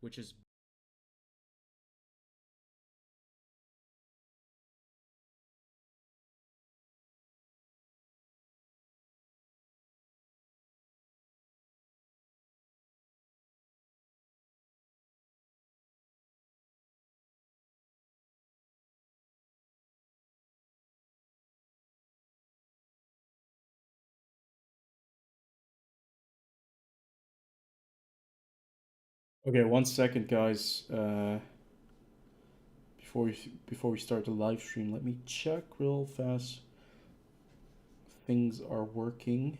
which is okay. 1 second, guys. Before we start the live stream, let me check real fast. Things are working.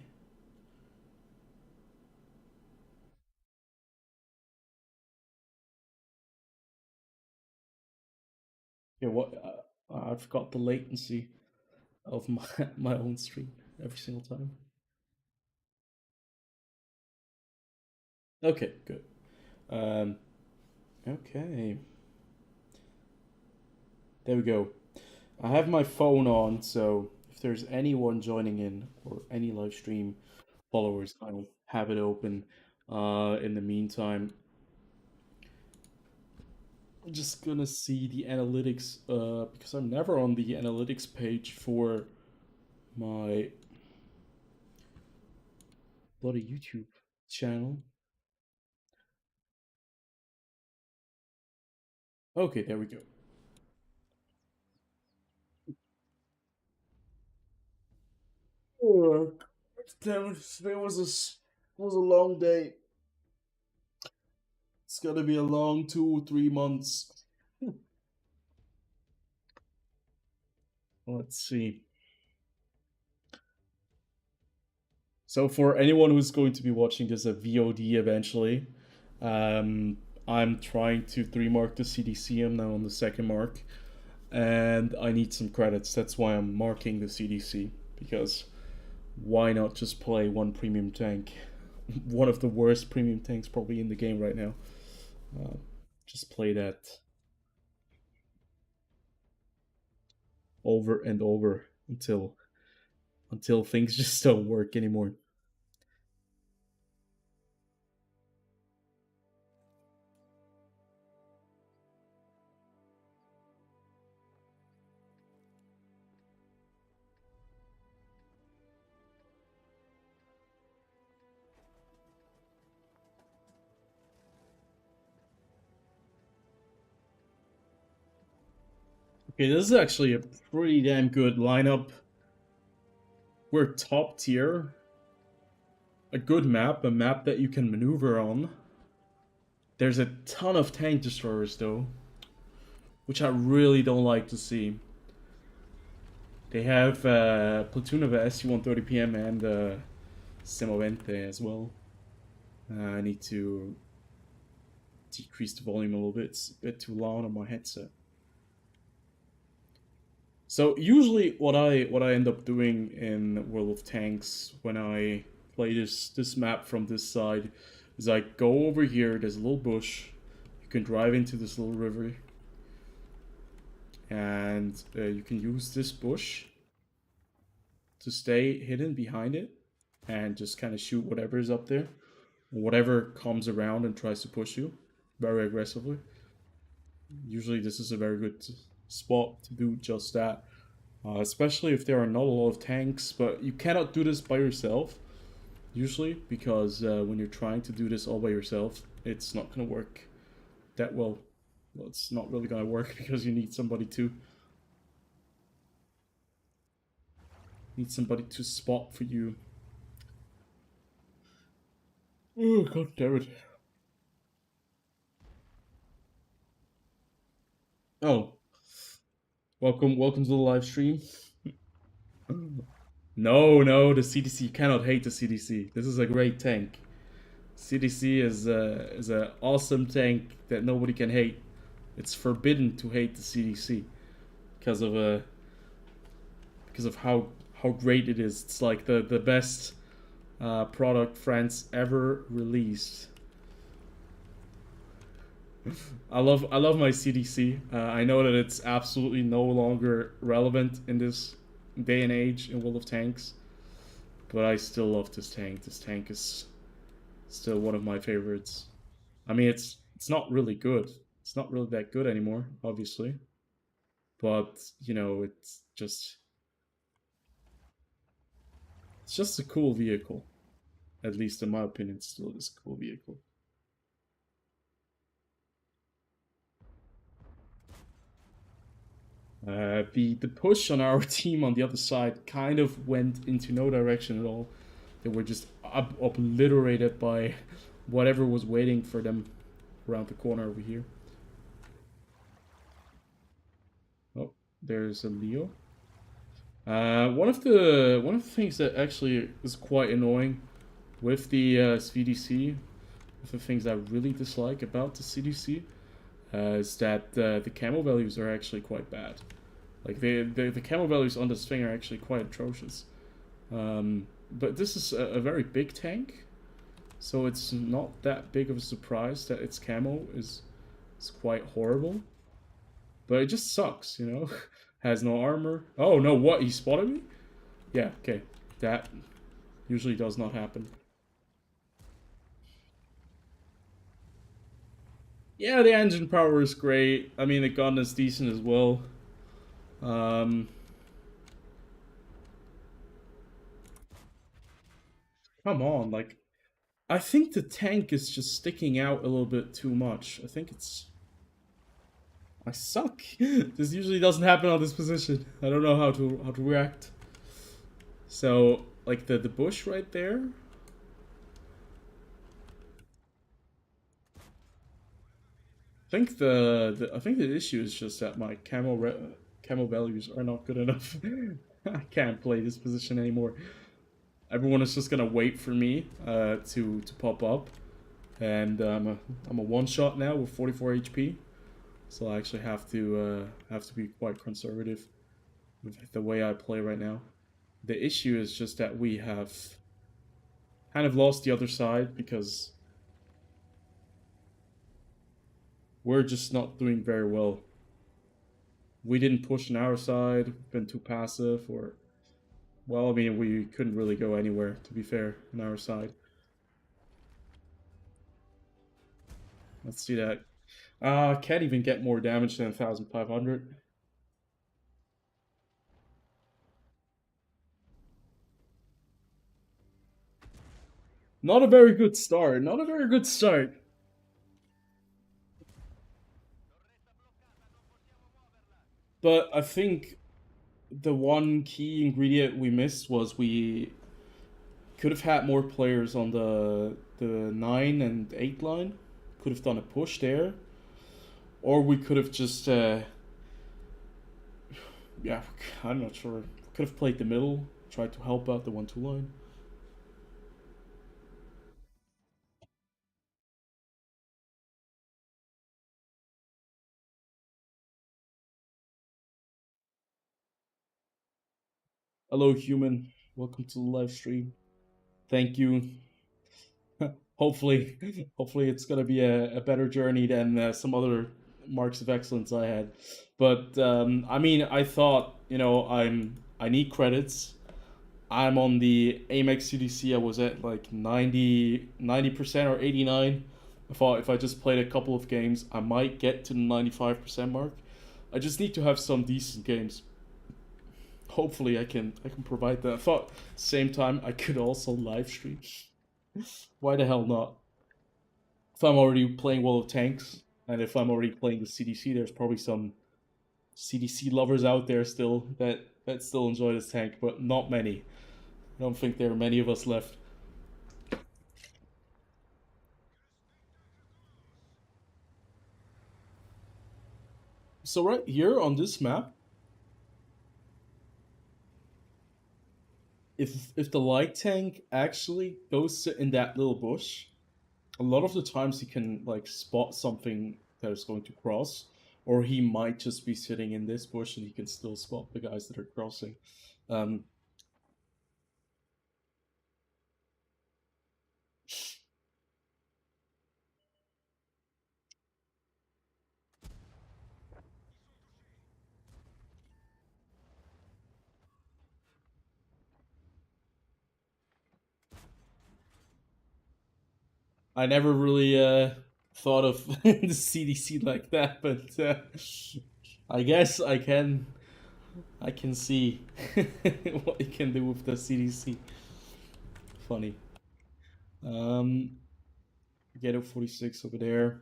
Yeah, what? I've got the latency of my my own stream every single time. Okay, good. Um, okay, there we go. I have my phone on, so if there's anyone joining in or any live stream followers, I'll have it open. In the meantime, I'm just gonna see the analytics because I'm never on the analytics page for my bloody YouTube channel. Okay, there we go. Oh, damn it! Today was a long day. It's gonna be a long 2 3 months. Let's see. So for anyone who's going to be watching this at VOD eventually, um, I'm trying to 3 mark the CDC. I'm now on the second mark, and I need some credits. That's why I'm marking the CDC, because why not just play one premium tank? One of the worst premium tanks probably in the game right now. Uh, just play that over and over until things just don't work anymore. Okay, this is actually a pretty damn good lineup. We're top tier. A good map, a map that you can maneuver on. There's a ton of tank destroyers though, which I really don't like to see. They have platoon of SC-130 PM and Semovente as well. I need to decrease the volume a little bit. It's a bit too loud on my headset. So usually what I end up doing in World of Tanks when I play this map from this side is I go over here, there's a little bush, you can drive into this little river, and you can use this bush to stay hidden behind it and just kind of shoot whatever is up there, whatever comes around and tries to push you very aggressively. Usually this is a very good spot to do just that. Especially if there are not a lot of tanks, but you cannot do this by yourself, usually, because when you're trying to do this all by yourself, it's not going to work that well. Well, it's not really going to work because you need somebody to spot for you. Oh, god damn it. Oh, welcome to the live stream. No, the CDC. You cannot hate the CDC. This is a great tank. CDC is an awesome tank that nobody can hate. It's forbidden to hate the CDC because of how great it is. It's like the best product France ever released. I love my CDC. I know that it's absolutely no longer relevant in this day and age in World of Tanks, but I still love this tank. This tank is still one of my favorites. I mean, It's not really good. It's not really that good anymore, obviously. But it's just a cool vehicle. At least in my opinion, it still is a cool vehicle. The push on our team on the other side kind of went into no direction at all. They were just obliterated by whatever was waiting for them around the corner over here. Oh, there's a Leo. One of the things that actually is quite annoying with the CDC, one of the things I really dislike about the CDC, is that the camo values are actually quite bad. Like the camo values on this thing are actually quite atrocious. But this is a very big tank, so it's not that big of a surprise that its camo is quite horrible. But it just sucks, you know? Has no armor. Oh no, what? He spotted me? Yeah, okay. That usually does not happen. Yeah, the engine power is great. I mean, the gun is decent as well. Um, Come on, like, I think the tank is just sticking out a little bit too much. I think it's... I suck. This usually doesn't happen on this position. I don't know how to react. So, like, the bush right there... I think the issue is just that my camo values are not good enough. I can't play this position anymore. Everyone is just gonna wait for me to pop up, and I'm a one shot now with 44 HP, so I actually have to be quite conservative with the way I play right now. The issue is just that we have kind of lost the other side because we're just not doing very well. We didn't push on our side, been too passive, or well, I mean, we couldn't really go anywhere, to be fair, on our side. Let's see that. Can't even get more damage than 1,500. Not a very good start. Not a very good start. But I think the one key ingredient we missed was we could have had more players on the 9 and 8 line. Could have done a push there. Or we could have just yeah, I'm not sure. Could have played the middle, tried to help out the 1-2 line. Hello, human. Welcome to the live stream. Thank you. hopefully, hopefully it's gonna be a better journey than some other marks of excellence I had. But I mean, I thought I need credits. I'm on the Amex CDC. I was at like 90% or 89. I thought if I just played a couple of games, I might get to the 95% mark. I just need to have some decent games. Hopefully, I can provide that. I thought same time I could also live stream. Why the hell not? If I'm already playing World of Tanks, and if I'm already playing the CDC, there's probably some CDC lovers out there still that still enjoy this tank, but not many. I don't think there are many of us left. So right here on this map, if the light tank actually goes in that little bush, a lot of the times he can like spot something that is going to cross, or he might just be sitting in this bush and he can still spot the guys that are crossing. Um, I never really thought of the CDC like that, but I guess I can see what you can do with the CDC. Funny. Get a 46 over there.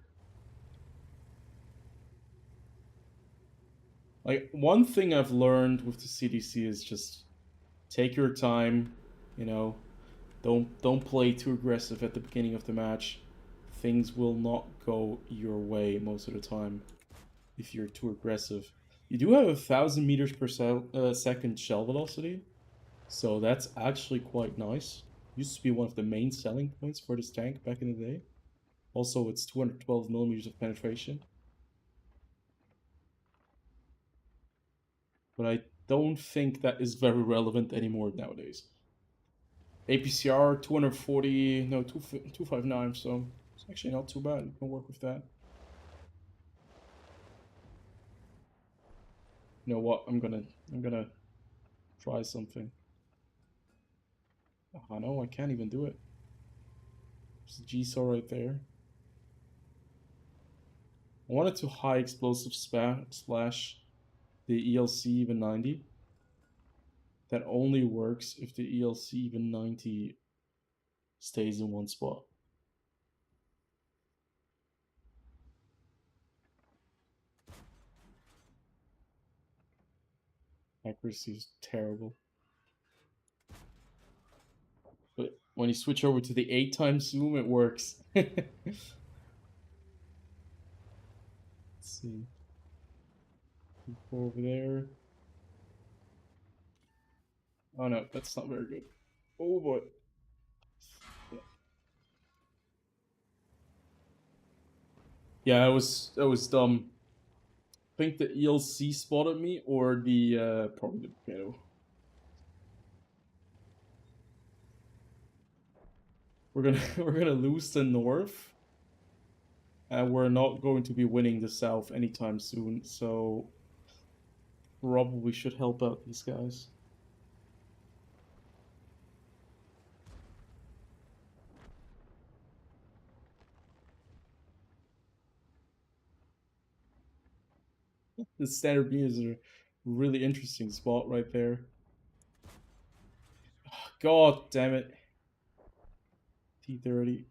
Like, one thing I've learned with the CDC is just take your time, you know. Don't play too aggressive at the beginning of the match. Things will not go your way most of the time if you're too aggressive. You do have 1,000 meters per second shell velocity, so that's actually quite nice. Used to be one of the main selling points for this tank back in the day. Also, it's 212 millimeters of penetration. But I don't think that is very relevant anymore nowadays. APCR 240, no, 259, so it's actually not too bad. You can work with that. You know what? I'm gonna try something. Oh no, I can't even do it. There's a G-Saw right there. I wanted to high explosive splash the ELC even 90. That only works if the ELC even 90 stays in one spot. Accuracy is terrible. But when you switch over to the 8 times zoom, it works. Let's see. Go over there. Oh no, that's not very good. Oh boy. Yeah, that was dumb. I think the ELC spotted me or the probably the potato. We're gonna lose the north, and we're not going to be winning the south anytime soon. So probably should help out these guys. The standard beam is a really interesting spot right there. God damn it. T30.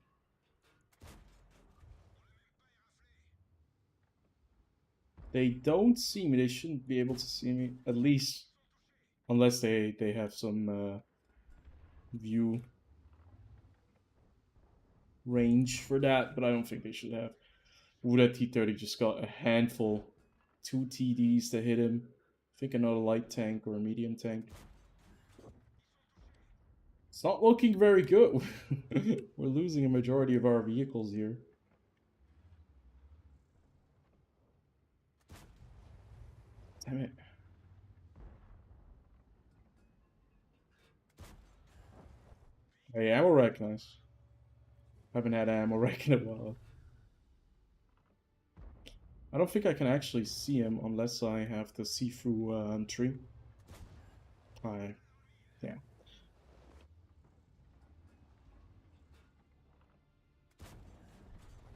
They don't see me. They shouldn't be able to see me. At least, unless they have some view range for that, but I don't think they should have. Ooh, that T30 just got a handful. 2 TDs to hit him. I think another light tank or a medium tank. It's not looking very good. We're losing a majority of our vehicles here. Damn it. Hey, ammo rack, nice. Haven't had ammo rack in a while. I don't think I can actually see him unless I have the see-through tree. Yeah.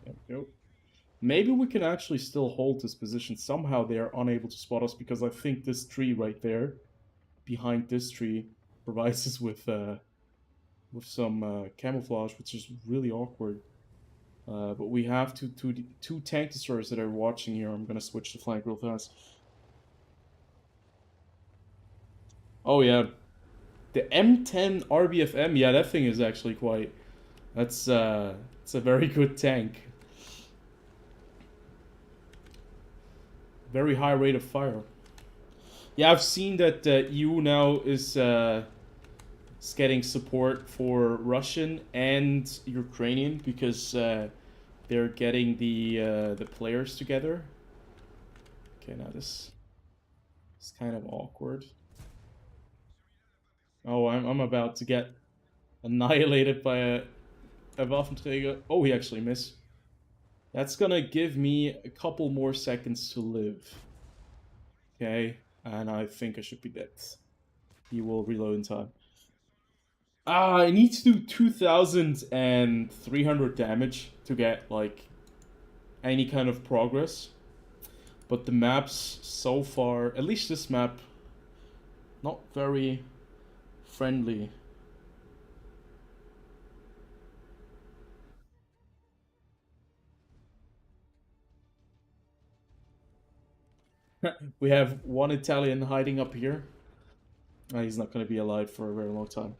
There we go. Maybe we can actually still hold this position. Somehow they are unable to spot us because I think this tree right there, behind this tree, provides us with some camouflage, which is really awkward. But we have two tank destroyers that are watching here. I'm gonna switch to flank real fast. Oh yeah, the M10 RBFM. Yeah, that thing is actually quite. That's it's a very good tank. Very high rate of fire. Yeah, I've seen that EU now is getting support for Russian and Ukrainian because they're getting the players together. Okay, now this is kind of awkward. Oh, I'm about to get annihilated by a Waffenträger. Oh, he actually missed. That's gonna give me a couple more seconds to live. Okay, and I think I should be dead. He will reload in time. I need to do 2,300 damage to get, like, any kind of progress. But the maps so far, at least this map, not very friendly. We have one Italian hiding up here. He's not going to be alive for a very long time.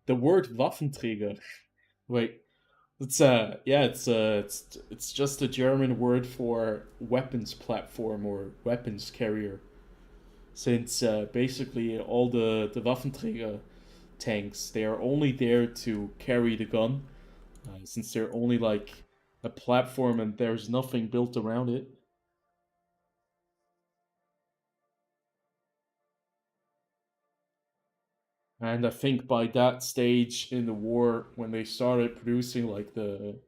The word Waffenträger. Wait, it's just a German word for weapons platform or weapons carrier. Since basically all the Waffenträger tanks, they are only there to carry the gun. Since they're only like a platform and there's nothing built around it. And I think by that stage in the war, when they started producing like I'm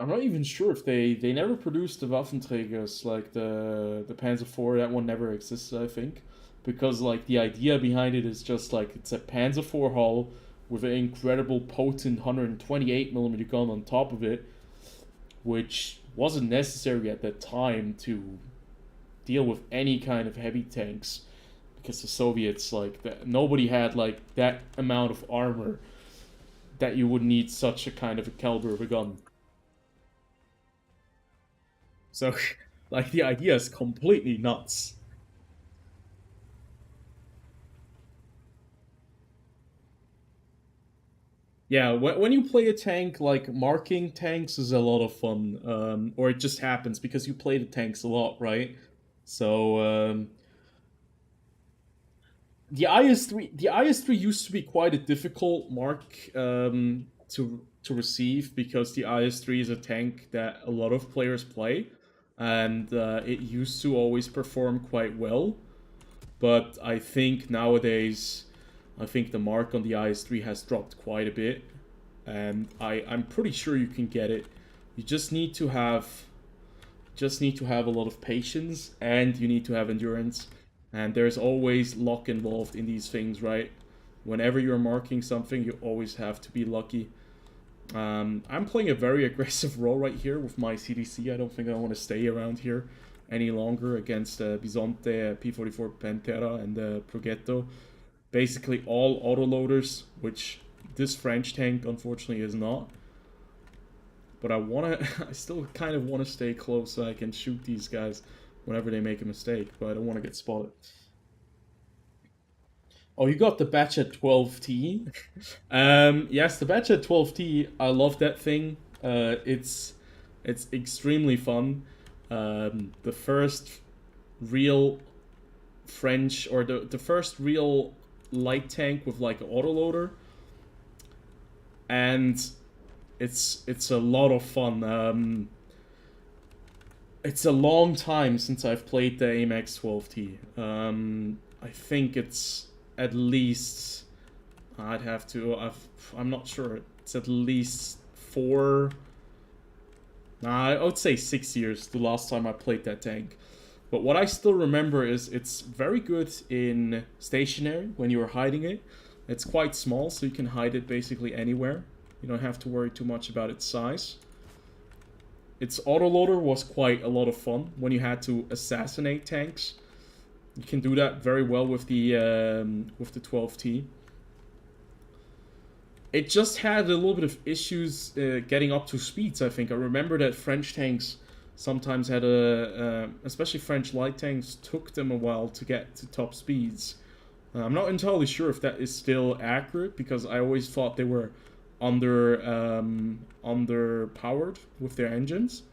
not even sure if they never produced the Waffenträgers like the Panzer IV. That one never existed, I think, because like the idea behind it is just like it's a Panzer IV hull with an incredible potent 128 millimeter gun on top of it, which wasn't necessary at that time to deal with any kind of heavy tanks because the Soviets like that nobody had like that amount of armor that you would need such a kind of a caliber of a gun. So, like, the idea is completely nuts. Yeah, when you play a tank, like, marking tanks is a lot of fun. Or it just happens because you play the tanks a lot, right? So, the IS-3 used to be quite a difficult mark to receive because the IS-3 is a tank that a lot of players play, and it used to always perform quite well. But I think nowadays, I think the mark on the IS-3 has dropped quite a bit, and I'm pretty sure you can get it. You just need to have a lot of patience, and you need to have endurance. And there's always luck involved in these things, right? Whenever you're marking something, you always have to be lucky. I'm playing a very aggressive role right here with my CDC. I don't think I want to stay around here any longer against Bisonte, P44 Pantera, and Progetto. Basically all autoloaders, which this French tank unfortunately is not. But I still kind of want to stay close so I can shoot these guys whenever they make a mistake, but I don't want to get spotted. Oh, you got the batch at 12T. Yes, the batch at 12T. I love that thing. It's extremely fun. The first real French or the first real light tank with like an autoloader, and it's a lot of fun. It's a long time since I've played the AMX 12T. I think it's at least I'd have to. I'm not sure. It's at least four. Nah, I would say 6 years. The last time I played that tank. But what I still remember is it's very good in stationary when you're hiding it. It's quite small, so you can hide it basically anywhere. You don't have to worry too much about its size. Its autoloader was quite a lot of fun when you had to assassinate tanks. You can do that very well with the 12T. It just had a little bit of issues getting up to speeds. I think I remember that French tanks sometimes had especially French light tanks, took them a while to get to top speeds. I'm not entirely sure if that is still accurate because I always thought they were underpowered with their engines.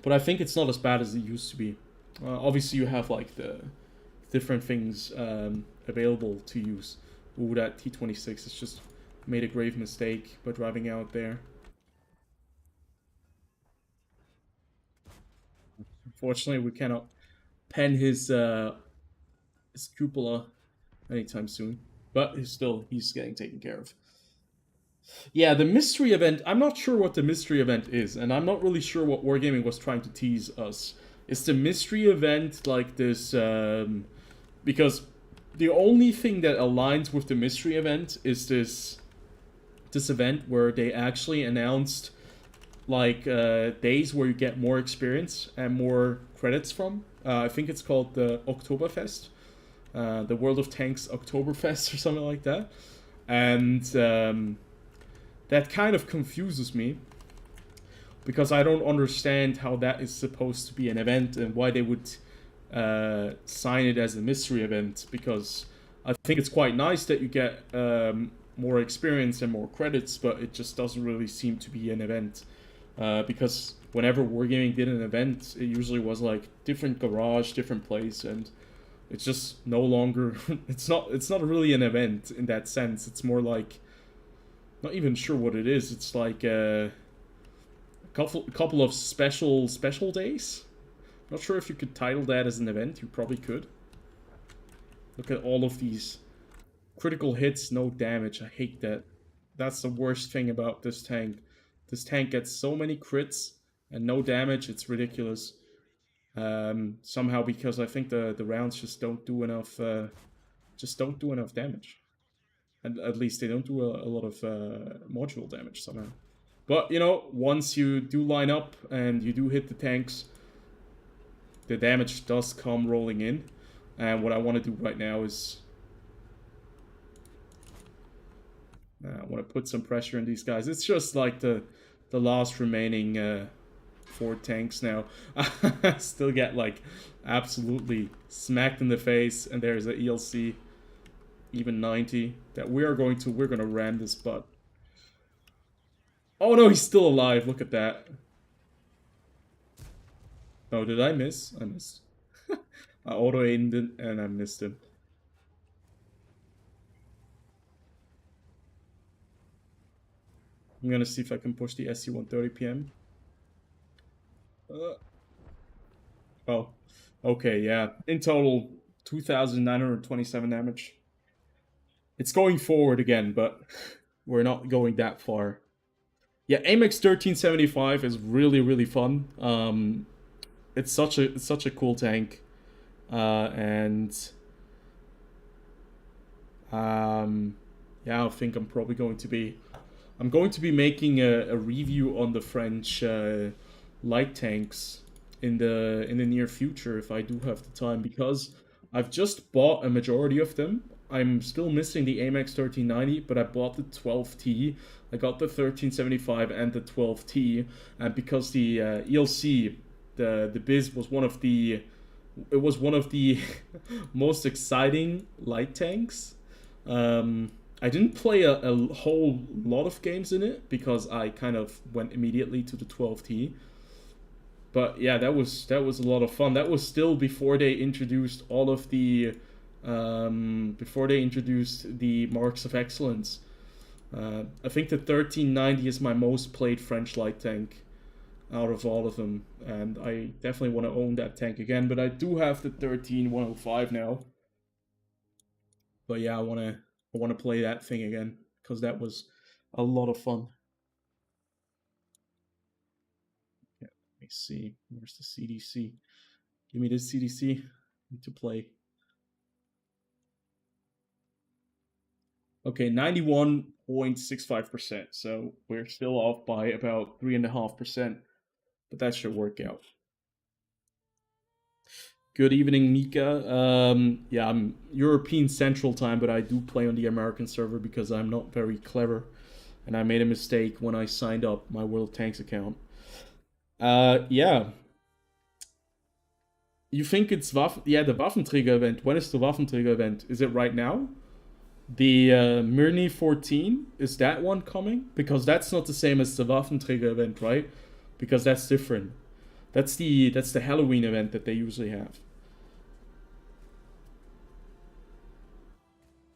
But I think it's not as bad as it used to be. Obviously, you have like the different things available to use. Ooh, that T-26 has just made a grave mistake by driving out there. Unfortunately, we cannot pen his cupola anytime soon. But he's getting taken care of. Yeah, the mystery event. I'm not sure what the mystery event is, and I'm not really sure what Wargaming was trying to tease us. Is the mystery event like this? Because the only thing that aligns with the mystery event is this event where they actually announced like days where you get more experience and more credits from. I think it's called the Oktoberfest, the World of Tanks Oktoberfest or something like that. And that kind of confuses me because I don't understand how that is supposed to be an event and why they would sign it as a mystery event. Because I think it's quite nice that you get more experience and more credits, but it just doesn't really seem to be an event. Because whenever Wargaming did an event, it usually was like different garage, different place, and it's just no longer. It's not really an event in that sense. It's more like, not even sure what it is. It's like a couple of special days. Not sure if you could title that as an event. You probably could. Look at all of these critical hits, no damage. I hate that. That's the worst thing about this tank. This tank gets so many crits and no damage. It's ridiculous. Somehow because I think the rounds just don't do enough. Just don't do enough damage. And at least they don't do a lot of module damage somehow. But you know, once you do line up and you do hit the tanks, the damage does come rolling in. And what I want to do right now is I want to put some pressure on these guys. It's just like the last remaining 4 tanks now. I still get like absolutely smacked in the face, and there's a ELC, even 90, that we're gonna ram this butt. Oh no, he's still alive. Look at that. Oh, did I miss? I missed. I auto-aimed it and I missed him. I'm gonna see if I can push the SC-130 PM. Oh, okay, yeah. In total, 2,927 damage. It's going forward again, but we're not going that far. Yeah, AMX 1375 is really fun. It's such a cool tank, and yeah, I think I'm probably going to be making a review on the French light tanks in the near future if I do have the time, because I've just bought a majority of them. I'm still missing the AMX 1390, but I bought the 12T. I got the 1375 and the 12T, and because the ELC, the Biz was one of the most exciting light tanks. I didn't play a whole lot of games in it because I kind of went immediately to the 12T. But yeah, that was a lot of fun. That was still before they introduced all of the marks of excellence. I think the 1390 is my most played French light tank out of all of them, and I definitely want to own that tank again. But I do have the 13105 now. But yeah, I want to play that thing again because that was a lot of fun. Yeah, let me see. Where's the CDC? Give me this CDC. Need to play. Okay, 91.65%. So we're still off by about 3.5%, but that should work out. Good evening, Mika. Yeah, I'm European Central Time, but I do play on the American server because I'm not very clever, and I made a mistake when I signed up my World Tanks account. Yeah. You think it's Yeah, the Waffenträger event. When is the Waffenträger event? Is it right now? The Mirny 14, is that one coming? Because that's not the same as the Waffenträger event, right? Because that's different. That's the Halloween event that they usually have.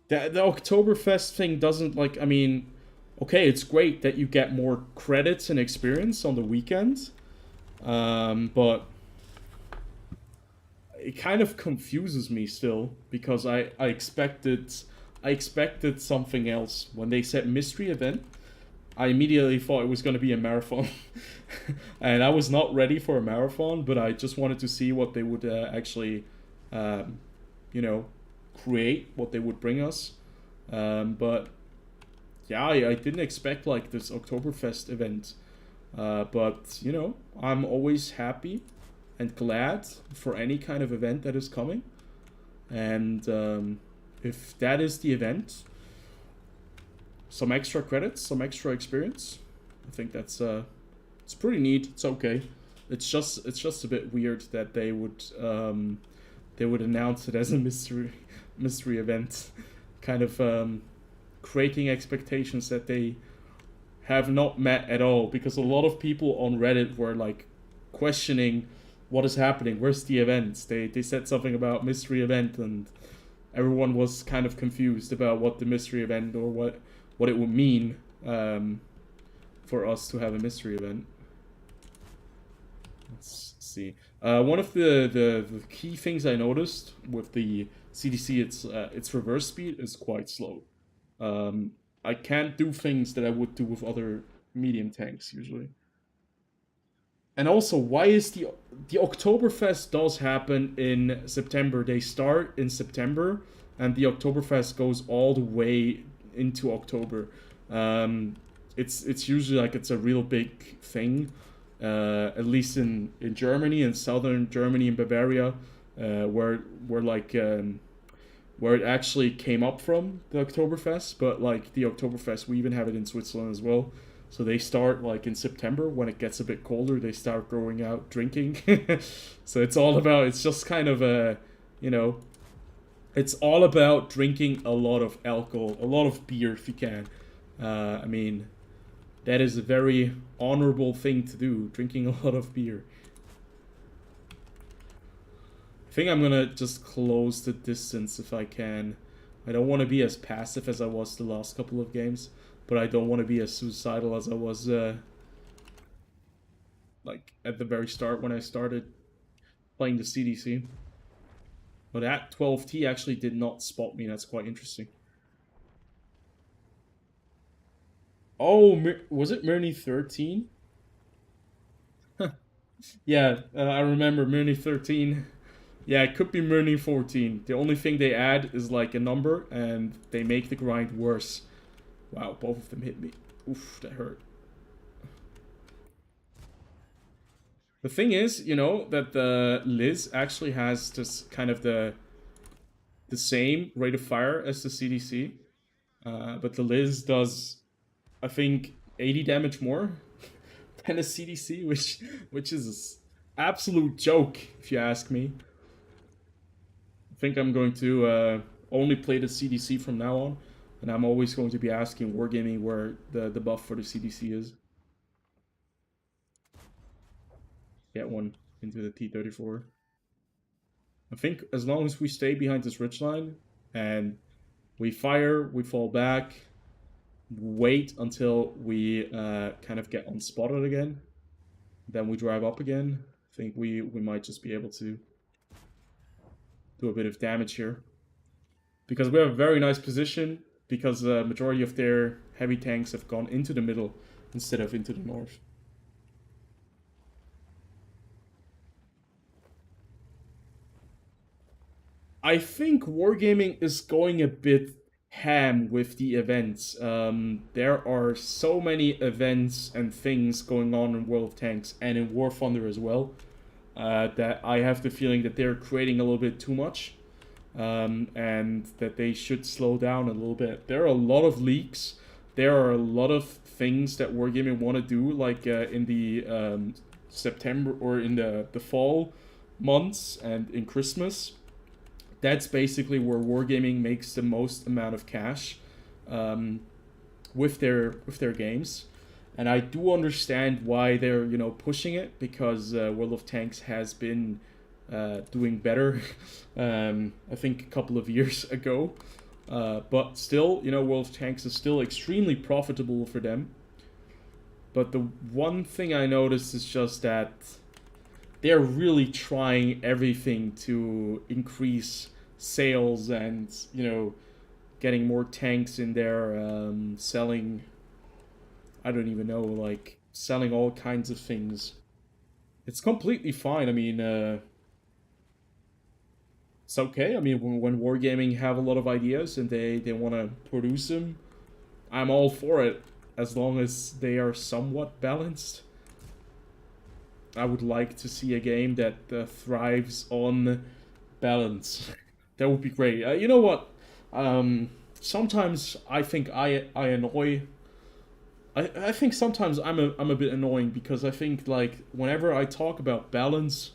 The Oktoberfest thing doesn't, like, I mean, okay, it's great that you get more credits and experience on the weekends, but it kind of confuses me still because I expected something else when they said mystery event. I immediately thought it was going to be a marathon. And I was not ready for a marathon, but I just wanted to see what they would actually, um, you know, create, what they would bring us. But yeah, I didn't expect like this Oktoberfest event. But you know, I'm always happy and glad for any kind of event that is coming. And if that is the event, some extra credits, some extra experience. I think that's it's pretty neat. It's okay. It's just a bit weird that they would announce it as a mystery event, kind of creating expectations that they have not met at all. Because a lot of people on Reddit were like questioning what is happening. Where's the event? They said something about mystery event, and everyone was kind of confused about what the mystery event or what it would mean for us to have a mystery event. Let's see. One of the key things I noticed with the CDC, its reverse speed is quite slow. I can't do things that I would do with other medium tanks usually. And also, why is the Oktoberfest does happen in September? They start in September, and the Oktoberfest goes all the way into October. It's usually like it's a real big thing, at least in Germany, in southern Germany, in Bavaria, where like where it actually came up from, the Oktoberfest. But like the Oktoberfest, we even have it in Switzerland as well. So they start like in September when it gets a bit colder. They start going out drinking. So it's all about. It's just kind of a, you know, it's all about drinking a lot of alcohol, a lot of beer if you can. I mean, that is a very honorable thing to do, drinking a lot of beer. I think I'm gonna just close the distance if I can. I don't want to be as passive as I was the last couple of games, but I don't want to be as suicidal as I was like at the very start when I started playing the CDC. But that 12T actually did not spot me. That's quite interesting. Oh, was it Myrni 13? Yeah, I remember Myrni 13. Yeah, it could be Myrni 14. The only thing they add is like a number, and they make the grind worse. Wow, both of them hit me. Oof, that hurt. The thing is, you know, that the Liz actually has just kind of the same rate of fire as the CDC, but the Liz does, I think, 80 damage more than a CDC, which is an absolute joke if you ask me. I think I'm going to only play the CDC from now on, and I'm always going to be asking Wargaming where the buff for the CDC is. Get one into the T-34. I think as long as we stay behind this ridgeline and we fire, we fall back, wait until we kind of get unspotted again, then we drive up again. I think we might just be able to do a bit of damage here. Because we have a very nice position, because the majority of their heavy tanks have gone into the middle instead of into the north. I think Wargaming is going a bit ham with the events. There are so many events and things going on in World of Tanks and in War Thunder as well, that I have the feeling that they're creating a little bit too much, and that they should slow down a little bit. There are a lot of leaks. There are a lot of things that Wargaming want to do, like in the September or in the fall months and in Christmas. That's basically where Wargaming makes the most amount of cash um, with their games, and I do understand why they're pushing it, because World of Tanks has been doing better. I think a couple of years ago, but still, World of Tanks is still extremely profitable for them. But the one thing I noticed is just that they're really trying everything to increase sales and, getting more tanks in there, selling I don't even know, like selling all kinds of things. It's completely fine. I mean, it's okay. I mean, when wargaming have a lot of ideas and they want to produce them, I'm all for it as long as they are somewhat balanced. I would like to see a game that thrives on balance. That would be great. You know what? Sometimes I think I annoy. I think sometimes I'm a bit annoying because I think like whenever I talk about balance,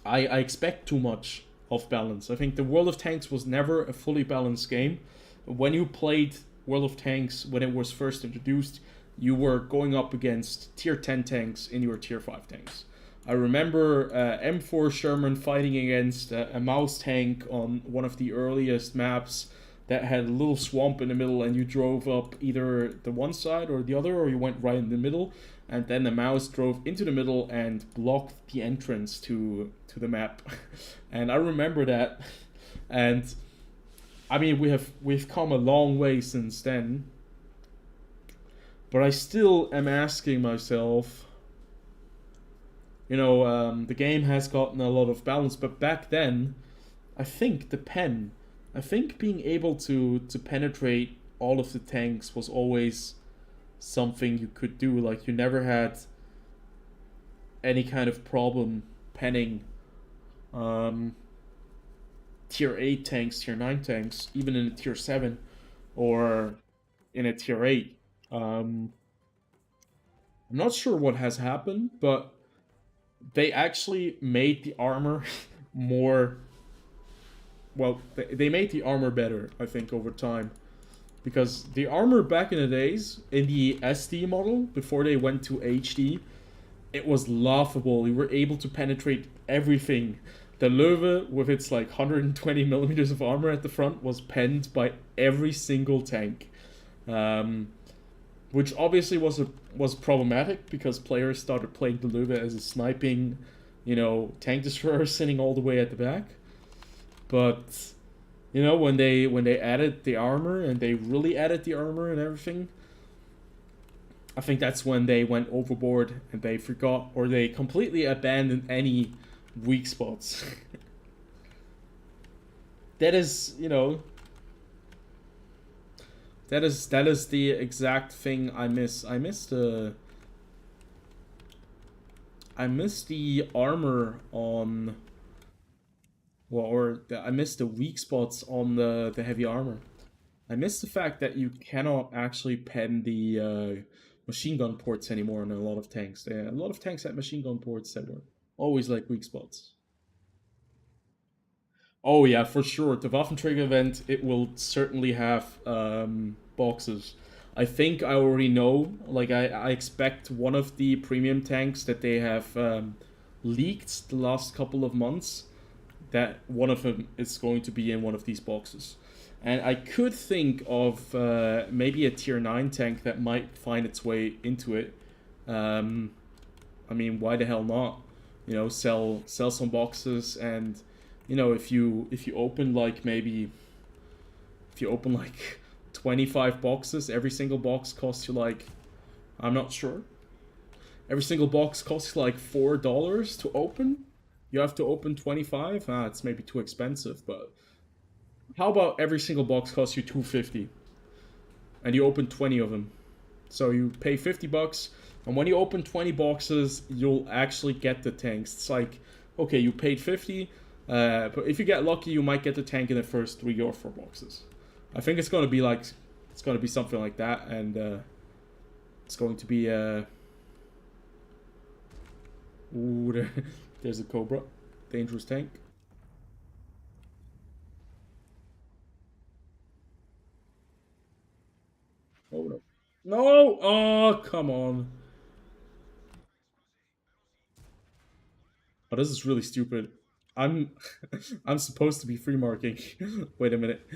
I expect too much of balance. I think the World of Tanks was never a fully balanced game. When you played World of Tanks when it was first introduced, you were going up against tier 10 tanks in your tier 5 tanks. I remember M4 Sherman fighting against a mouse tank on one of the earliest maps that had a little swamp in the middle, and you drove up either the one side or the other, or you went right in the middle, and then the mouse drove into the middle and blocked the entrance to the map. And I remember that, and I mean we've come a long way since then, but I still am asking myself, the game has gotten a lot of balance, but back then, I think the pen, I think being able to penetrate all of the tanks was always something you could do. Like you never had any kind of problem penning um, tier 8 tanks, tier 9 tanks, even in a tier 7 or in a tier 8. I'm not sure what has happened, but they actually made the armor more. Well, they made the armor better, I think, over time. Because the armor back in the days, in the SD model, before they went to HD, it was laughable. You were able to penetrate everything. The Löwe, with its like 120 millimeters of armor at the front, was penned by every single tank, um, which obviously was problematic because players started playing the Löwe as a sniping, tank destroyer sitting all the way at the back. But when they added the armor and they really added the armor and everything, I think that's when they went overboard and they forgot or they completely abandoned any weak spots. That is, that is the exact thing I miss. I miss the armor on, well, I miss the weak spots on the heavy armor. I miss the fact that you cannot actually pen the machine gun ports anymore on a lot of tanks. A lot of tanks had machine gun ports that were always like weak spots. Oh yeah, for sure. The Waffenträger event, it will certainly have boxes. I think I already know. Like I expect one of the premium tanks that they have leaked the last couple of months, that one of them is going to be in one of these boxes. And I could think of maybe a tier 9 tank that might find its way into it. Um, I mean, why the hell not? Sell some boxes, and if you open like maybe if you open like 25 boxes, every single box costs you like, I'm not sure. Every single box costs like $4 to open. You have to open 25. It's maybe too expensive, but how about every single box costs you 250 and you open 20 of them? So you pay $50, and when you open 20 boxes, you'll actually get the tanks. It's like, okay, you paid 50, but if you get lucky, you might get the tank in the first 3 or 4 boxes. I think it's gonna be something like that, and it's going to be ooh, there's a Cobra, dangerous tank. Oh no, no! Oh, come on! Oh, this is really stupid. I'm I'm supposed to be free marking. Wait a minute.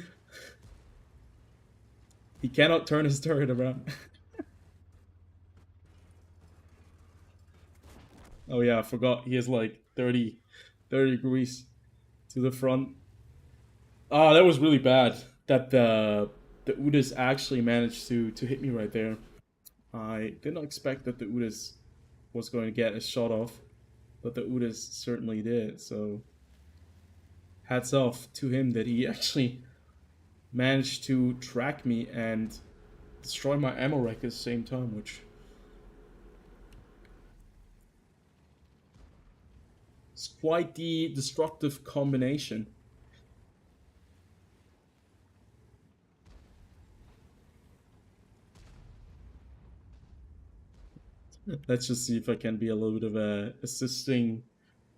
He cannot turn his turret around. Oh yeah, I forgot. He has like 30 degrees to the front. Oh, that was really bad. That the Udas actually managed to hit me right there. I did not expect that the Udis was going to get a shot off, but the Udis certainly did. So hats off to him that he actually managed to track me and destroy my ammo rack at the same time, which is quite the destructive combination. Let's just see if I can be a little bit of a assisting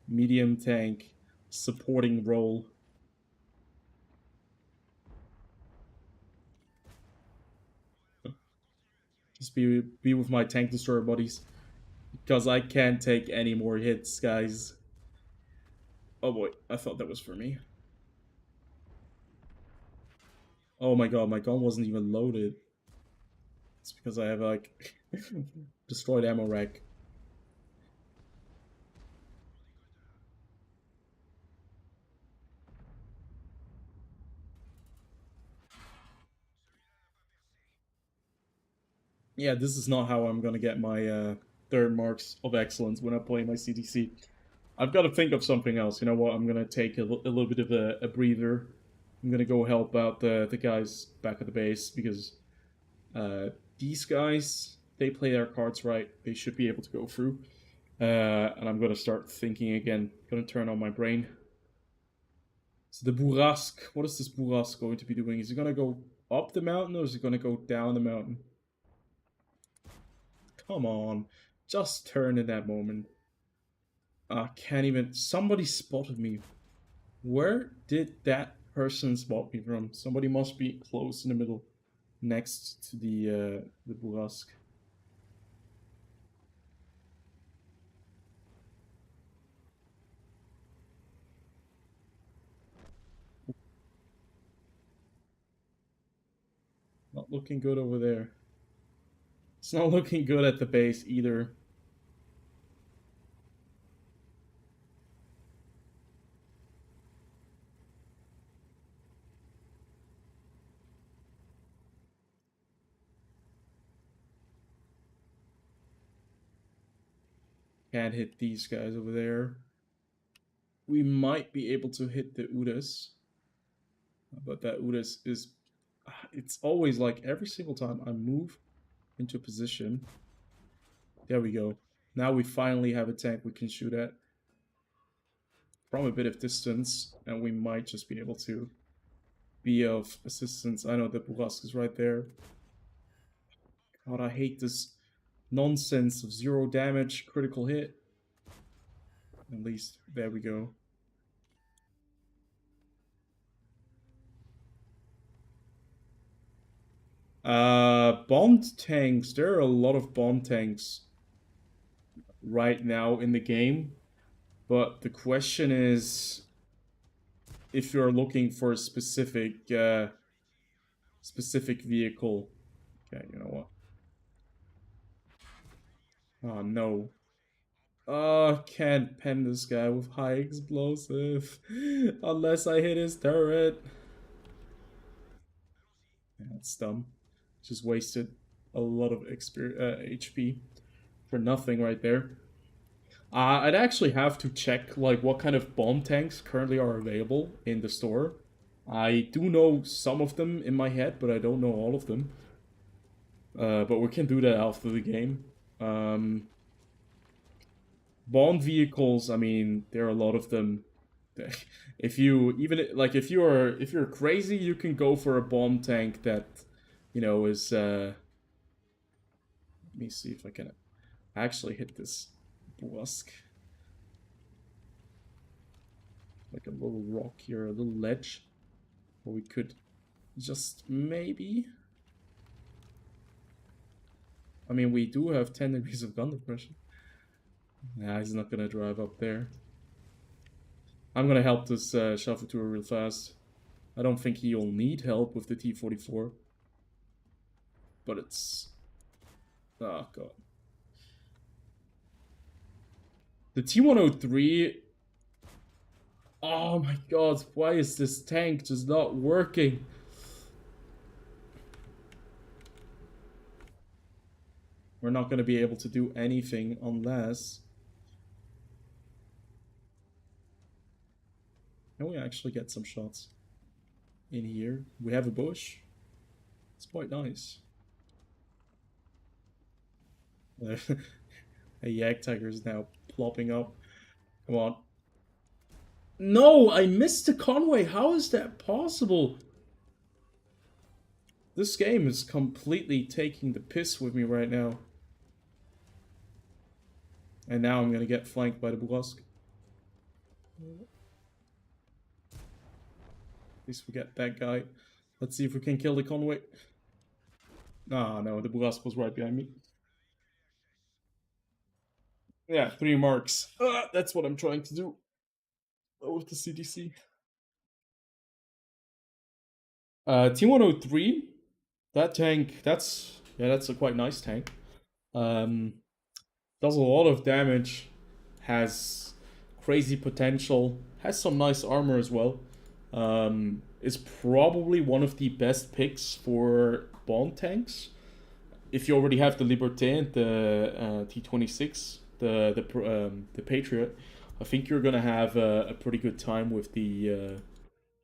medium tank supporting role. Just be with my tank destroyer buddies. Because I can't take any more hits, guys. Oh boy, I thought that was for me. Oh my god, my gun wasn't even loaded. It's because I have like destroyed ammo rack. Yeah, this is not how I'm gonna get my third marks of excellence when I play my CDC. I've got to think of something else. You know what? I'm gonna take a little bit of a breather. I'm gonna go help out the guys back at the base because uh, these guys, they play their cards right. They should be able to go through. And I'm gonna start thinking again. Gonna turn on my brain. So the Bourrasque, what is this Bourrasque going to be doing? Is he gonna go up the mountain or is he gonna go down the mountain? Come on, just turn in that moment. I can't even. Somebody spotted me. Where did that person spot me from? Somebody must be close in the middle, next to the Bourrasque. Not looking good over there. It's not looking good at the base either. Can't hit these guys over there. We might be able to hit the Udas, but that Udas is. It's always like every single time I move into position. There we go. Now we finally have a tank we can shoot at from a bit of distance, and we might just be able to be of assistance. I know the Bourrasque is right there. God, I hate this nonsense of 0 damage, critical hit. At least, there we go. Bond tanks. There are a lot of Bond tanks right now in the game. But the question is if you're looking for a specific vehicle. Okay, you know what? Oh no. Can't pen this guy with high explosive unless I hit his turret. Yeah, that's dumb. Just wasted a lot of HP for nothing right there. I'd actually have to check like what kind of bomb tanks currently are available in the store. I do know some of them in my head, but I don't know all of them. But we can do that after the game. Bomb vehicles, I mean, there are a lot of them. If you even like if you're crazy, you can go for a bomb tank that, you know, is let me see if I can actually hit this Bourrasque. Like a little rock here, a little ledge. Or we could just maybe. I mean, we do have 10 degrees of gun depression. Nah, he's not gonna drive up there. I'm gonna help this Shaffer real fast. I don't think he'll need help with the T-44. But it's... Oh, God. The T-103... Oh my god, why is this tank just not working? We're not going to be able to do anything unless... Can we actually get some shots in here? We have a bush. It's quite nice. A Yak Tiger is now plopping up. Come on. No, I missed the Conway. How is that possible? This game is completely taking the piss with me right now. And now I'm going to get flanked by the Brusque. At least we get that guy. Let's see if we can kill the Conway. Ah, no, the Brusque was right behind me. Yeah, 3 marks. That's what I'm trying to do. With the CDC. T103. That tank, that's a quite nice tank. Does a lot of damage. Has crazy potential. Has some nice armor as well. Is probably one of the best picks for Bond tanks. If you already have the Liberté and the T26, the Patriot, I think you're gonna have a pretty good time with the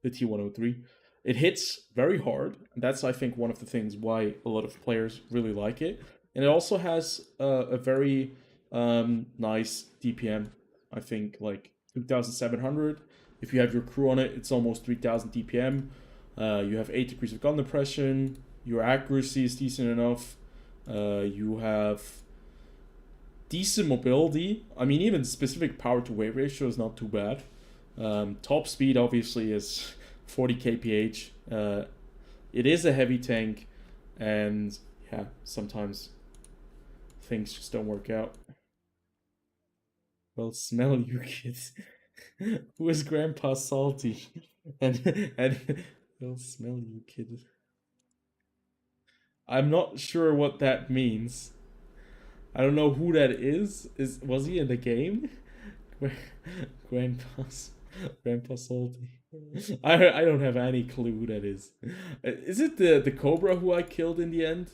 T103. It hits very hard, and that's I think one of the things why a lot of players really like it. And it also has a very nice DPM. I think like 2,700. If you have your crew on it, it's almost 3,000 DPM. You have 8 degrees of gun depression. Your accuracy is decent enough. You have decent mobility. I mean, even specific power to weight ratio is not too bad. Top speed obviously is 40 kph. It is a heavy tank, and yeah, sometimes things just don't work out. Well, smell you, kids. Who is Grandpa Salty? and well, smell you, kid. I'm not sure what that means. I don't know who that is. Was he in the game? Grandpa's Grandpa Salty. I don't have any clue who that is. Is it the Cobra who I killed in the end?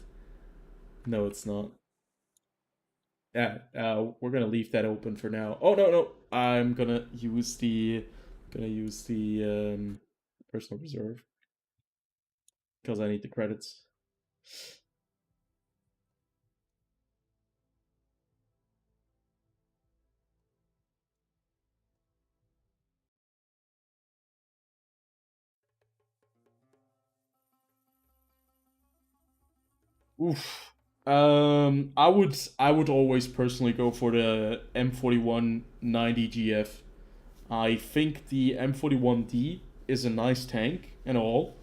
No, it's not. Yeah, we're gonna leave that open for now. Oh no, I'm gonna use the personal reserve because I need the credits. Oof. I would always personally go for the M41 90 GF. I think the M41D is a nice tank and all,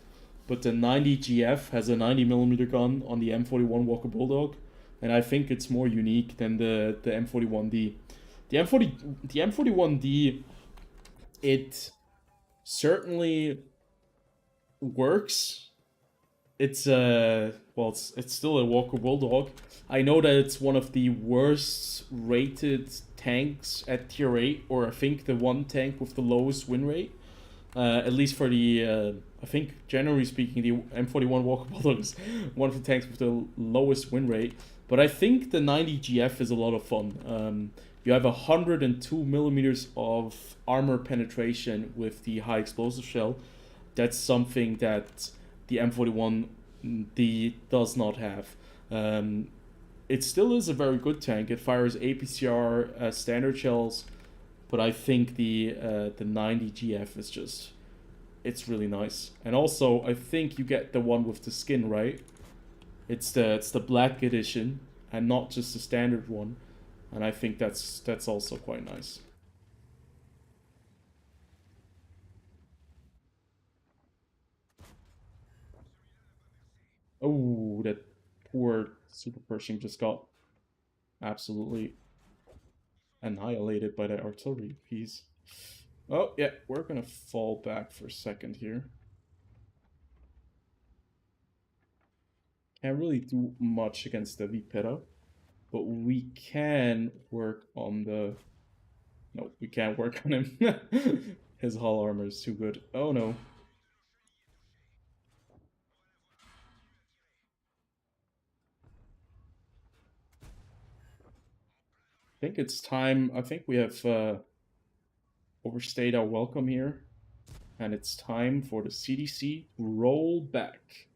but the 90 GF has a 90mm gun on the M41 Walker Bulldog, and I think it's more unique than the M41D. The M41D, it certainly works. It's it's still a Walker Bulldog. I know that it's one of the worst rated tanks at tier 8, or I think the one tank with the lowest win rate. At least for the, I think generally speaking, the M41 Walker Bulldog is one of the tanks with the lowest win rate. But I think the 90 GF is a lot of fun. You have 102 millimeters of armor penetration with the high explosive shell. That's something that the M41D does not have. It still is a very good tank. It fires APCR standard shells, but I think the 90 GF is just, it's really nice. And also, I think you get the one with the skin, right? It's the black edition and not just the standard one. And I think that's also quite nice. Oh, that poor Super Pershing just got absolutely annihilated by that artillery piece. Oh, yeah, we're gonna fall back for a second here. Can't really do much against the Vipera, but we can work on the... No, we can't work on him. His hull armor is too good. Oh no. think it's time. I think we have overstayed our welcome here, and it's time for the CDC roll back.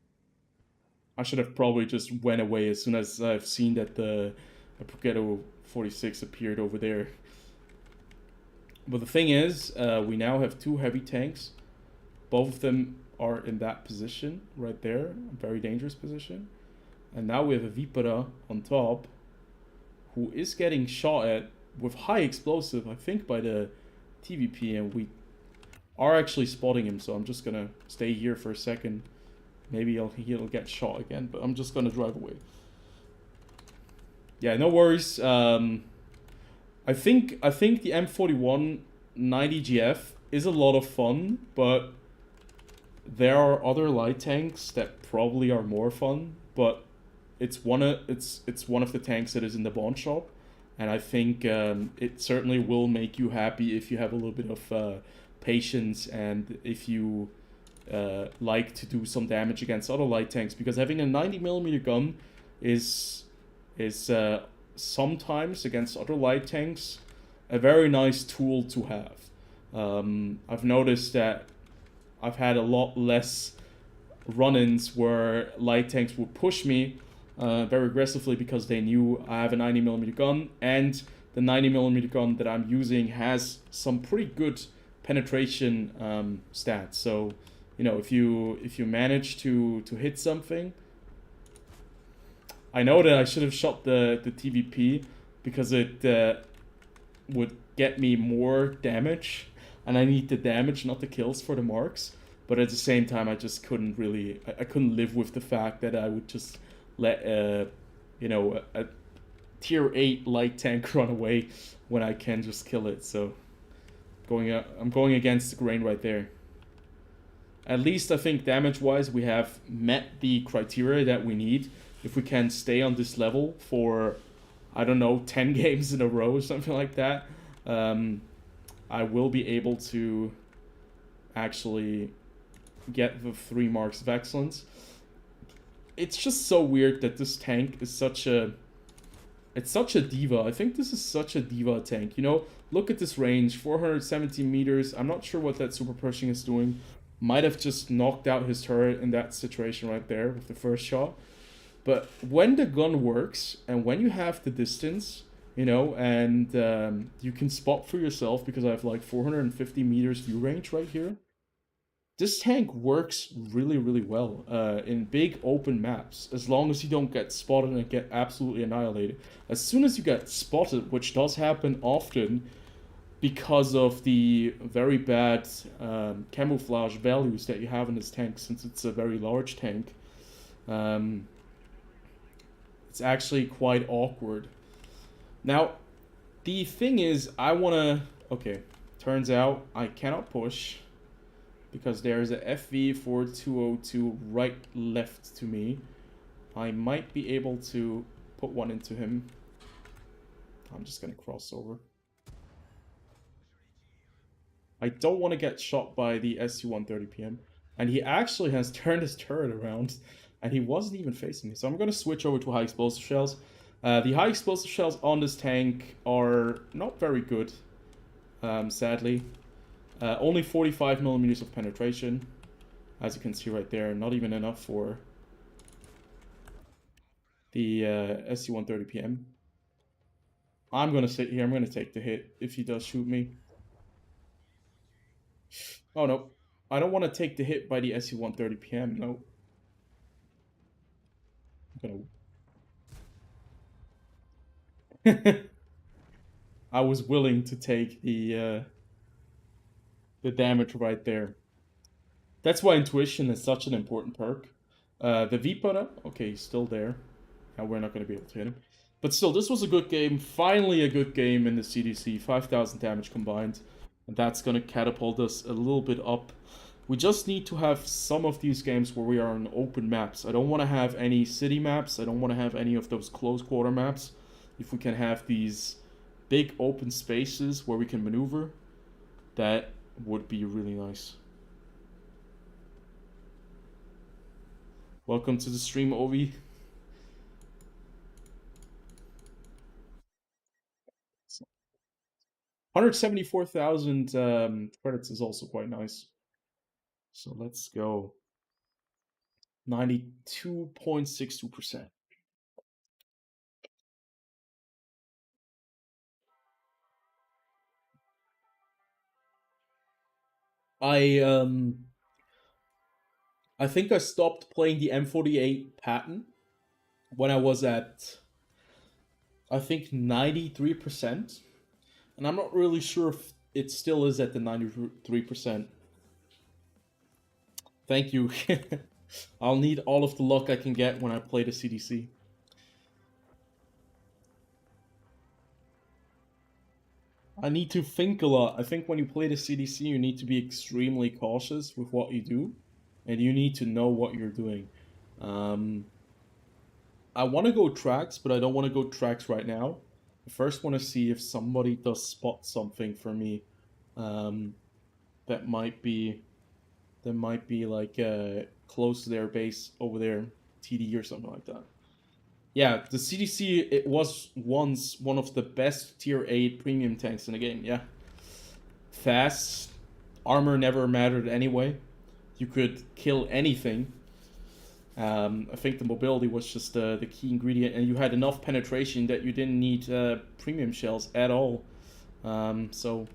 I should have probably just went away as soon as I've seen that the Apogeto 46 appeared over there. But the thing is, we now have two heavy tanks. Both of them are in that position right there, a very dangerous position. And now we have a Vipera on top, who is getting shot at with high explosive, I think, by the TVP, and we are actually spotting him. So I'm just gonna stay here for a second. Maybe he'll get shot again, but I'm just gonna drive away. Yeah, no worries. I think the M41 90GF is a lot of fun, but there are other light tanks that probably are more fun. But it's one of the tanks that is in the bond shop, and I think it certainly will make you happy if you have a little bit of patience and if you like to do some damage against other light tanks, because having a 90mm gun is sometimes against other light tanks a very nice tool to have. I've noticed that I've had a lot less run-ins where light tanks would push me very aggressively because they knew I have a 90mm gun, and the 90mm gun that I'm using has some pretty good penetration stats. So, you know, if you manage to hit something, I know that I should have shot the TVP because it would get me more damage, and I need the damage, not the kills for the marks. But at the same time, I just couldn't really, I couldn't live with the fact that I would just let you know, a tier 8 light tank run away when I can just kill it. So I'm going against the grain right there. At least I think damage-wise we have met the criteria that we need. If we can stay on this level for, I don't know, 10 games in a row or something like that, I will be able to actually get the 3 marks of excellence. It's just so weird that this tank is such a diva. I think this is such a diva tank. You know, look at this range, 470 meters. I'm not sure what that super pushing is doing. Might have just knocked out his turret in that situation right there with the first shot. But when the gun works and when you have the distance, you know, and you can spot for yourself, because I have like 450 meters view range right here. This tank works really, really well in big open maps, as long as you don't get spotted and get absolutely annihilated. As soon as you get spotted, which does happen often because of the very bad camouflage values that you have in this tank, since it's a very large tank, it's actually quite awkward. Now, the thing is, I want to... Okay, turns out I cannot push, because there's a FV4202 right left to me. I might be able to put one into him. I'm just gonna cross over. I don't want to get shot by the SU-130PM. And he actually has turned his turret around, and he wasn't even facing me. So I'm gonna switch over to high explosive shells. The high explosive shells on this tank are not very good, sadly. Only 45 millimeters of penetration, as you can see right there. Not even enough for the SU-130PM. I'm gonna sit here. I'm gonna take the hit if he does shoot me. Oh no, I don't want to take the hit by the SU-130PM. No, I'm gonna. I was willing to take the damage right there. That's why intuition is such an important perk. The Vipara, okay, he's still there. Now we're not going to be able to hit him. But still, this was a good game. Finally a good game in the CDC. 5,000 damage combined. And that's going to catapult us a little bit up. We just need to have some of these games where we are on open maps. I don't want to have any city maps. I don't want to have any of those close quarter maps. If we can have these big open spaces where we can maneuver, that would be really nice. Welcome to the stream, Ovi. 174,000 credits is also quite nice. So let's go. 92.62%. I um I think I stopped playing the M48 pattern when I was at, I think, 93%. And I'm not really sure if it still is at the 93%. Thank you. I'll need all of the luck I can get when I play the CDC. I need to think a lot. I think when you play the CDC, you need to be extremely cautious with what you do, and you need to know what you're doing. Um, I want to go tracks, but I don't want to go tracks right now. I first want to see if somebody does spot something for me, um, that might be like close to their base over there, TD or something like that. Yeah, the CDC, it was once one of the best tier 8 premium tanks in the game. Yeah, fast, armor never mattered anyway. You could kill anything. I think the mobility was just the key ingredient, and you had enough penetration that you didn't need premium shells at all. So,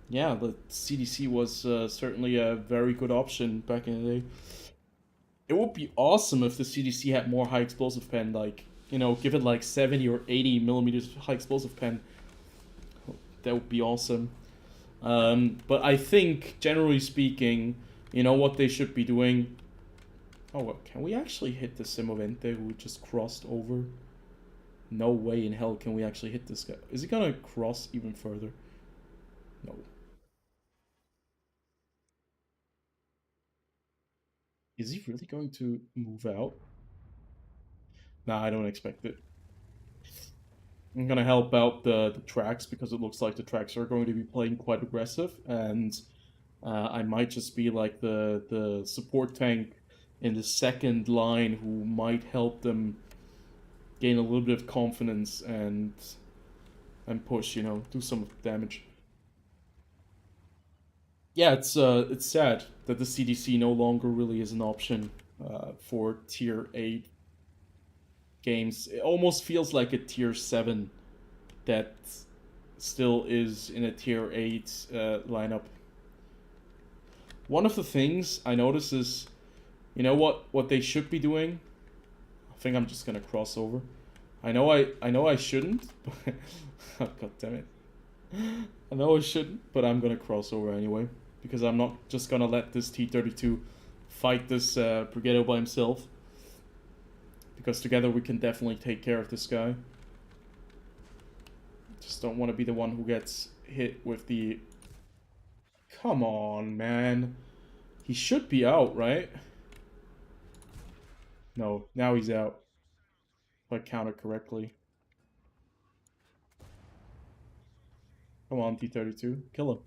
yeah, the CDC was certainly a very good option back in the day. It would be awesome if the CDC had more high explosive pen, like, give it like 70 or 80 millimeters high explosive pen. That would be awesome. But I think, generally speaking, what they should be doing. Oh, what, can we actually hit the Simovente who just crossed over? No way in hell can we actually hit this guy. Is he gonna cross even further? No. Is he really going to move out? Nah, I don't expect it. I'm gonna help out the tracks because it looks like the tracks are going to be playing quite aggressive, and I might just be like the support tank in the second line who might help them gain a little bit of confidence and push, do some damage. Yeah, it's sad that the CDC no longer really is an option for tier 8 games. It almost feels like a tier 7 that still is in a tier 8 lineup. One of the things I notice is, what they should be doing. I think I'm just gonna cross over. I know I shouldn't, but oh, god damn it. I know I shouldn't, but I'm gonna cross over anyway because I'm not just gonna let this T-32 fight this Brigetto by himself. Because together we can definitely take care of this guy. Just don't want to be the one who gets hit with the... Come on, man. He should be out, right? No, now he's out. If I counted correctly. Come on, T-32. Kill him.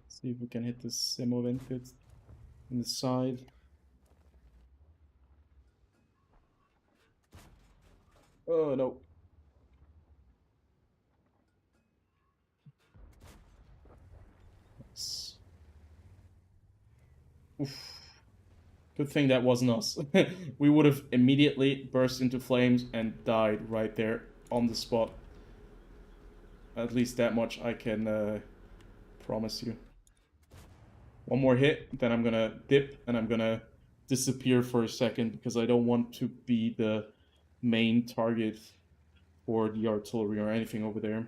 See if we can hit this Semovente in the side. Oh, no. Nice. Oof. Good thing that wasn't us. We would have immediately burst into flames and died right there on the spot. At least that much I can promise you. One more hit, then I'm gonna dip and I'm gonna disappear for a second because I don't want to be the main target for the artillery or anything over there.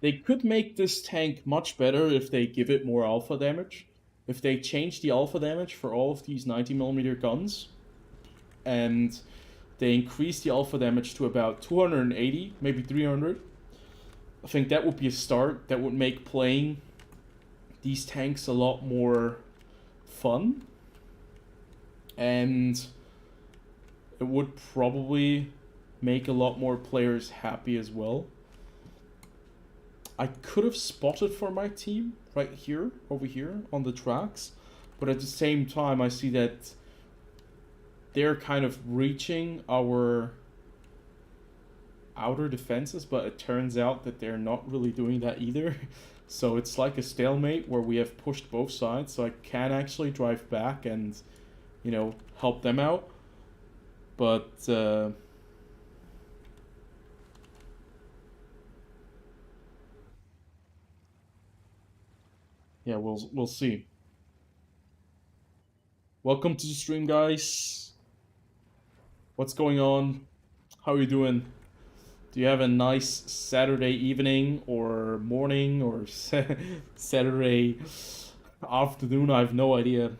They could make this tank much better if they give it more alpha damage. If they change the alpha damage for all of these 90mm guns, and they increase the alpha damage to about 280, maybe 300, I think that would be a start. That would make playing these tanks a lot more fun. And it would probably make a lot more players happy as well. I could have spotted for my team right here, over here on the tracks, but at the same time, I see that they're kind of reaching our outer defenses, but it turns out that they're not really doing that either. So it's like a stalemate where we have pushed both sides, so I can actually drive back and, help them out. But yeah, we'll see. Welcome to the stream, guys. What's going on? How are you doing? Do you have a nice Saturday evening or morning or Saturday afternoon? I have no idea.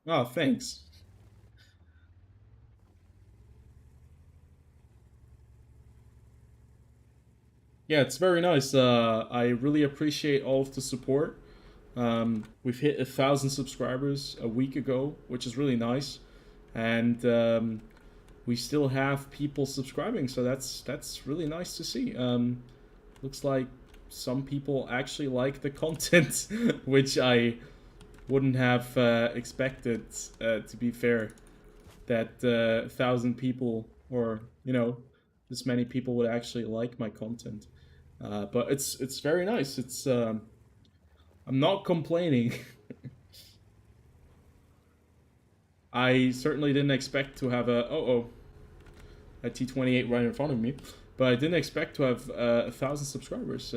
Oh, thanks. Yeah, it's very nice. I really appreciate all of the support. We've hit 1,000 subscribers a week ago, which is really nice, and we still have people subscribing, so that's really nice to see. Looks like some people actually like the content, which I wouldn't have expected. To be fair, that 1,000 people, or this many people would actually like my content. But it's very nice. I'm not complaining. I certainly didn't expect to have a T28 right in front of me, but I didn't expect to have 1,000 subscribers.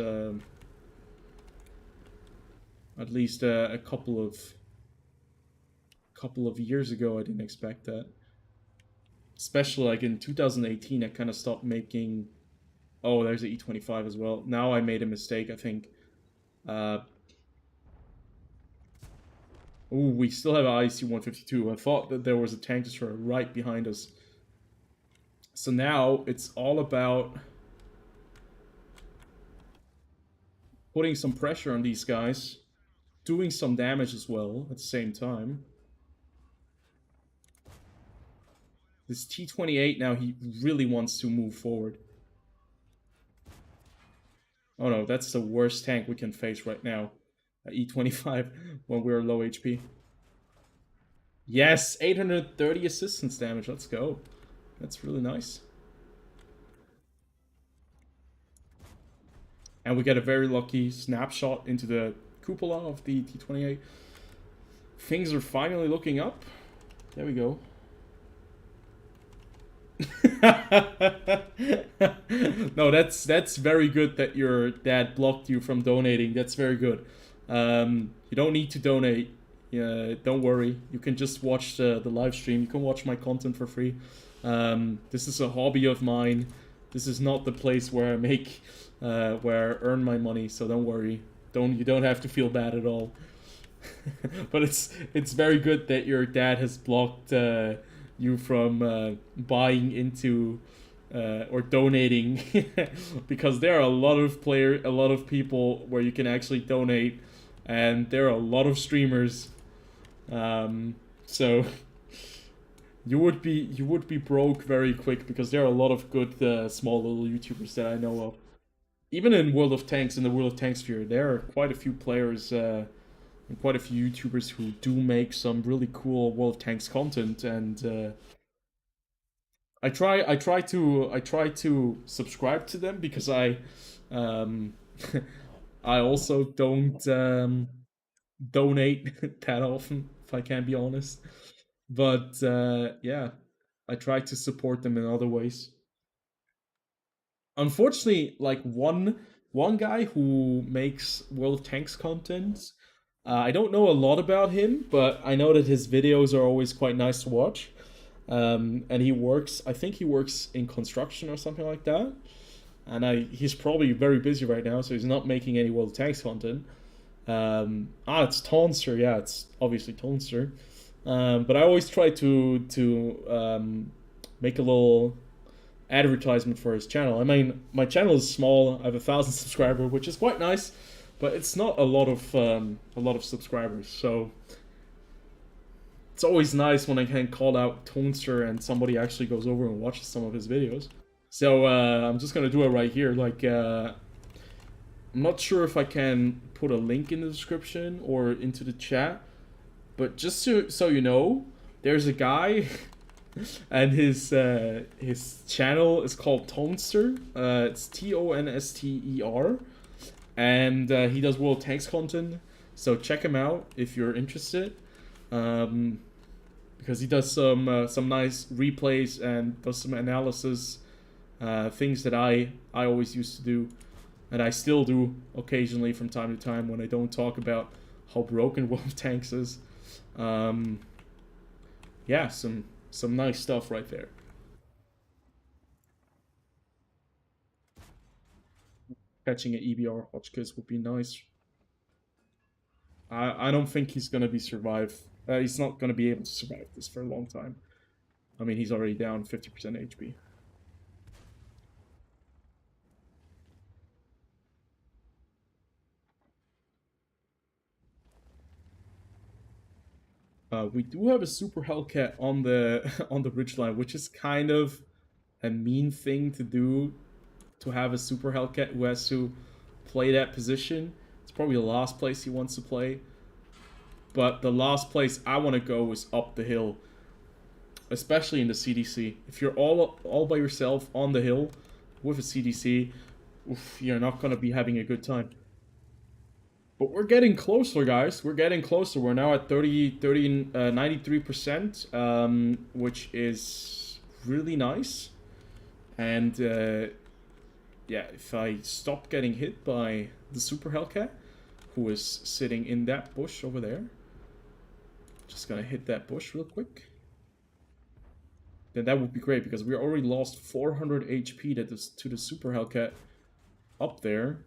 At least a couple of years ago, I didn't expect that. Especially like in 2018, I kind of stopped making. Oh, there's the E25 as well. Now I made a mistake, I think. Uh, oh, we still have an IC 152. I thought that there was a tank destroyer right behind us. So now it's all about putting some pressure on these guys, doing some damage as well at the same time. This T28 now, he really wants to move forward. Oh no, that's the worst tank we can face right now. E25 when we're low HP. Yes, 830 assistance damage. Let's go. That's really nice. And we get a very lucky snapshot into the cupola of the T28. Things are finally looking up. There we go. No, that's very good that your dad blocked you from donating. That's very good. You don't need to donate. Yeah, don't worry. You can just watch the live stream. You can watch my content for free. This is a hobby of mine. This is not the place where I make, where I earn my money. So don't worry. You don't have to feel bad at all. But it's very good that your dad has blocked you from buying into or donating, because there are a lot of people where you can actually donate, and there are a lot of streamers. So you would be broke very quick, because there are a lot of good small little YouTubers that I know of. Even in World of Tanks, in the World of Tanks sphere, there are quite a few players and quite a few YouTubers who do make some really cool World of Tanks content, and I try to subscribe to them, because um, I also don't donate that often, if I can be honest. But yeah, I try to support them in other ways. Unfortunately, like one guy who makes World of Tanks content, I don't know a lot about him, but I know that his videos are always quite nice to watch. And I think he works in construction or something like that. And he's probably very busy right now, so he's not making any World of Tanks content. It's Tonster. Yeah, it's obviously Tonster. But I always try to make a little advertisement for his channel. I mean, my channel is small. I have 1,000 subscribers, which is quite nice, but it's not a lot of subscribers. So it's always nice when I can call out Tonster and somebody actually goes over and watches some of his videos. So I'm just gonna do it right here. Like, I'm not sure if I can put a link in the description or into the chat, but just so you know, there's a guy, and his channel is called Tonster. It's Tonster, and he does World Tanks content. So check him out if you're interested, because he does some nice replays and does some analysis, things that I always used to do, and I still do occasionally from time to time when I don't talk about how broken World of Tanks is. Yeah, some nice stuff right there. Catching an EBR Hotchkiss would be nice. I don't think he's gonna be survive. He's not gonna be able to survive this for a long time. I mean, he's already down 50% HP. We do have a Super Hellcat on the on the ridgeline, which is kind of a mean thing to do, to have a Super Hellcat who has to play that position. It's probably the last place he wants to play. But the last place I want to go is up the hill, especially in the CDC. If you're all by yourself on the hill with a CDC, oof, you're not going to be having a good time. But we're getting closer, guys. We're getting closer. We're now at 93%, which is really nice. And yeah, if I stop getting hit by the Super Hellcat, who is sitting in that bush over there, just gonna hit that bush real quick. Then that would be great, because we already lost 400 HP to the Super Hellcat up there.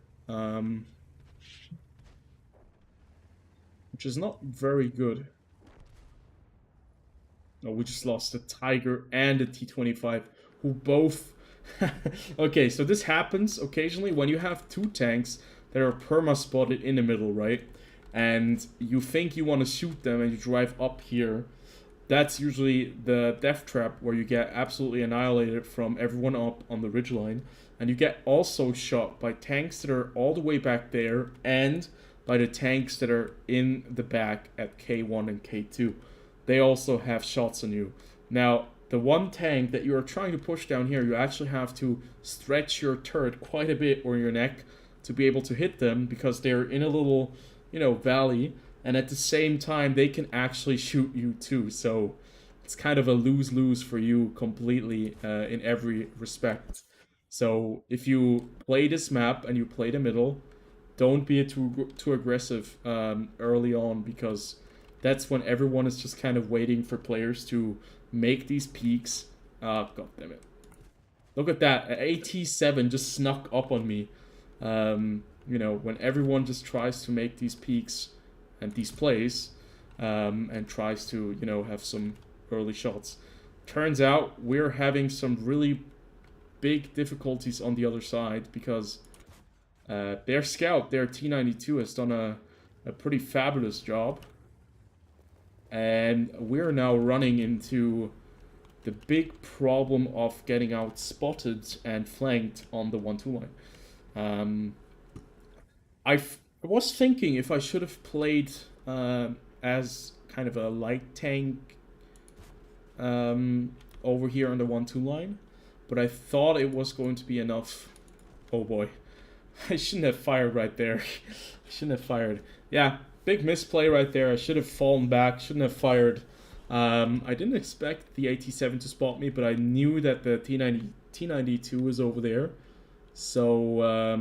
Which is not very good. Oh, we just lost the Tiger and the T-25, who both... Okay, so this happens occasionally when you have two tanks that are perma-spotted in the middle, right? And you think you want to shoot them and you drive up here. That's usually the death trap where you get absolutely annihilated from everyone up on the ridgeline. And you get also shot by tanks that are all the way back there, and by the tanks that are in the back at K1 and K2. They also have shots on you. Now, the one tank that you are trying to push down here, you actually have to stretch your turret quite a bit, or your neck, to be able to hit them, because they're in a little, you know, valley, and at the same time they can actually shoot you too. So it's kind of a lose-lose for you completely, in every respect. So if you play this map and you play the middle, don't be too aggressive early on, because that's when everyone is just kind of waiting for players to make these peaks. God damn it. Look at that. An AT7 just snuck up on me. You know, when everyone just tries to make these peaks and these plays, and tries to, you know, have some early shots. Turns out we're having some really big difficulties on the other side, because their scout, their T92, has done a pretty fabulous job. And we're now running into the big problem of getting out spotted and flanked on the 1-2 line. I was thinking if I should have played as kind of a light tank over here on the 1-2 line, but I thought it was going to be enough. Oh boy. I shouldn't have fired right there. I shouldn't have fired. Yeah, big misplay right there. I should have fallen back. Shouldn't have fired. I didn't expect the AT7 to spot me, but I knew that the T92 was over there. So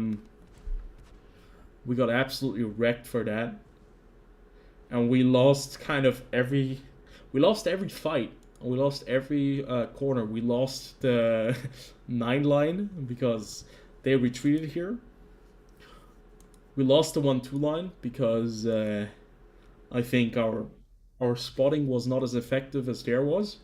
we got absolutely wrecked for that. And we lost kind of every... We lost every fight. We lost every corner. We lost the 9 line because they retreated here. We lost the 1-2 line because I think our spotting was not as effective as there was.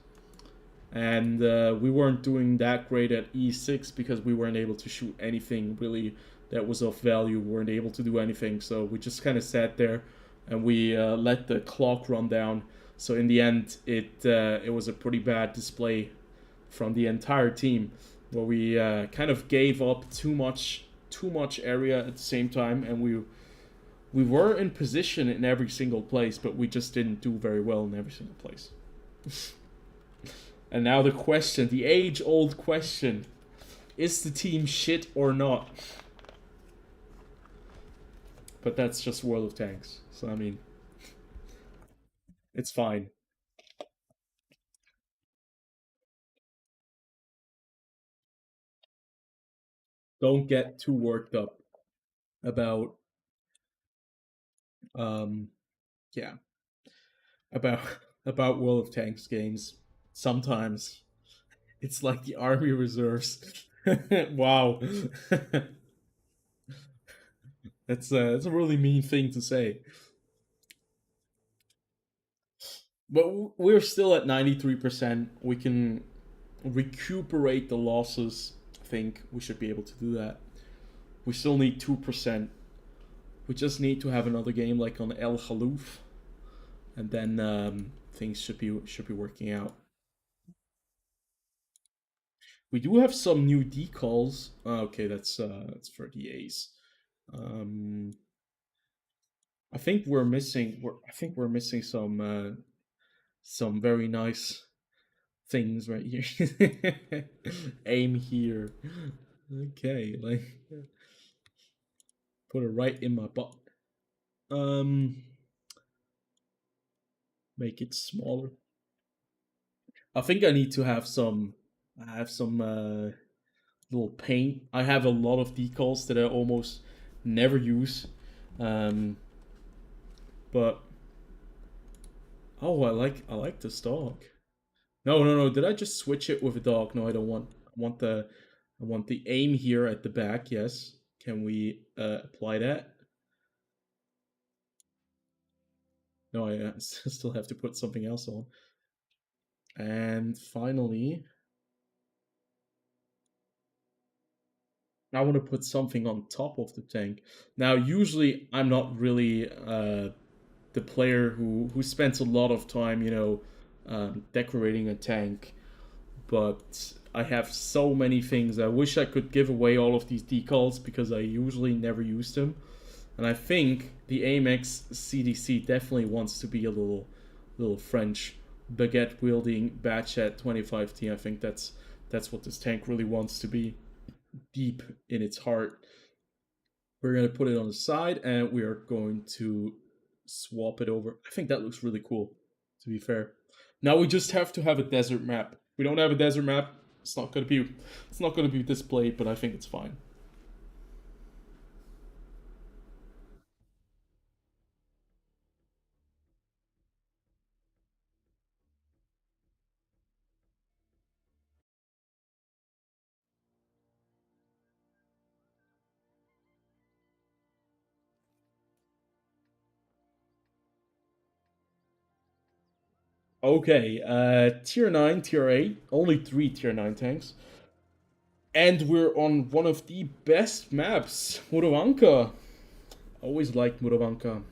And we weren't doing that great at E6 because we weren't able to shoot anything really that was of value. We weren't able to do anything. So we just kind of sat there and we let the clock run down. So in the end, it was a pretty bad display from the entire team. where we kind of gave up too much area at the same time, and we were in position in every single place, but we just didn't do very well in every single place. And now the question, the age-old question: is the team shit or not? But that's just World of Tanks, so I mean, it's fine. Don't get too worked up about um yeah, about about World of Tanks games. Sometimes it's like the army reserves. Wow. That's a really mean thing to say. But we're still at 93%. We can recuperate the losses. I think we should be able to do that. We still need 2%. We just need to have another game like on El Khalouf, and then things should be working out. We do have some new decals. Okay, that's for the A's. Um, I think we're missing. I think we're missing some very nice things right here. Aim here. Okay, like put it right in my butt. Um, make it smaller. I think I need to have some. I have some little paint. I have a lot of decals that I almost never use. Um, but oh, I like this dog. No, no, no. Did I just switch it with a dog? No, I don't want. I want the aim here at the back. Yes. Can we apply that? No, I still have to put something else on. And finally, I want to put something on top of the tank. Now, usually I'm not really the player who spends a lot of time, decorating a tank. But I have so many things. I wish I could give away all of these decals because I usually never use them. And I think the Amex CDC definitely wants to be a little French baguette wielding Batchat 25T. I think that's what this tank really wants to be, deep in its heart. We're gonna put it on the side and we are going to swap it over. I think that looks really cool, to be fair. Now we just have to have a desert map. We don't have a desert map. It's not gonna be displayed, but I think it's fine. Okay, tier 9, tier 8, only 3 tier 9 tanks. And we're on one of the best maps, Muravanka. Always liked Muravanka.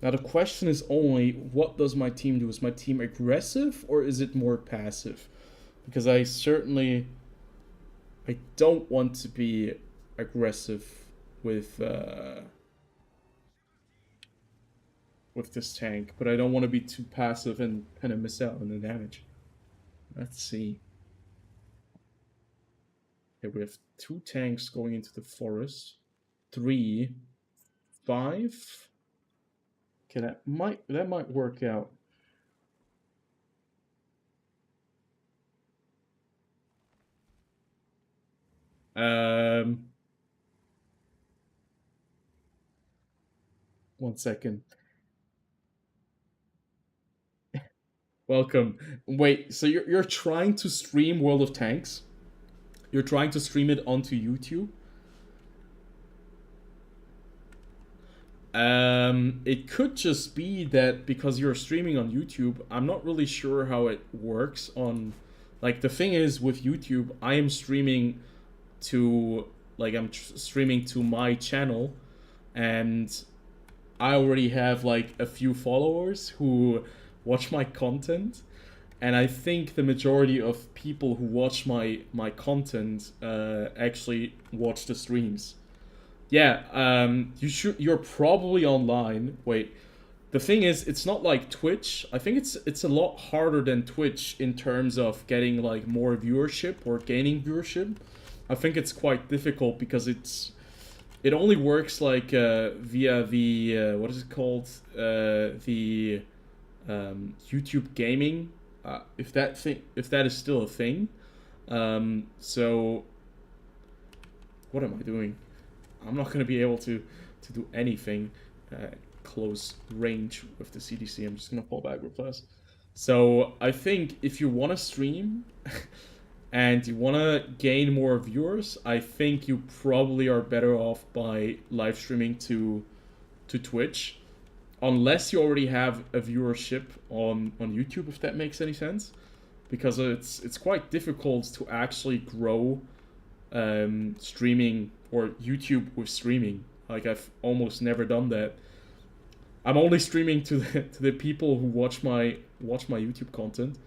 Now the question is only, what does my team do? Is my team aggressive or is it more passive? Because I don't want to be aggressive with with this tank, but I don't want to be too passive and kind of miss out on the damage. Let's see. Okay, we have 2 tanks going into the forest. 3, 5. Okay, that might work out. Um, 1 second. Welcome. Wait, so you're trying to stream World of Tanks? You're trying to stream it onto YouTube? It could just be that because you're streaming on YouTube, I'm not really sure how it works on. Like, the thing is, with YouTube, I am streaming to. Like, streaming to my channel, and I already have, like, a few followers who watch my content. and I think the majority of people who watch my content actually watch the streams. Yeah, you're probably online. Wait, the thing is, it's not like Twitch. I think it's a lot harder than Twitch in terms of getting like more viewership or gaining viewership. I think it's quite difficult because it only works like via the what is it called, the YouTube gaming, if that is still a thing. So what am I doing? I'm not going to be able to do anything close range with the CDC. I'm just going to fall back real fast. So I think if you want to stream and you want to gain more viewers, I think you probably are better off by live streaming to Twitch, unless you already have a viewership on YouTube, if that makes any sense, because it's quite difficult to actually grow streaming or YouTube with streaming. Like I've almost never done that. I'm only streaming to the people who watch my YouTube content,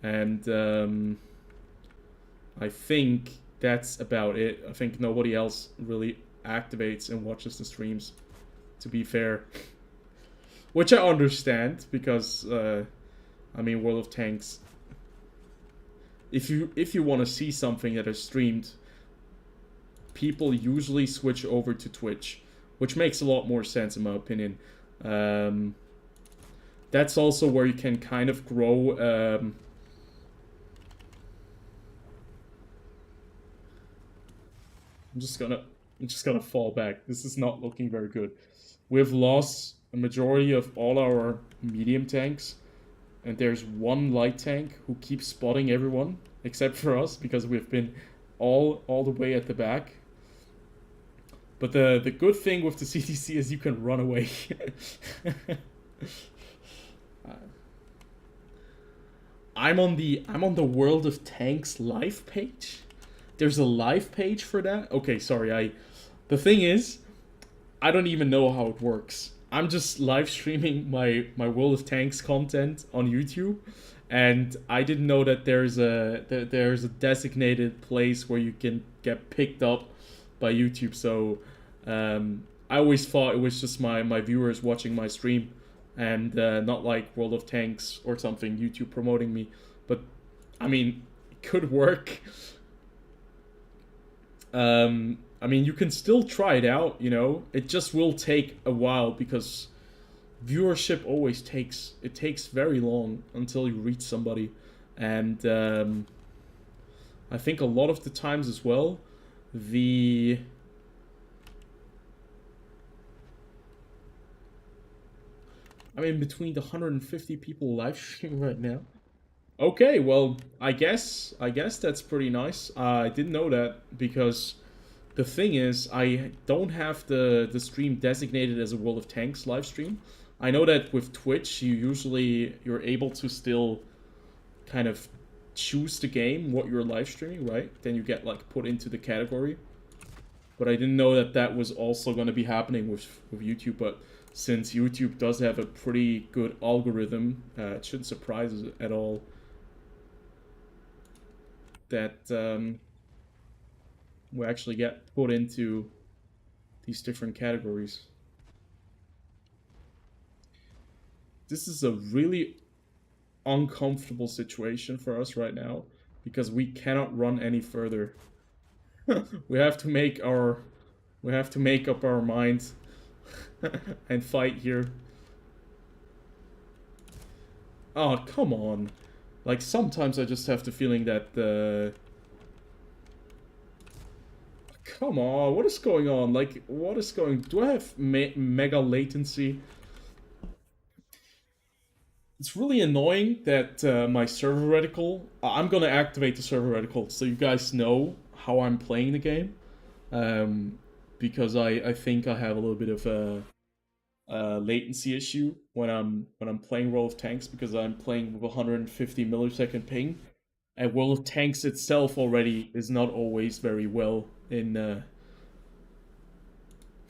and I think that's about it. I think nobody else really activates and watches the streams, to be fair. Which I understand because I mean, World of Tanks. If you want to see something that is streamed, people usually switch over to Twitch, which makes a lot more sense in my opinion. That's also where you can kind of grow. I'm just gonna fall back. This is not looking very good. We've lost a majority of all our medium tanks, and there's one light tank who keeps spotting everyone except for us because we've been all the way at the back. But the good thing with the CTC is you can run away. I'm on the World of Tanks live page. There's a live page for that. Okay, sorry. The thing is, I don't even know how it works. I'm just live streaming my World of Tanks content on YouTube, and I didn't know that there's a designated place where you can get picked up by YouTube. So I always thought it was just my viewers watching my stream, and not like World of Tanks or something, YouTube promoting me. But I mean, it could work. I mean, you can still try it out, you know. It just will take a while because viewership always takes very long until you reach somebody, and I think a lot of the times as well, I'm in between the 150 people live streaming right now. Okay, well, I guess that's pretty nice. I didn't know that because the thing is, I don't have the stream designated as a World of Tanks live stream. I know that with Twitch, you're able to still kind of choose the game, what you're live streaming, right? Then you get like put into the category. But I didn't know that that was also going to be happening with YouTube. But since YouTube does have a pretty good algorithm, it shouldn't surprise us at all that we actually get put into these different categories. This is a really uncomfortable situation for us right now because we cannot run any further. we have to make up our minds and fight here. Oh, come on. Like, sometimes I just have the feeling that come on, what is going on? Like, what is going... Do I have mega latency? It's really annoying that my server reticle... I'm gonna activate the server reticle so you guys know how I'm playing the game. Because I think I have a little bit of a latency issue when I'm playing World of Tanks because I'm playing with 150 millisecond ping. And World of Tanks itself already is not always very well in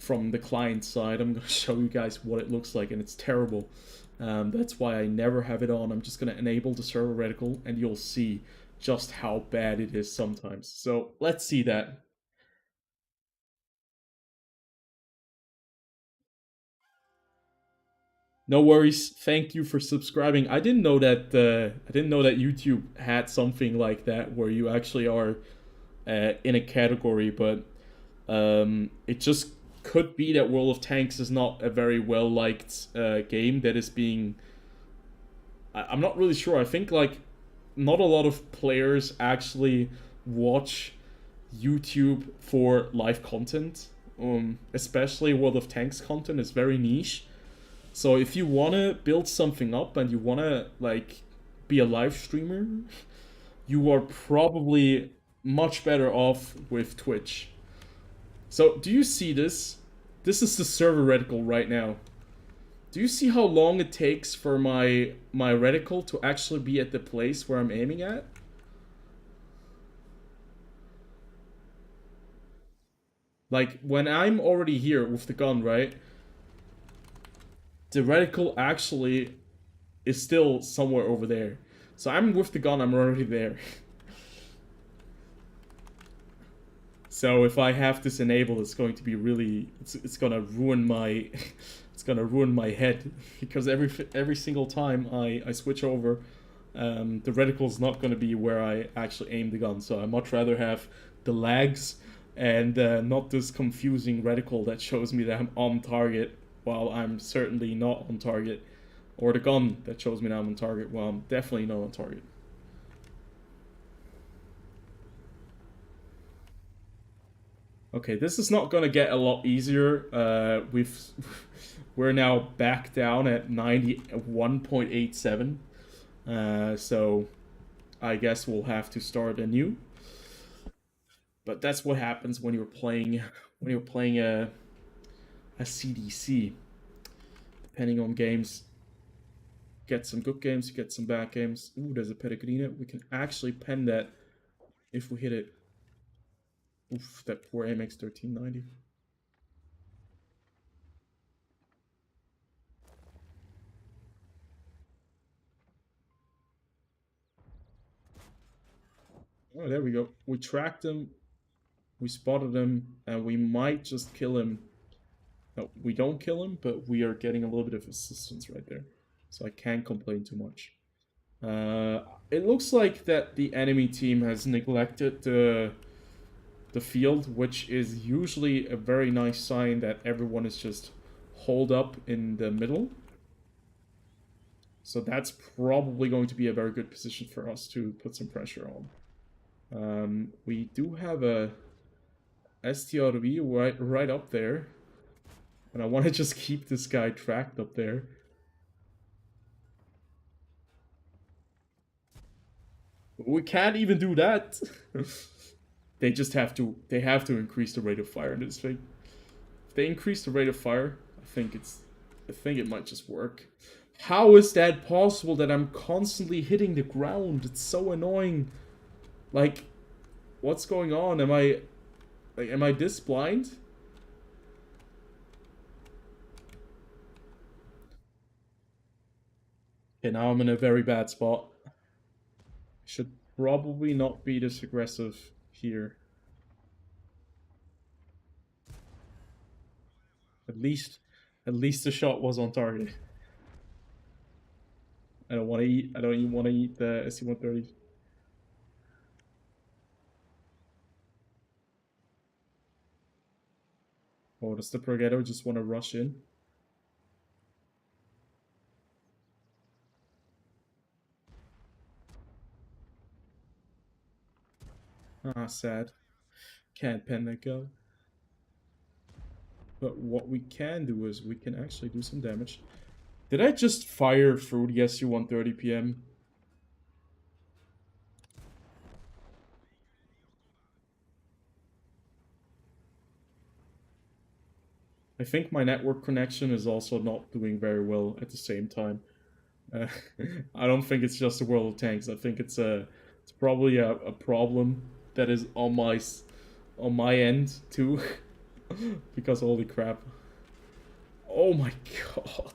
from the client side. I'm gonna show you guys what it looks like, and it's terrible. That's why I never have it on. I'm just gonna enable the server reticle, and you'll see just how bad it is sometimes. So let's see that. No worries. Thank you for subscribing. I didn't know that YouTube had something like that where you actually are in a category, but it just could be that World of Tanks is not a very well liked game that is being. I'm not really sure. I think like not a lot of players actually watch YouTube for live content. Especially World of Tanks content is very niche. So if you wanna build something up and you wanna like be a live streamer, you are probably much better off with Twitch. So do you see this? This is the server reticle right now. Do you see how long it takes for my reticle to actually be at the place where I'm aiming at? Like when I'm already here with the gun, right? The reticle actually is still somewhere over there. So I'm with the gun, I'm already there. So if I have this enabled, it's going to be really, it's gonna ruin my, it's gonna ruin my head because every single time I switch over, the reticle is not gonna be where I actually aim the gun. So I much rather have the lags and not this confusing reticle that shows me that I'm on target while I'm certainly not on target, or the gun that shows me that I'm on target while I'm definitely not on target. Okay, this is not gonna get a lot easier. We're now back down at 91.87. So I guess we'll have to start anew. But that's what happens when you're playing a CDC. Depending on games, get some good games, get some bad games. Ooh, there's a Pellegrina. We can actually pen that if we hit it. Oof, that poor AMX 1390. Oh, there we go. We tracked him, we spotted him, and we might just kill him. No, we don't kill him, but we are getting a little bit of assistance right there. So I can't complain too much. It looks like that the enemy team has neglected the field, which is usually a very nice sign that everyone is just holed up in the middle. So that's probably going to be a very good position for us to put some pressure on. We do have a STRV right up there. And I want to just keep this guy tracked up there. We can't even do that. They just have to increase the rate of fire in this thing. If they increase the rate of fire, I think it might just work. How is that possible that I'm constantly hitting the ground? It's so annoying. Like, what's going on? Am I this blind? Okay, now I'm in a very bad spot. Should probably not be this aggressive here. At least the shot was on target. I don't even want to eat the SC-130. Oh, does the Progetto just want to rush in? Ah, sad. Can't pen that go. But what we can do is we can actually do some damage. Did I just fire through the SU-130 PM? I think my network connection is also not doing very well at the same time. Uh, I don't think it's just the World of Tanks. I think it's probably a problem that is on my end too. Because holy crap. Oh my god.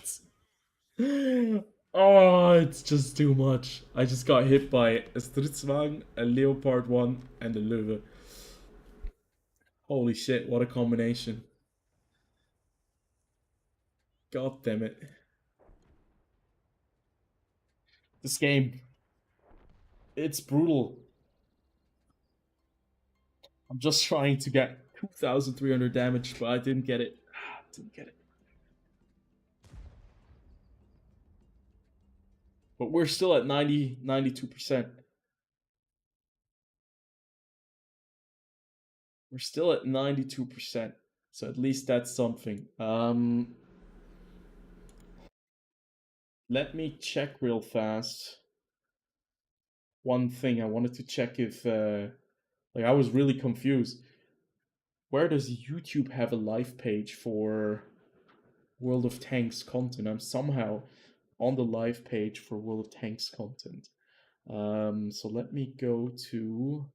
Oh, it's just too much. I just got hit by a Stridswagen, a Leopard 1, and a Löwe. Holy shit, what a combination. God damn it. This game, it's brutal. I'm just trying to get 2,300 damage, but I didn't get it. Didn't get it. But we're still at 92%. We're still at 92%. So at least that's something. Let me check real fast. One thing I wanted to check if, like, I was really confused. Where does YouTube have a live page for World of Tanks content? I'm somehow on the live page for World of Tanks content. So let me go to,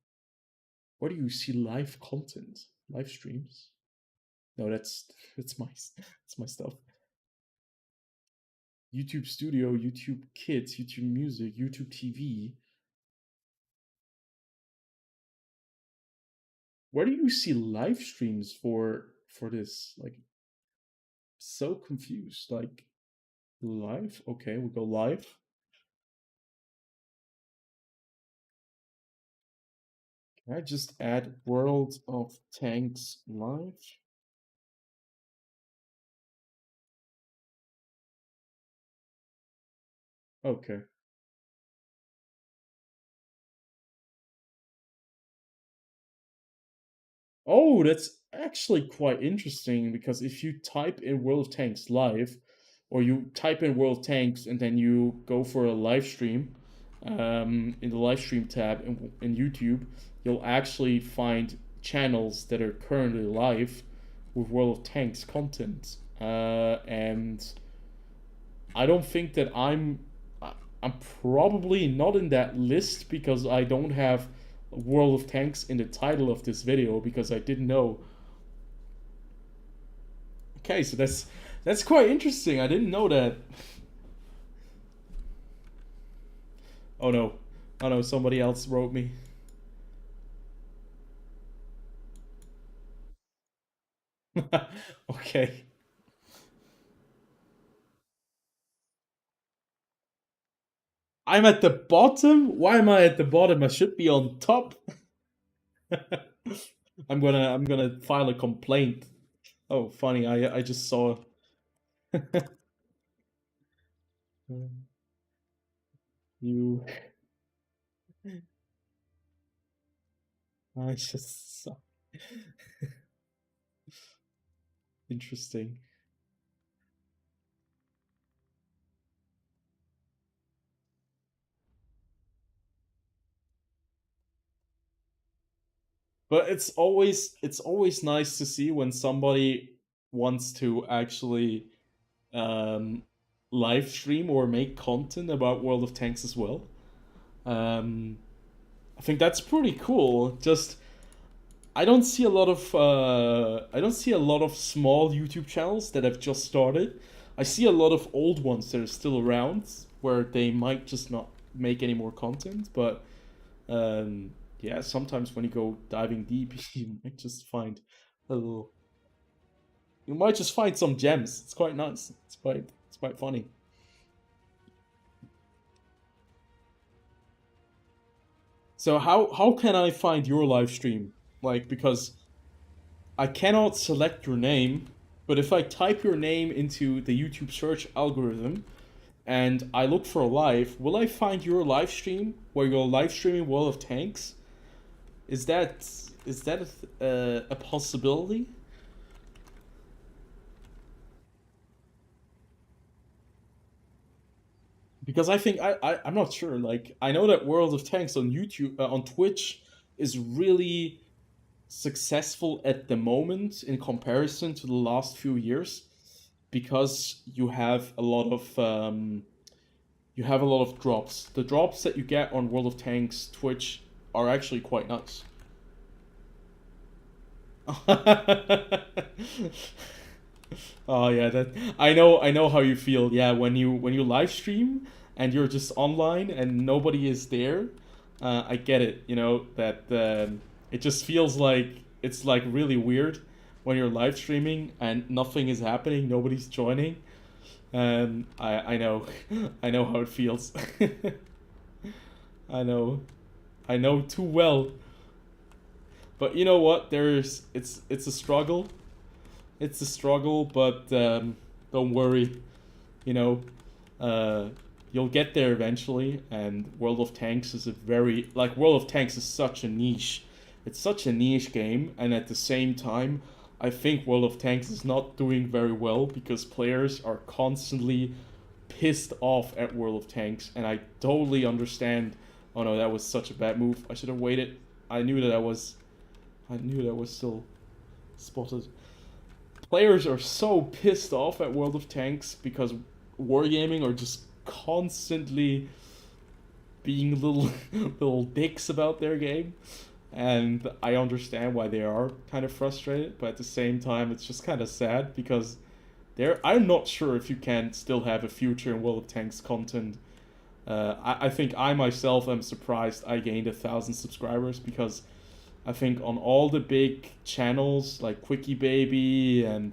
where do you see live content? Live streams? No, that's my stuff. YouTube Studio, YouTube Kids, YouTube Music, YouTube TV. Where do you see live streams for this? Like, so confused. Like, live? Okay, we'll go live. Can I just add World of Tanks live? Okay. Oh, that's actually quite interesting because if you type in World of Tanks live, or you type in World of Tanks and then you go for a live stream, in the live stream tab in YouTube, you'll actually find channels that are currently live with World of Tanks content. And I don't think that I'm probably not in that list because I don't have World of Tanks in the title of this video because I didn't know. Okay, so that's quite interesting. I didn't know that. Oh no. Oh no, somebody else wrote me. Okay. I'm at the bottom? Why am I at the bottom? I should be on top. I'm gonna file a complaint. Oh, funny. I just saw. You. I just saw. Interesting. But it's always nice to see when somebody wants to actually um, live stream or make content about World of Tanks as well. Um, I think that's pretty cool. Just I don't see a lot of small YouTube channels that have just started. I see a lot of old ones that are still around where they might just not make any more content, but yeah, sometimes when you go diving deep, you might just find a little. You might just find some gems. It's quite nice. It's quite funny. So how can I find your live stream? Like, because I cannot select your name, but if I type your name into the YouTube search algorithm and I look for a live, will I find your live stream where you're live streaming World of Tanks? Is that a possibility? Because I think I'm not sure. Like, I know that World of Tanks on YouTube on Twitch is really successful at the moment in comparison to the last few years because you have a lot of drops. The drops that you get on World of Tanks Twitch are actually quite nice. Oh yeah, that I know how you feel. Yeah, when you live stream and you're just online and nobody is there, I get it. You know that it just feels like it's like really weird when you're live streaming and nothing is happening, nobody's joining. I know, I know how it feels. I know, I know too well. But you know what? It's a struggle. It's a struggle, but don't worry. You know, uh, you'll get there eventually. And World of Tanks is a very like World of Tanks is such a niche. It's such a niche game, and at the same time, I think World of Tanks is not doing very well because players are constantly pissed off at World of Tanks, and I totally understand. Oh no, that was such a bad move. I should have waited. I knew that I knew that was still spotted. Players are so pissed off at World of Tanks because wargaming are just constantly being little little dicks about their game, and I understand why they are kind of frustrated. But at the same time, it's just kind of sad because there. I'm not sure if you can still have a future in World of Tanks content. I think I myself am surprised I gained 1,000 subscribers because I think on all the big channels like Quickie Baby and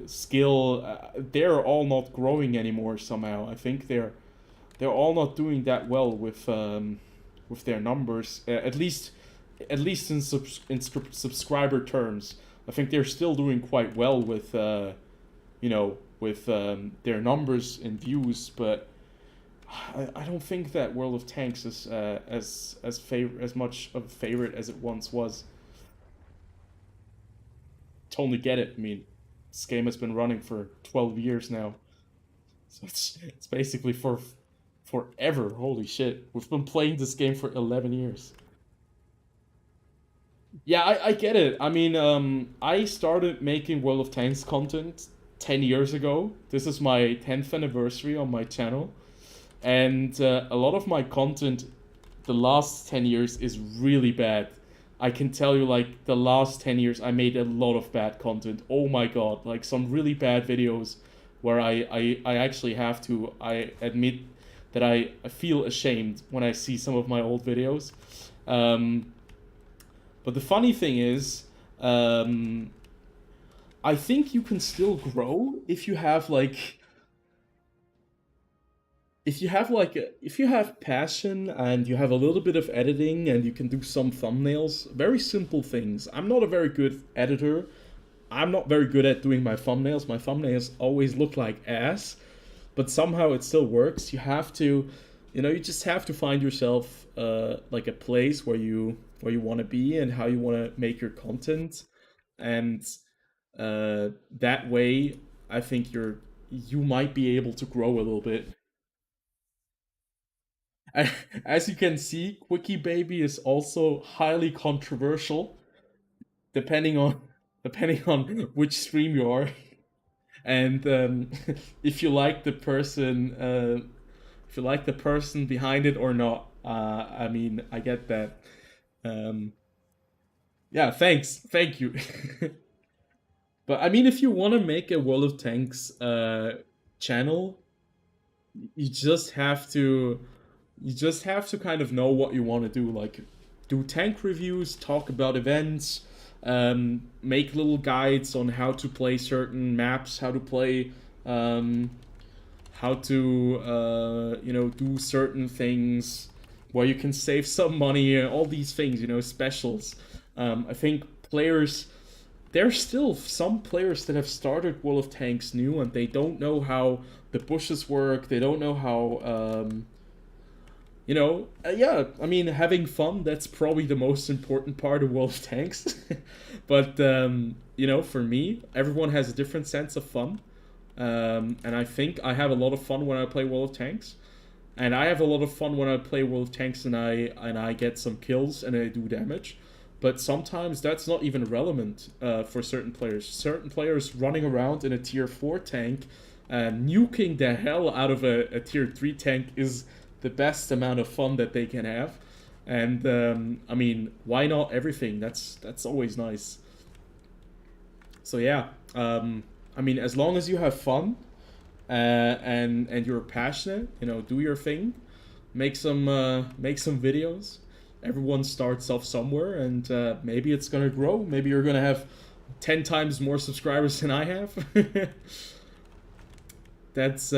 Skill, they're all not growing anymore somehow. I think they're all not doing that well with their numbers. At least in subscriber terms. I think they're still doing quite well with you know with their numbers and views, but I don't think that World of Tanks is as much of a favorite as it once was. Totally get it. I mean, this game has been running for 12 years now, so it's basically for forever. Holy shit, we've been playing this game for 11 years. Yeah, I get it. I mean, I started making World of Tanks content 10 years ago. This is my 10th anniversary on my channel. And a lot of my content the last 10 years is really bad. I can tell you, like, the last 10 years, I made a lot of bad content. Oh my god, like, some really bad videos where I actually have to, I admit that I feel ashamed when I see some of my old videos. Um, but the funny thing is, um, I think you can still grow if you have, like, if you have passion and you have a little bit of editing and you can do some thumbnails, very simple things. I'm not a very good editor. I'm not very good at doing my thumbnails. My thumbnails always look like ass, but somehow it still works. You have to, you know, you just have to find yourself like a place where you want to be and how you want to make your content, and that way, I think you might be able to grow a little bit. As you can see, Quickie Baby is also highly controversial, depending on depending on which stream you are, and if you like the person, if you like the person behind it or not. I mean, I get that. Um, yeah, thank you. But I mean, if you want to make a World of Tanks channel, you just have to kind of know what you want to do, like do tank reviews, talk about events, make little guides on how to play certain maps, how to play um, how to you know, do certain things where you can save some money, all these things, you know, specials. I think players, there's still some players that have started World of Tanks new and they don't know how the bushes work, they don't know how you know, yeah, I mean, having fun, that's probably the most important part of World of Tanks. But, you know, for me, everyone has a different sense of fun. And I think I have a lot of fun when I play World of Tanks. And I have a lot of fun when I play World of Tanks and I get some kills and I do damage. But sometimes that's not even relevant for certain players. Certain players running around in a tier 4 tank, nuking the hell out of a tier 3 tank is the best amount of fun that they can have. And I mean, why not everything? That's always nice. So yeah, I mean, as long as you have fun and you're passionate, you know, do your thing, make some videos. Everyone starts off somewhere, and maybe it's gonna grow. Maybe you're gonna have 10 times more subscribers than I have. That's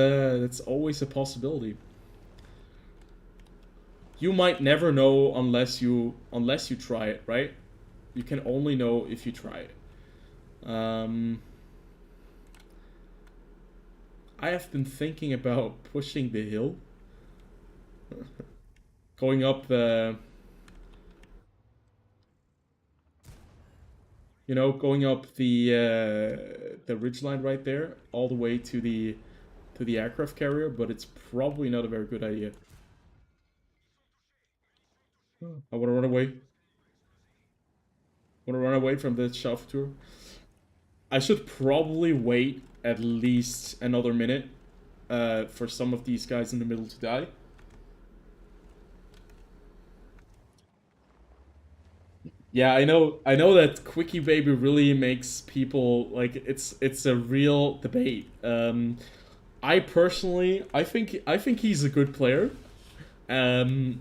always a possibility. You might never know unless you try it, right? You can only know if you try it. I have been thinking about pushing the hill, going up the, going up the ridge line right there, all the way to the aircraft carrier. But it's probably not a very good idea. I want to run away. Want to run away from the Schaff tour. I should probably wait at least another minute for some of these guys in the middle to die. Yeah, I know that Quickie Baby really makes people like it's a real debate. I personally, I think he's a good player. Um,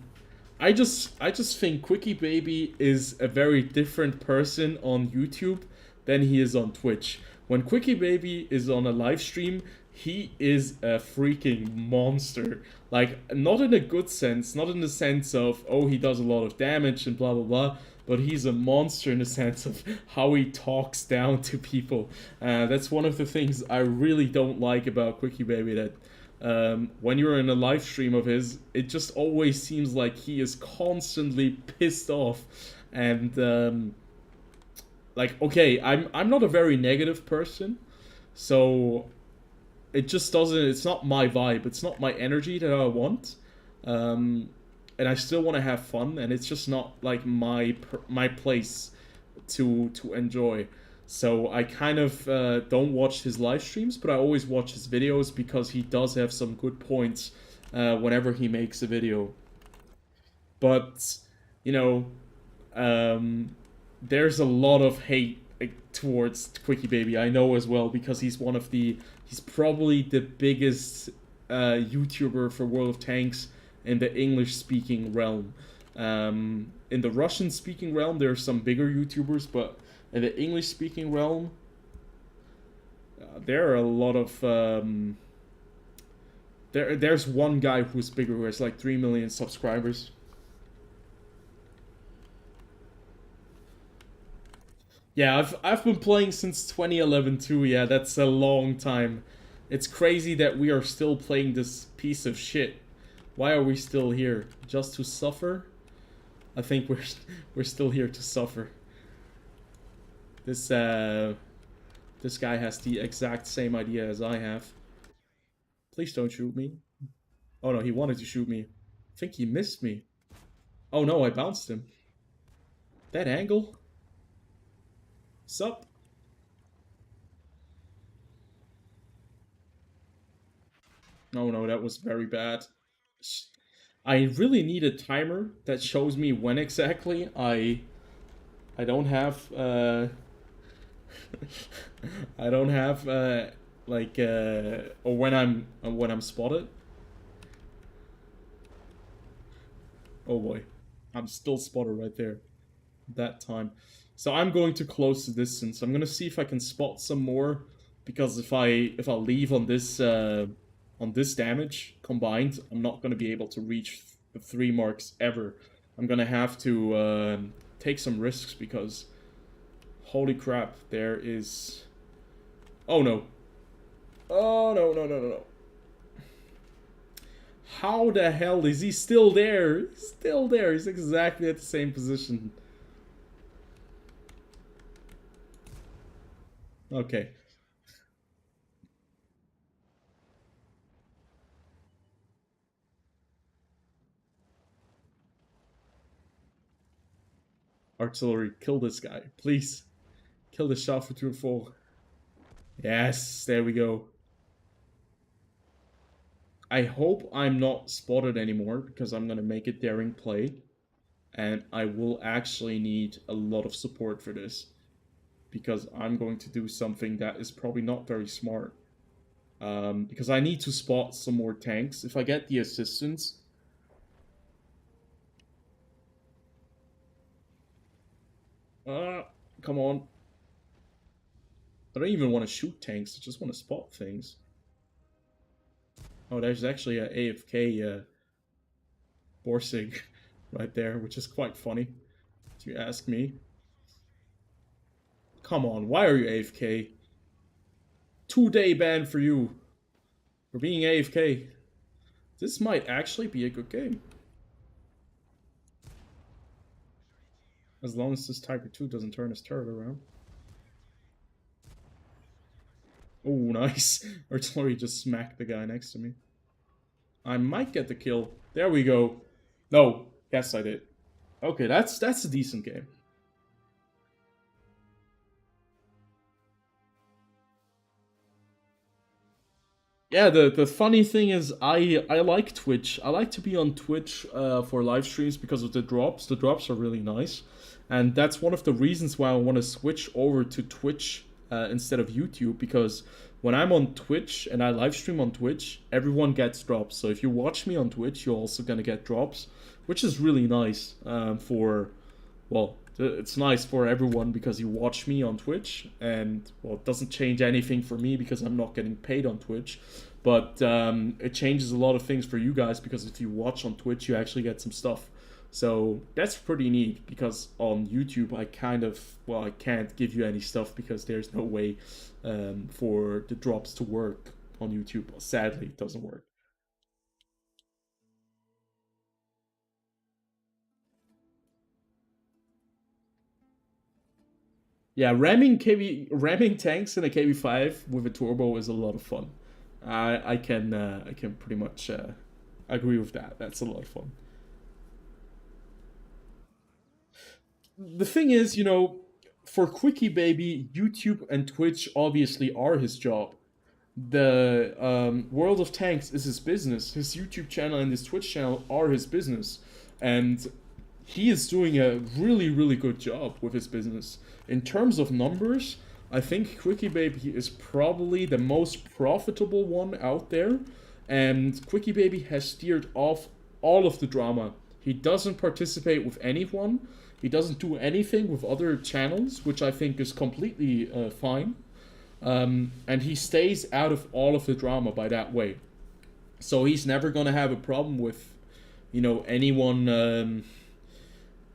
I just think Quickie Baby is a very different person on YouTube than he is on Twitch. When Quickie Baby is on a live stream, he is a freaking monster. Like, not in a good sense, not in the sense of, oh, he does a lot of damage and blah blah blah, but he's a monster in the sense of how he talks down to people. That's one of the things I really don't like about Quickie Baby, that when you're in a live stream of his, it just always seems like he is constantly pissed off. And like, okay, I'm not a very negative person, so it just doesn't. It's not my vibe. It's not my energy that I want. Um, and I still want to have fun, and it's just not like my place to enjoy. So I kind of don't watch his live streams, but I always watch his videos because he does have some good points whenever he makes a video. But you know, um, there's a lot of hate towards Quickie Baby. I know as well, because he's probably the biggest YouTuber for World of Tanks in the English speaking realm. In the Russian speaking realm, there are some bigger YouTubers, but in the English speaking realm, there are a lot of there's one guy who's bigger, who has like 3 million subscribers. Yeah, I've been playing since 2011 too. Yeah, that's a long time. It's crazy that we are still playing this piece of shit. Why are we still here? Just to suffer? I think we're still here to suffer. This this guy has the exact same idea as I have. Please don't shoot me. Oh no, he wanted to shoot me. I think he missed me. Oh no, I bounced him. That angle? Sup? Oh no, that was very bad. I really need a timer that shows me when exactly I don't have I don't have like or when I'm spotted. Oh boy, I'm still spotted right there. That time. So I'm going to close the distance. I'm gonna see if I can spot some more, because if I leave on this damage combined, I'm not gonna be able to reach the 3 marks ever. I'm gonna have to take some risks, because holy crap, there is. Oh no! Oh no no no no no! How the hell is he still there? He's still there. He's exactly at the same position. Okay. Artillery, kill this guy. Please. Kill the shot for 2 and 4. Yes, there we go. I hope I'm not spotted anymore, because I'm gonna make a daring play. And I will actually need a lot of support for this. because I'm going to do something that is probably not very smart. Because I need to spot some more tanks. If I get the assistance... Come on. I don't even want to shoot tanks, I just want to spot things. Oh, there's actually a AFK Borsig right there, which is quite funny, if you ask me. Come on, why are you AFK? 2-day ban for you. For being AFK. This might actually be a good game. As long as this Tiger 2 doesn't turn his turret around. Oh, nice. Artillery just smacked the guy next to me. I might get the kill. There we go. No. Yes, I did. Okay, that's a decent game. Yeah, the funny thing is I like Twitch. I like to be on Twitch for live streams because of the drops. The drops are really nice. And that's one of the reasons why I want to switch over to Twitch instead of YouTube, because when I'm on Twitch and I live stream on Twitch, everyone gets drops. So if you watch me on Twitch, you're also gonna get drops, which is really nice for, well, it's nice for everyone because you watch me on Twitch, and well, it doesn't change anything for me because I'm not getting paid on Twitch, but it changes a lot of things for you guys because if you watch on Twitch, you actually get some stuff. So that's pretty neat because on YouTube, I can't give you any stuff because there's no way for the drops to work on YouTube. Sadly, it doesn't work. Yeah, ramming tanks in a KV5 with a turbo is a lot of fun. I can pretty much agree with that. That's a lot of fun. The thing is, for Quickie Baby, YouTube and Twitch obviously are his job. The World of Tanks is his business. His YouTube channel and his Twitch channel are his business, and he is doing a really, really good job with his business. In terms of numbers, I think Quickie Baby is probably the most profitable one out there, and Quickie Baby has steered off all of the drama. He doesn't participate with anyone. He doesn't do anything with other channels, which I think is completely fine. And he stays out of all of the drama by that way. So he's never gonna have a problem with, anyone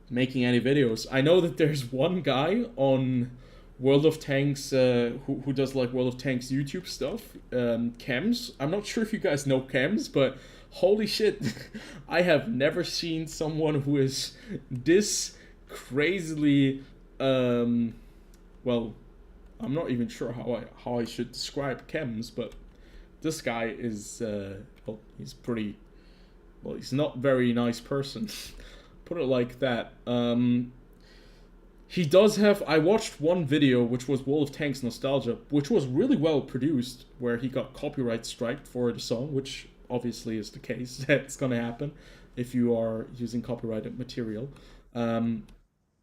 making any videos. I know that there's one guy on World of Tanks who does like World of Tanks YouTube stuff, Chems. I'm not sure if you guys know Chems, but holy shit, I have never seen someone who is this crazily, well, I'm not even sure how I should describe Chems, but this guy is, well, he's pretty, well, he's not very nice person. Put it like that. He does have, I watched one video, which was World of Tanks Nostalgia, which was really well produced, where he got copyright striked for the song, which obviously is the case. That's gonna happen if you are using copyrighted material.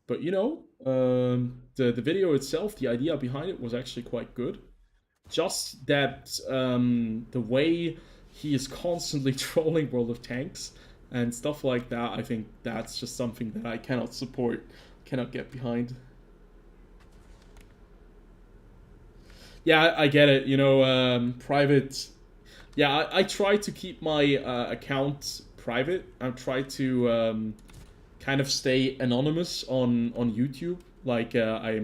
But the video itself, the idea behind it was actually quite good. Just that the way he is constantly trolling World of Tanks and stuff like that, I think that's just something that I cannot support, cannot get behind. Yeah, I get it. Private. Yeah, I try to keep my account private. I try to kind of stay anonymous on YouTube. Like I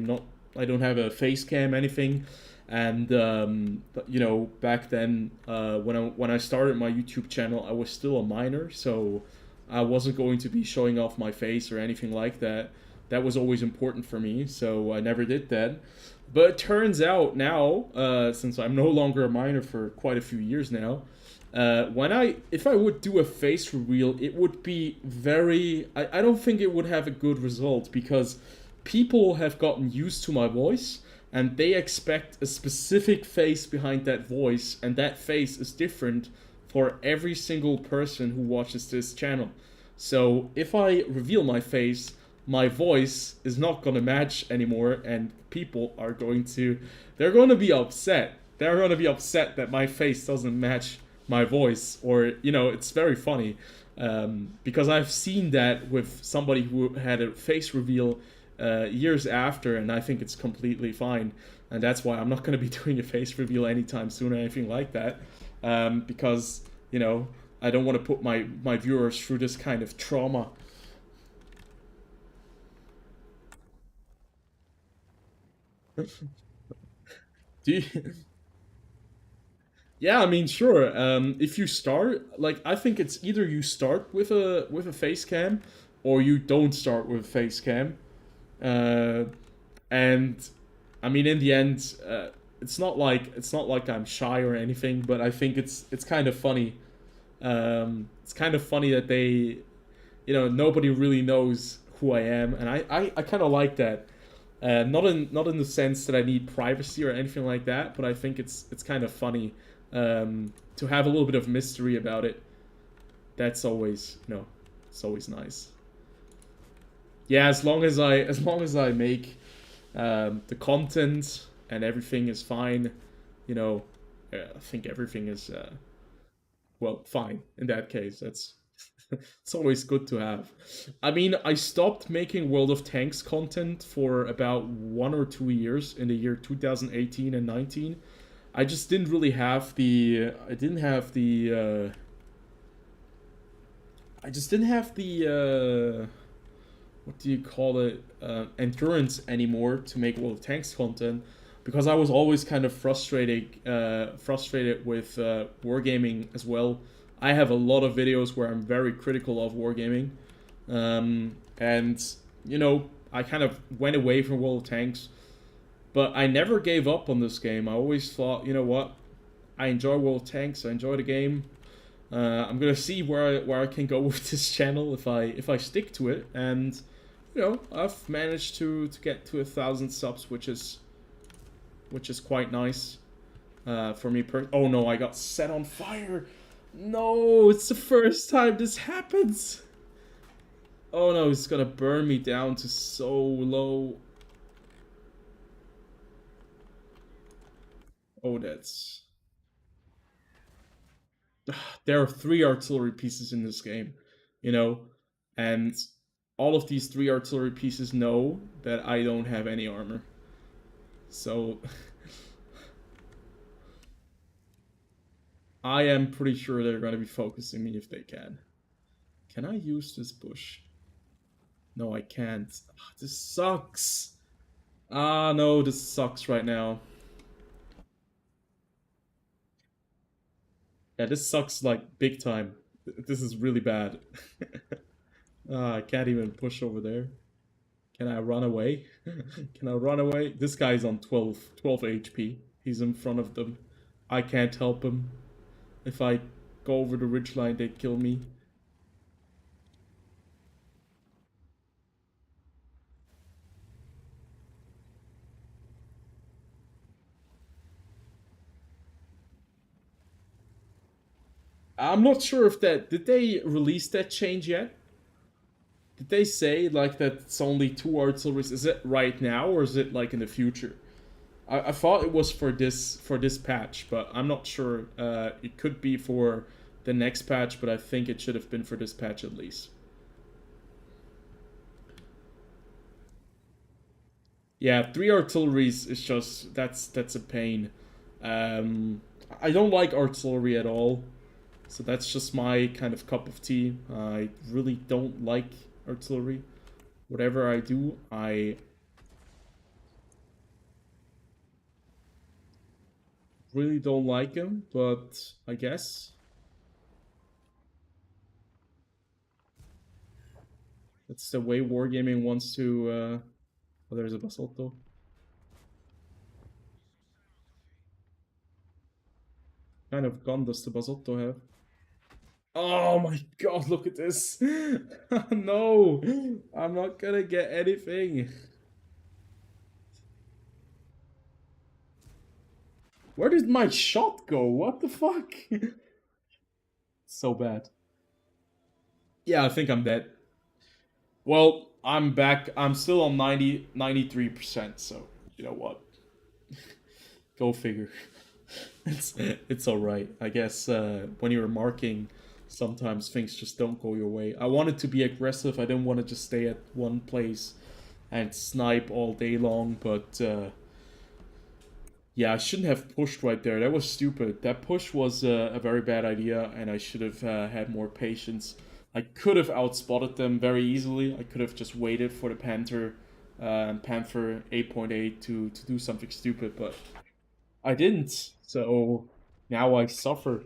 don't have a face cam, anything. And back then when I started my YouTube channel, I was still a minor, so I wasn't going to be showing off my face or anything like that. That was always important for me, so I never did that. But it turns out now, since I'm no longer a minor for quite a few years now, if I would do a face reveal, it would be very... I don't think it would have a good result, because people have gotten used to my voice, and they expect a specific face behind that voice, and that face is different for every single person who watches this channel. So if I reveal my face, my voice is not going to match anymore, and people are going to, they're going to be upset. They're going to be upset that my face doesn't match my voice, or it's very funny, because I've seen that with somebody who had a face reveal years after, and I think it's completely fine, and that's why I'm not going to be doing a face reveal anytime soon or anything like that, because I don't want to put my viewers through this kind of trauma. Do you, yeah, I mean, sure. If you start, like, I think it's either you start with a face cam, or you don't start with a face cam. Uh, and I mean, in the end, it's not like I'm shy or anything, but I think it's kind of funny. It's kind of funny that nobody really knows who I am, and I kind of like that. Not in the sense that I need privacy or anything like that, but I think it's kind of funny, to have a little bit of mystery about it. That's always it's always nice. Yeah, as long as I make the content and everything is fine, you know, I think everything is well fine in that case. That's it's always good to have. I mean, I stopped making World of Tanks content for about 1 or 2 years in the year 2018 and 19. I just didn't really have the. I just didn't have the. What do you call it? Endurance anymore to make World of Tanks content, because I was always kind of frustrated with wargaming as well. I have a lot of videos where I'm very critical of wargaming, and I kind of went away from World of Tanks, but I never gave up on this game. I always thought, you know what, I enjoy World of Tanks. I enjoy the game. I'm gonna see where I can go with this channel if I stick to it, and I've managed to get to 1,000 subs, which is quite nice for me. Oh no, I got set on fire. No, it's the first time this happens. Oh no, it's gonna burn me down to so low. Oh, there are 3 artillery pieces in this game, you know, and all of these 3 artillery pieces know that I don't have any armor. So I am pretty sure they're going to be focusing me if they can. Can I use this bush? No, I can't. This sucks. Ah, no, this sucks right now. Yeah, this sucks like big time. This is really bad. I can't even push over there. Can I run away? Can I run away? This guy's on 12 HP. He's in front of them. I can't help him. If I go over the ridgeline, they'd kill me. I'm not sure if that... Did they release that change yet? Did they say like that it's only 2 artilleries? Is it right now or is it like in the future? I thought it was for this patch, but I'm not sure. It could be for the next patch, but I think it should have been for this patch at least. Yeah, 3 artilleries is just that's a pain. Um, I don't like artillery at all, so that's just my kind of cup of tea. I really don't like artillery. Whatever I do, I really don't like them, but I guess that's the way wargaming wants to. Oh, there's a Basalto. Kind of gun does the Basalto have? Oh my god, look at this! No! I'm not gonna get anything. Where did my shot go? What the fuck? So bad. Yeah, I think I'm dead. Well, I'm back. I'm still on 93%. So you know what? Go figure. It's all right. I guess when you're marking, sometimes things just don't go your way. I wanted to be aggressive. I didn't want to just stay at one place and snipe all day long. But yeah, I shouldn't have pushed right there. That was stupid. That push was a very bad idea, and I should have had more patience. I could have outspotted them very easily. I could have just waited for the Panther 8.8 to do something stupid, but I didn't. So now I suffer.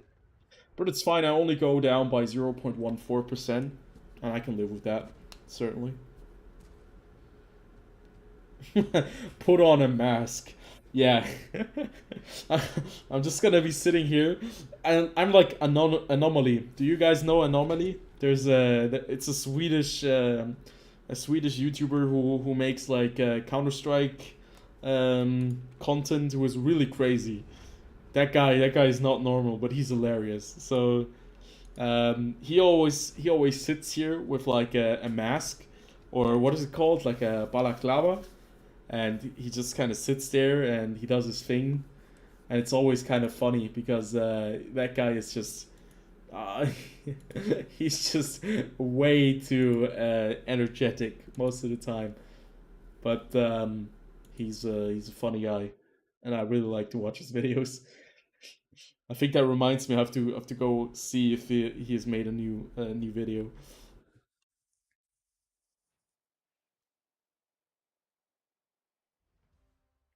But it's fine. I only go down by 0.14%, and I can live with that, certainly. Put on a mask. Yeah. I'm just gonna be sitting here, and I'm like Anomaly. Do you guys know Anomaly? There's it's a Swedish YouTuber who makes like Counter Strike content, who is really crazy. That guy is not normal, but he's hilarious. So he always sits here with like a mask, or what is it called, like a balaclava, and he just kind of sits there and he does his thing, and it's always kind of funny because that guy is just uh, he's just way too energetic most of the time, but he's a funny guy, and I really like to watch his videos. I think that reminds me, I have to go see if he has made a new video.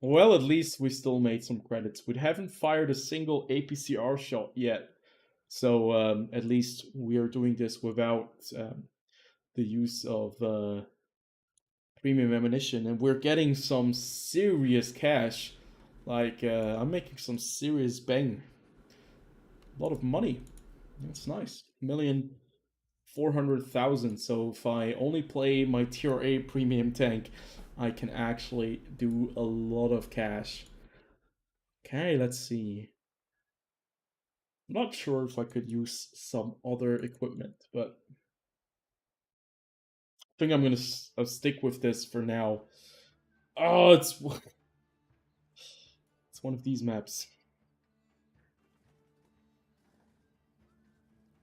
Well, at least we still made some credits. We haven't fired a single APCR shot yet, so at least we are doing this without the use of premium ammunition, and we're getting some serious cash. Like I'm making some serious bang, a lot of money. That's nice. 1,400,000. So if I only play my tier A premium tank, I can actually do a lot of cash. Okay, let's see. I'm not sure if I could use some other equipment, but I think I'm gonna stick with this for now. Oh, it's one of these maps.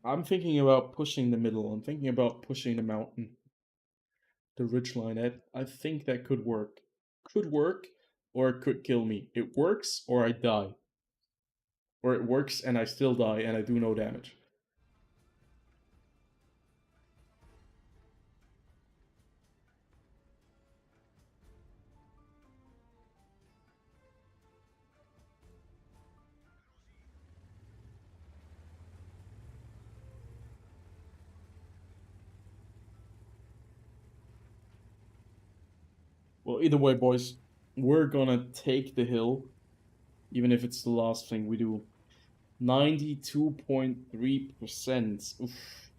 I'm thinking about pushing the middle. I'm thinking about pushing the mountain, the ridgeline. I think that could work. Could work, or it could kill me. It works, or I die. Or it works and I still die and I do no damage. Well, either way, boys, we're gonna take the hill, even if it's the last thing we do. 92.3%. Oof.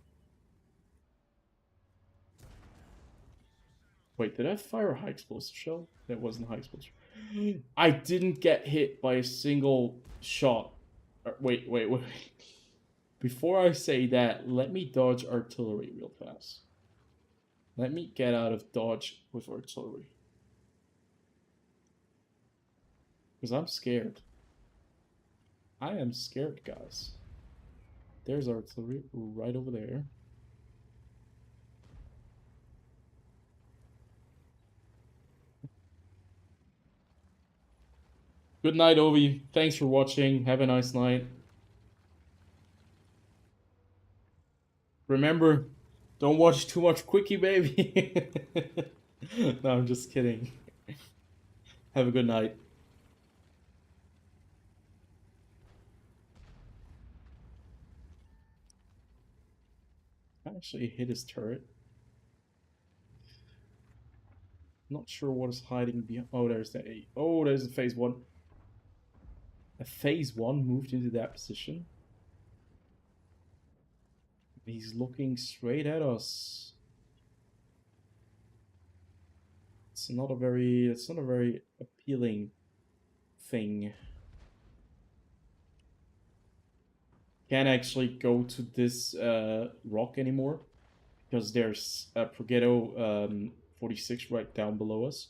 Wait, did I fire a high explosive shell? That wasn't a high explosive. I didn't get hit by a single shot. Wait. Before I say that, let me dodge artillery real fast. Let me get out of dodge with artillery. Because I'm scared. I am scared, guys. There's artillery right over there. Good night, Ovi. Thanks for watching. Have a nice night. Remember, don't watch too much Quickie, baby. No, I'm just kidding. Have a good night. I actually hit his turret. Not sure what is hiding behind. Oh, there's the. Oh, there's the phase one. A phase one moved into that position. He's looking straight at us. It's not a very. It's not a very appealing thing. Can't actually go to this rock anymore because there's a Progetto 46 right down below us.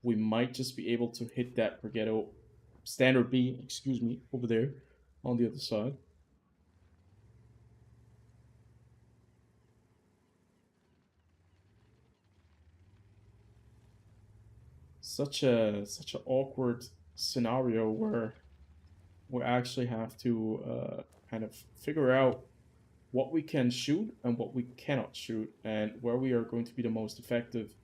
We might just be able to hit that Brigetto standard B, excuse me, over there on the other side. Such an awkward scenario where we actually have to kind of figure out what we can shoot and what we cannot shoot, and where we are going to be the most effective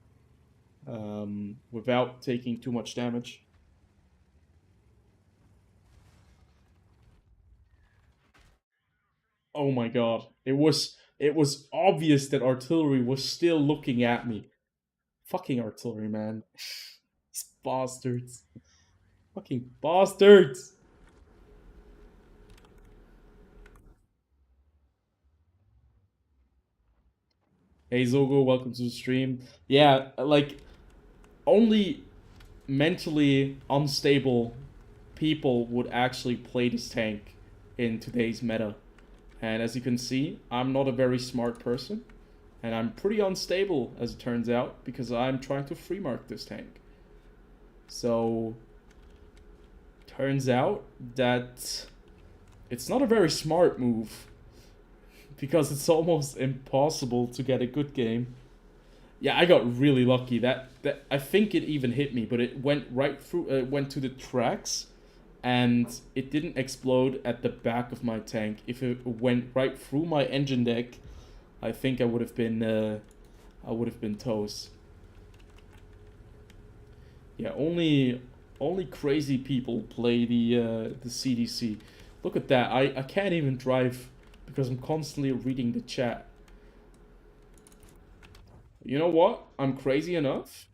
without taking too much damage. Oh my god. It was obvious that artillery was still looking at me. Fucking artillery, man. These bastards. Fucking bastards. Hey Zogo, welcome to the stream. Yeah, like only mentally unstable people would actually play this tank in today's meta. And as you can see, I'm not a very smart person. And I'm pretty unstable, as it turns out, because I'm trying to free mark this tank. So, turns out that it's not a very smart move, because it's almost impossible to get a good game. Yeah, I got really lucky. That I think it even hit me, but it went right through. Went to the tracks, and it didn't explode at the back of my tank. If it went right through my engine deck, I think I would have been toast. Yeah, only crazy people play the CDC. Look at that. I can't even drive because I'm constantly reading the chat. You know what? I'm crazy enough.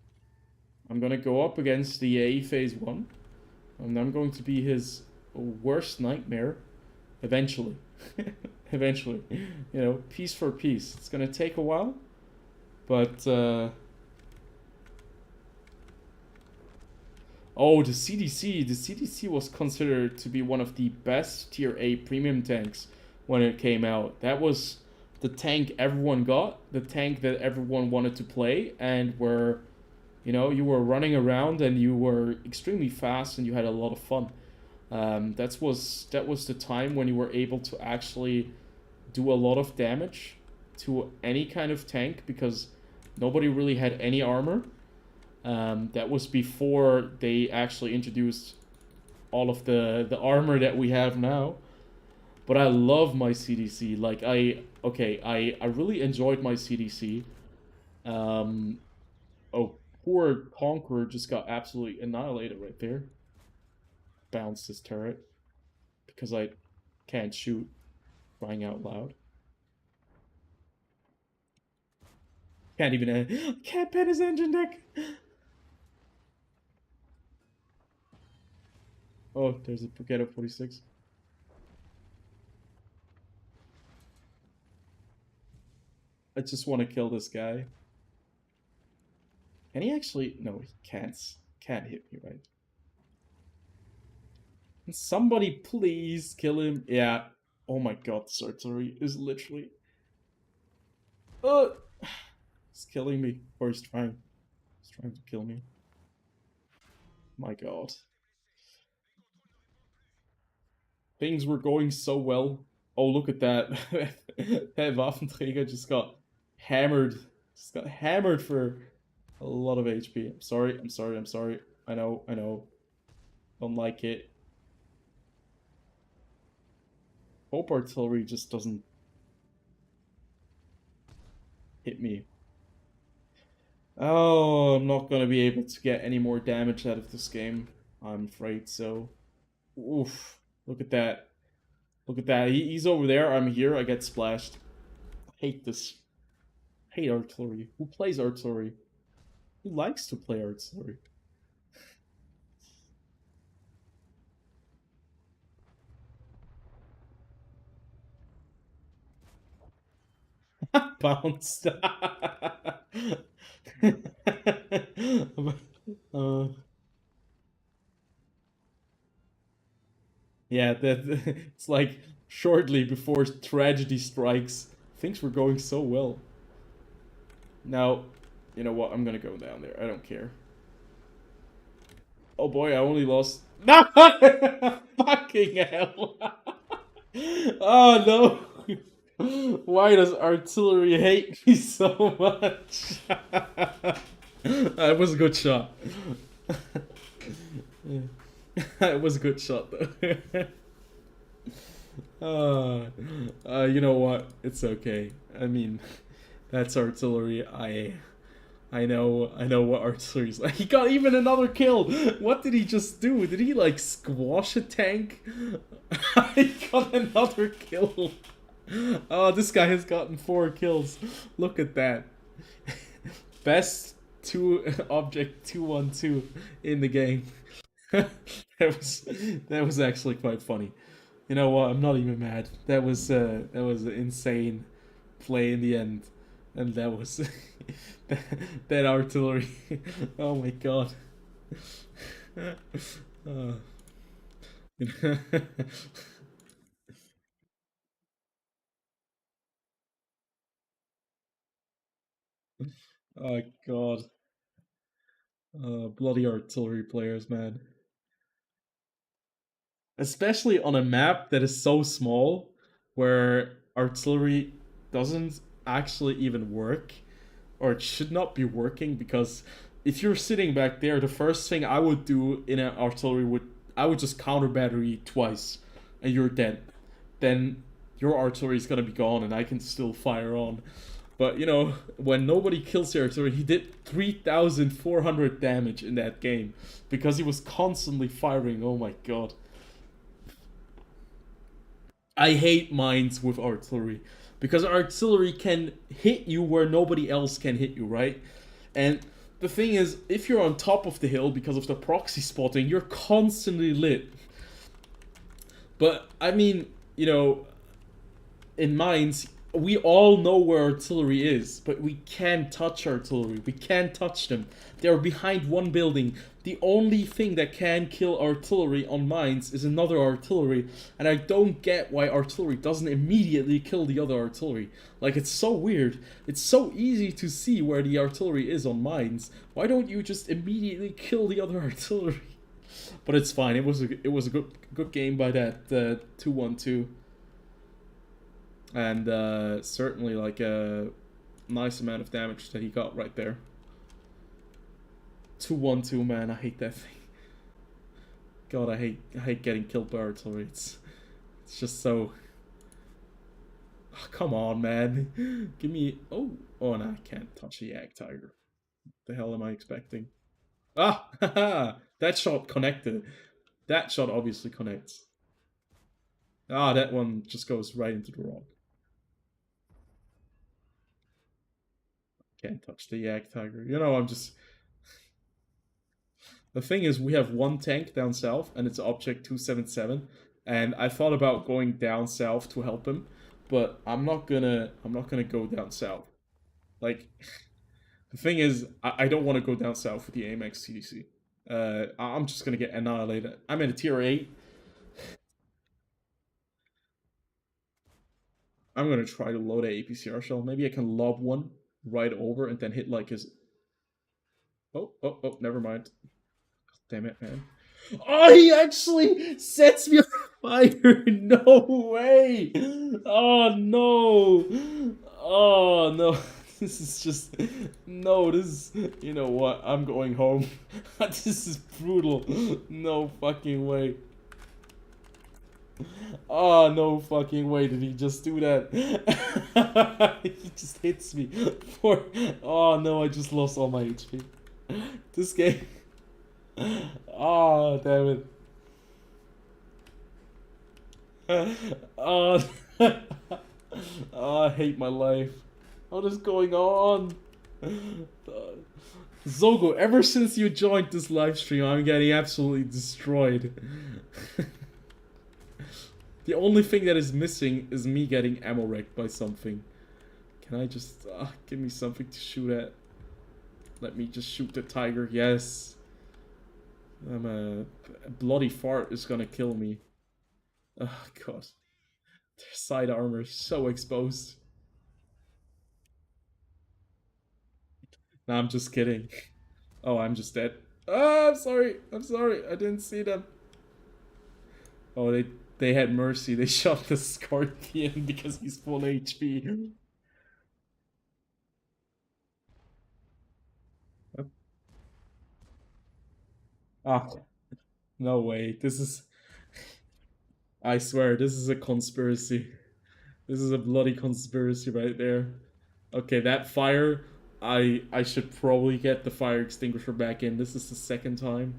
I'm gonna go up against the A phase 1. And I'm going to be his worst nightmare eventually. Eventually. You know, piece for piece. It's gonna take a while. But oh, the CDC. The CDC was considered to be one of the best tier A premium tanks when it came out. That was the tank everyone got, the tank that everyone wanted to play, and where, you know, you were running around and you were extremely fast and you had a lot of fun. That was the time when you were able to actually do a lot of damage to any kind of tank because nobody really had any armor. That was before they actually introduced all of the armor that we have now. But I love my CDC. Like I really enjoyed my CDC. Um, oh, poor Conqueror just got absolutely annihilated right there. Bounced his turret because I can't shoot. Crying out loud. Can't even. Can't pen his engine deck. Oh, there's a Brigetto 46. I just want to kill this guy. Can he actually? No, he can't. Can't hit me, right? Somebody please kill him. Yeah. Oh my god, this artillery is literally. Oh, he's killing me. Or he's trying. He's trying to kill me. My god. Things were going so well. Oh, look at that. That Waffenträger just got hammered. Just got hammered for a lot of HP. I'm sorry, I'm sorry, I'm sorry. I know, I know. Don't like it. Hope artillery just doesn't hit me. Oh, I'm not gonna be able to get any more damage out of this game. I'm afraid so. Oof. Look at that. Look at that. He's over there. I'm here. I get splashed. Hate this. Hate artillery. Who plays artillery? Who likes to play artillery? Bounced. uh, yeah, it's like shortly before tragedy strikes. Things were going so well. Now, You know what? I'm gonna go down there. I don't care. Oh boy, I only lost. No! Fucking hell! Oh no! Why does artillery hate me so much? That was a good shot. It was a good shot though. You know what? It's okay. I mean, that's artillery. I know what artillery's like. He got even another kill. What did he just do? Did he like squash a tank? He got another kill. Oh, this guy has gotten 4 kills. Look at that. Best two object 2-1-2 in the game. that was that was actually quite funny. You know what? I'm not even mad. That was an insane play in the end, and that was that, that artillery. Oh my god. Uh, oh god. Bloody artillery players, man. Especially on a map that is so small, where artillery doesn't actually even work, or it should not be working, because if you're sitting back there, the first thing I would do in an artillery would I would just counter battery twice, and you're dead. Then your artillery is gonna be gone, and I can still fire on. But you know, when nobody kills the artillery, he did 3,400 damage in that game because he was constantly firing. Oh my god. I hate mines with artillery because artillery can hit you where nobody else can hit you, right? And the thing is, if you're on top of the hill because of the proxy spotting, you're constantly lit. But I mean, you know, in mines, we all know where artillery is, but we can't touch artillery. We can't touch them. They're behind one building. The only thing that can kill artillery on mines is another artillery, and I don't get why artillery doesn't immediately kill the other artillery. Like, it's so weird. It's so easy to see where the artillery is on mines. Why don't you just immediately kill the other artillery? But it's fine. It was a good game by that 2-1-2, and certainly like a nice amount of damage that he got right there. 2-1-2, man. I hate that thing. God, I hate getting killed by artillery. It's just so. Oh, come on, man. Give me. Oh no, I can't touch a Yak Tiger. The hell am I expecting? Ah, haha! That shot connected. That shot obviously connects. Ah, that one just goes right into the rock. Can't touch the Yak Tiger. You know, I'm just. The thing is, we have one tank down south, and it's Object 277. And I thought about going down south to help him, but I'm not gonna. I'm not gonna go down south. Like, the thing is, I don't want to go down south with the AMX CDC. I'm just gonna get annihilated. I'm in a tier 8. I'm gonna try to load a APCR shell. Maybe I can lob one right over and then hit like his. Oh, never mind. Damn it, man. Oh, he actually sets me on fire. No way. Oh, no. Oh, no. This is just. No, this is. You know what? I'm going home. This is brutal. No fucking way. Oh, no fucking way did he just do that. He just hits me. For. Oh, no, I just lost all my HP. This game. Oh, damn it. Oh, oh, I hate my life. What is going on? Zogo, ever since you joined this live stream, I'm getting absolutely destroyed. The only thing that is missing is me getting ammo wrecked by something. Can I just give me something to shoot at? Let me just shoot the tiger. Yes. A bloody fart is gonna kill me. Oh god. Their side armor is so exposed. No, I'm just kidding. Oh, I'm just dead. Oh, I'm sorry. I'm sorry. I didn't see them. Oh, they had mercy. They shot the Scorpion because he's full HP. Ah, no way. This is. I swear, this is a conspiracy. This is a bloody conspiracy right there. Okay, that fire. I should probably get the fire extinguisher back in. This is the second time,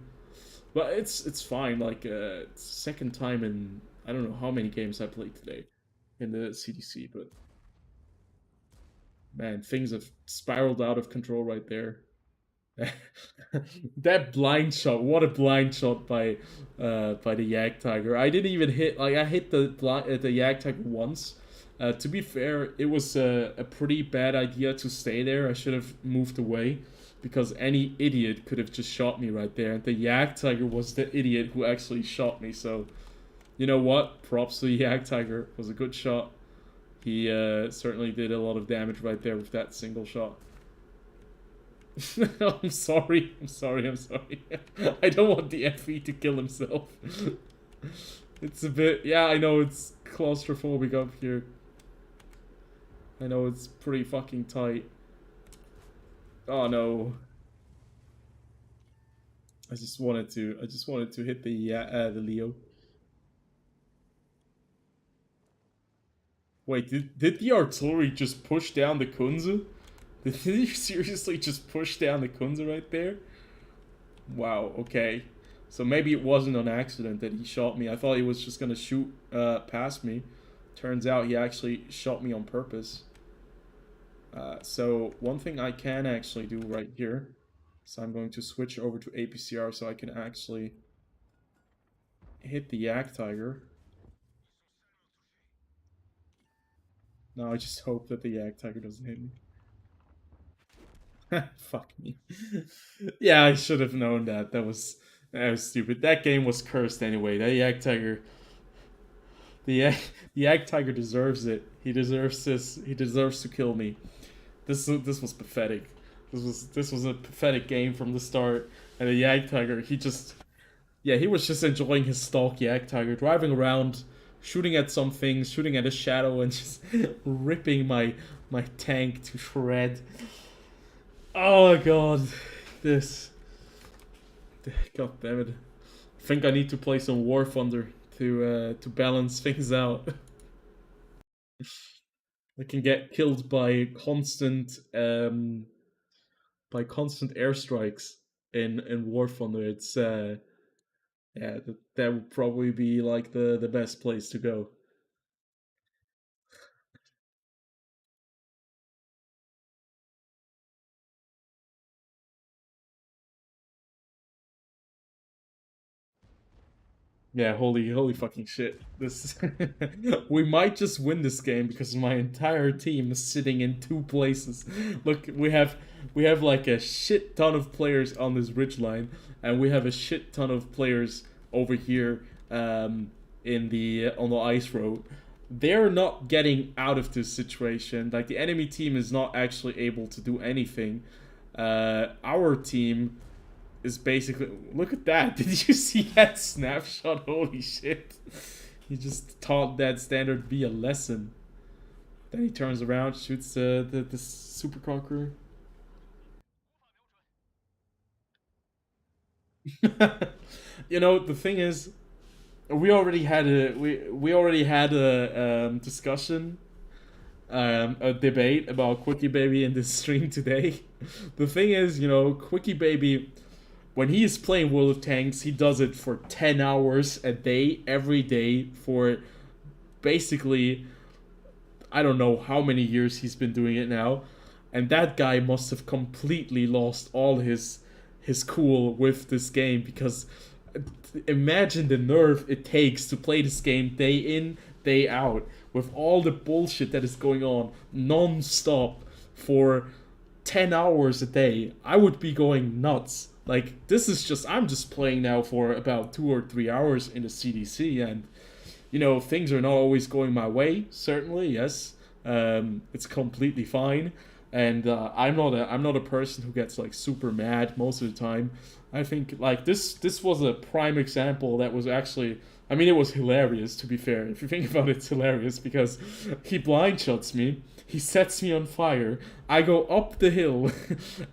but it's fine. Like it's second time in I don't know how many games I played today in the CDC, but man, things have spiraled out of control right there. That blind shot, what a blind shot by the Yak Tiger. I didn't even hit like I hit the Yak Tiger once. To be fair, it was a pretty bad idea to stay there. I should have moved away because any idiot could have just shot me right there. And the Yak Tiger was the idiot who actually shot me. So you know what? Props to the Yak Tiger. It was a good shot. He certainly did a lot of damage right there with that single shot. I'm sorry. I'm sorry. I'm sorry. I don't want the FE to kill himself. It's a bit. Yeah, I know it's claustrophobic up here. I know it's pretty fucking tight. Oh no. I just wanted to. I just wanted to hit the Leo. Wait, did the artillery just push down the Kunze? Did he seriously just push down the Kunze right there? Wow, okay. So maybe it wasn't an accident that he shot me. I thought he was just gonna shoot past me. Turns out he actually shot me on purpose. So one thing I can actually do right here, so I'm going to switch over to APCR so I can actually hit the Yak Tiger. Now I just hope that the Yak Tiger doesn't hit me. Fuck me. Yeah, I should have known that. That was stupid. That game was cursed anyway. That Yak Tiger, the Yak Tiger deserves it. He deserves this. He deserves to kill me. This was pathetic. This was a pathetic game from the start. And the Yak Tiger, he was just enjoying his stalk Yak Tiger, driving around, shooting at some things, shooting at a shadow, and just ripping my tank to shred. Oh my god, this. God damn it! I think I need to play some War Thunder to balance things out. I can get killed by constant airstrikes in War Thunder. It's yeah, that would probably be like the best place to go. Yeah, holy fucking shit. This we might just win this game because my entire team is sitting in two places. Look, we have like a shit ton of players on this ridge line, and we have a shit ton of players over here in the on the ice road. They're not getting out of this situation. Like the enemy team is not actually able to do anything. Our team is basically look at that. Did you see that snapshot? Holy shit. He just taught that standard be a lesson. Then he turns around, shoots the super conqueror. The thing is, we already had a discussion, a debate about Quickie Baby in this stream today. The thing is, Quickie Baby, when he is playing World of Tanks, he does it for 10 hours a day, every day, for basically, I don't know how many years he's been doing it now. And that guy must have completely lost all his cool with this game because imagine the nerve it takes to play this game day in, day out, with all the bullshit that is going on non-stop for 10 hours a day. I would be going nuts. Like, I'm just playing now for about 2 or 3 hours in the CDC, and, things are not always going my way, certainly, yes. It's completely fine. and I'm not a person who gets like super mad most of the time. I think like this was a prime example that was actually. I mean, it was hilarious, to be fair. If you think about it, it's hilarious because he blind shots me, he sets me on fire, I go up the hill,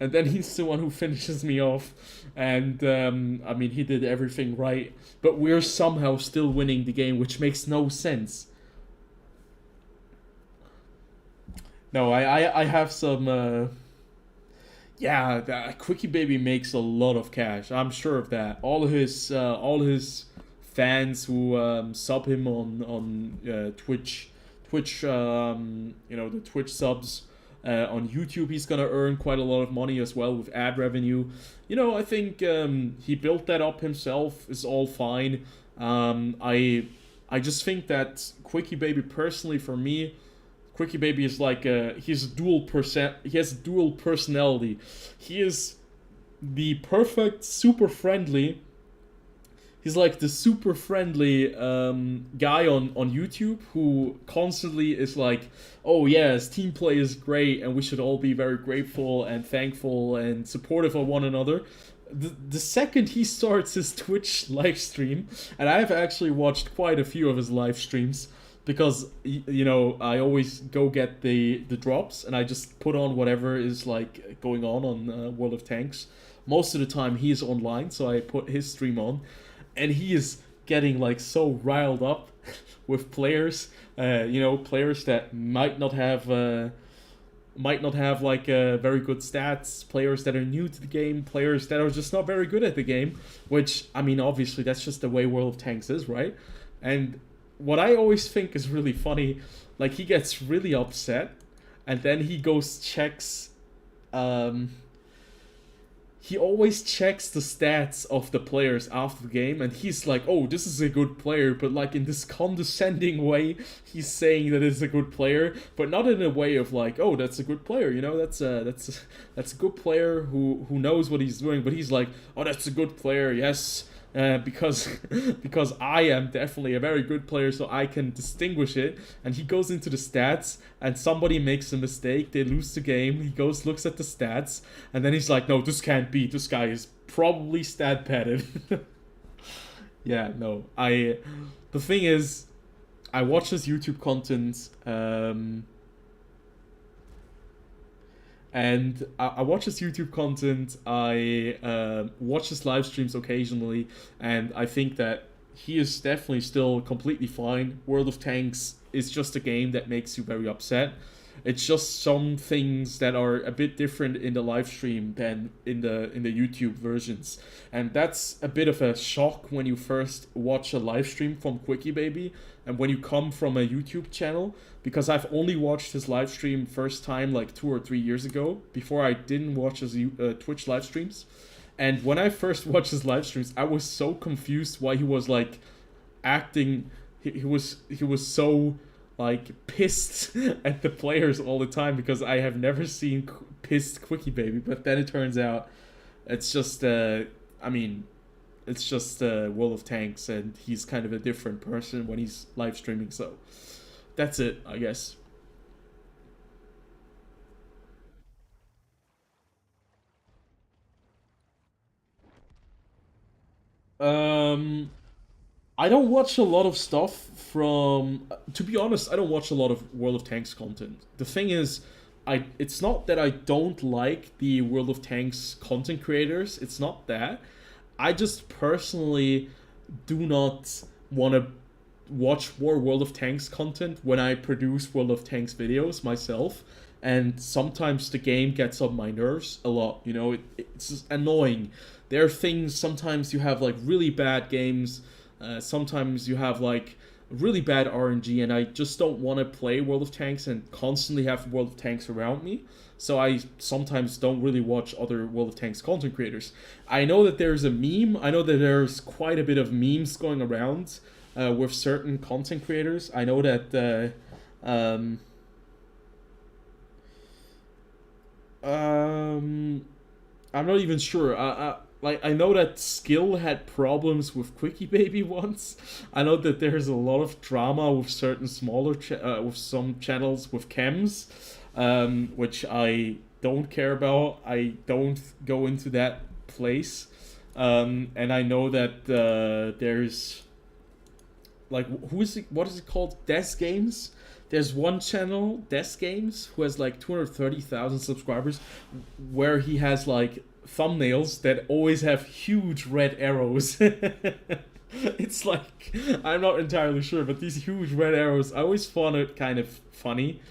and then he's the one who finishes me off. And I mean, he did everything right, but we're somehow still winning the game, which makes no sense. No, I have some. Yeah, Quickie Baby makes a lot of cash. I'm sure of that. All his fans who sub him on Twitch, the Twitch subs. On YouTube, he's gonna earn quite a lot of money as well with ad revenue. I think he built that up himself. Is all fine. I just think that Quickie Baby, personally, for me, Quickie Baby is like he's dual percent. He has dual personality. He is the perfect super friendly. He's like the super friendly guy on YouTube who constantly is like, oh yes, team play is great and we should all be very grateful and thankful and supportive of one another. The second he starts his Twitch live stream, and I've actually watched quite a few of his live streams because I always go get the drops and I just put on whatever is like going on World of Tanks. Most of the time he is online, so I put his stream on, and he is getting like so riled up with players, players that might not have like very good stats, players that are new to the game, players that are just not very good at the game, which, I mean, obviously that's just the way World of Tanks is, right? And what I always think is really funny, like he gets really upset and then he goes checks um he always checks the stats of the players after the game, and he's like, oh, this is a good player, but like in this condescending way, he's saying that it's a good player, but not in a way of like, oh, that's a good player, that's a good player who knows what he's doing, but he's like, oh, that's a good player, yes, because because I am definitely a very good player, so I can distinguish it. And he goes into the stats, and somebody makes a mistake, they lose the game. He goes, looks at the stats, and then he's like, "No, this can't be. This guy is probably stat padded." Yeah, no. The thing is, I watch his YouTube content. And I watch his YouTube content. I watch his live streams occasionally, and I think that he is definitely still completely fine. World of Tanks is just a game that makes you very upset. It's just some things that are a bit different in the live stream than in the YouTube versions, and that's a bit of a shock when you first watch a live stream from Quickie Baby, and when you come from a YouTube channel, because I've only watched his live stream first time like 2 or 3 years ago. Before, I didn't watch his Twitch live streams, and when I first watched his live streams, I was so confused why he was like acting. He was so like pissed at the players all the time, because I have never seen pissed Quickie Baby. But then it turns out it's just I mean, it's just World of Tanks, and he's kind of a different person when he's live streaming. So that's it, I guess. Um, I don't watch a lot of stuff from. To be honest, I don't watch a lot of World of Tanks content. The thing is, it's not that I don't like the World of Tanks content creators. It's not that. I just personally do not want to watch more World of Tanks content when I produce World of Tanks videos myself. And sometimes the game gets on my nerves a lot. It's just annoying. There are things, sometimes you have like really bad games, sometimes you have like really bad RNG, and I just don't want to play World of Tanks and constantly have World of Tanks around me. So I sometimes don't really watch other World of Tanks content creators. I know that there's a meme. I know that there's quite a bit of memes going around with certain content creators. I know that um, I'm not even sure. I know that Skill had problems with Quickie Baby once. I know that there's a lot of drama with certain with some channels with chems. which I don't care about. I don't go into that place. And I know that there's like who is it? What is it called? Desk Games. There's one channel, Desk Games, who has like 230,000 subscribers, where he has like thumbnails that always have huge red arrows. It's like I'm not entirely sure, but these huge red arrows, I always found it kind of funny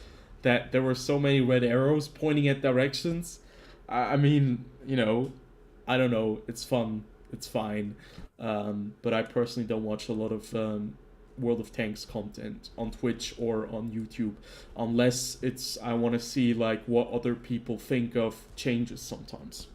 that there were so many red arrows pointing at directions. I mean, I don't know. It's fun. It's fine. But I personally don't watch a lot of World of Tanks content on Twitch or on YouTube, unless it's I want to see like what other people think of changes sometimes.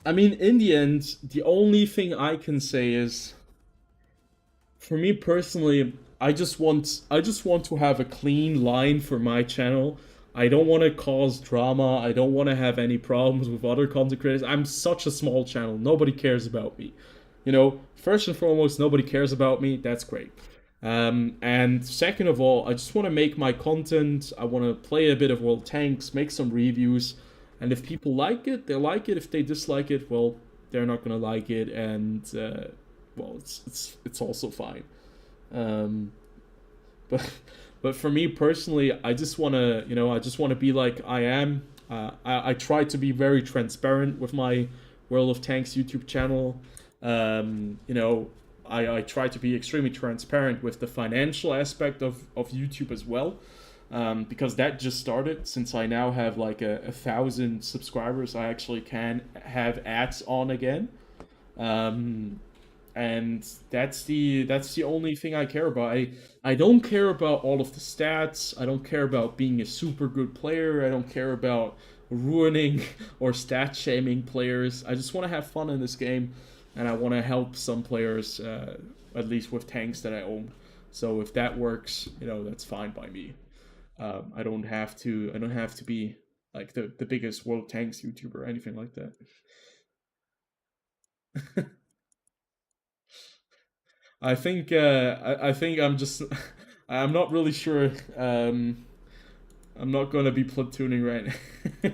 I mean, in the end, the only thing I can say is, for me personally, I just want to have a clean line for my channel. I don't want to cause drama. I don't want to have any problems with other content creators. I'm such a small channel. Nobody cares about me. First and foremost, nobody cares about me. That's great. And second of all, I just want to make my content. I want to play a bit of World Tanks, make some reviews, and if people like it, they like it. If they dislike it, well, they're not gonna like it, and well, it's also fine. Um, but but for me personally, I just wanna be like I am. I try to be very transparent with my World of Tanks YouTube channel. I try to be extremely transparent with the financial aspect of YouTube as well. Because that just started. Since I now have like 1,000 subscribers, I actually can have ads on again. Um, and that's the only thing I care about. I don't care about all of the stats. I don't care about being a super good player. I don't care about ruining or stat shaming players. I just want to have fun in this game, and I want to help some players, at least with tanks that I own. So if that works, that's fine by me. I don't have to. I don't have to be like the biggest World Tanks YouTuber or anything like that. I think I'm just I'm not really sure. I'm not gonna be platooning right now.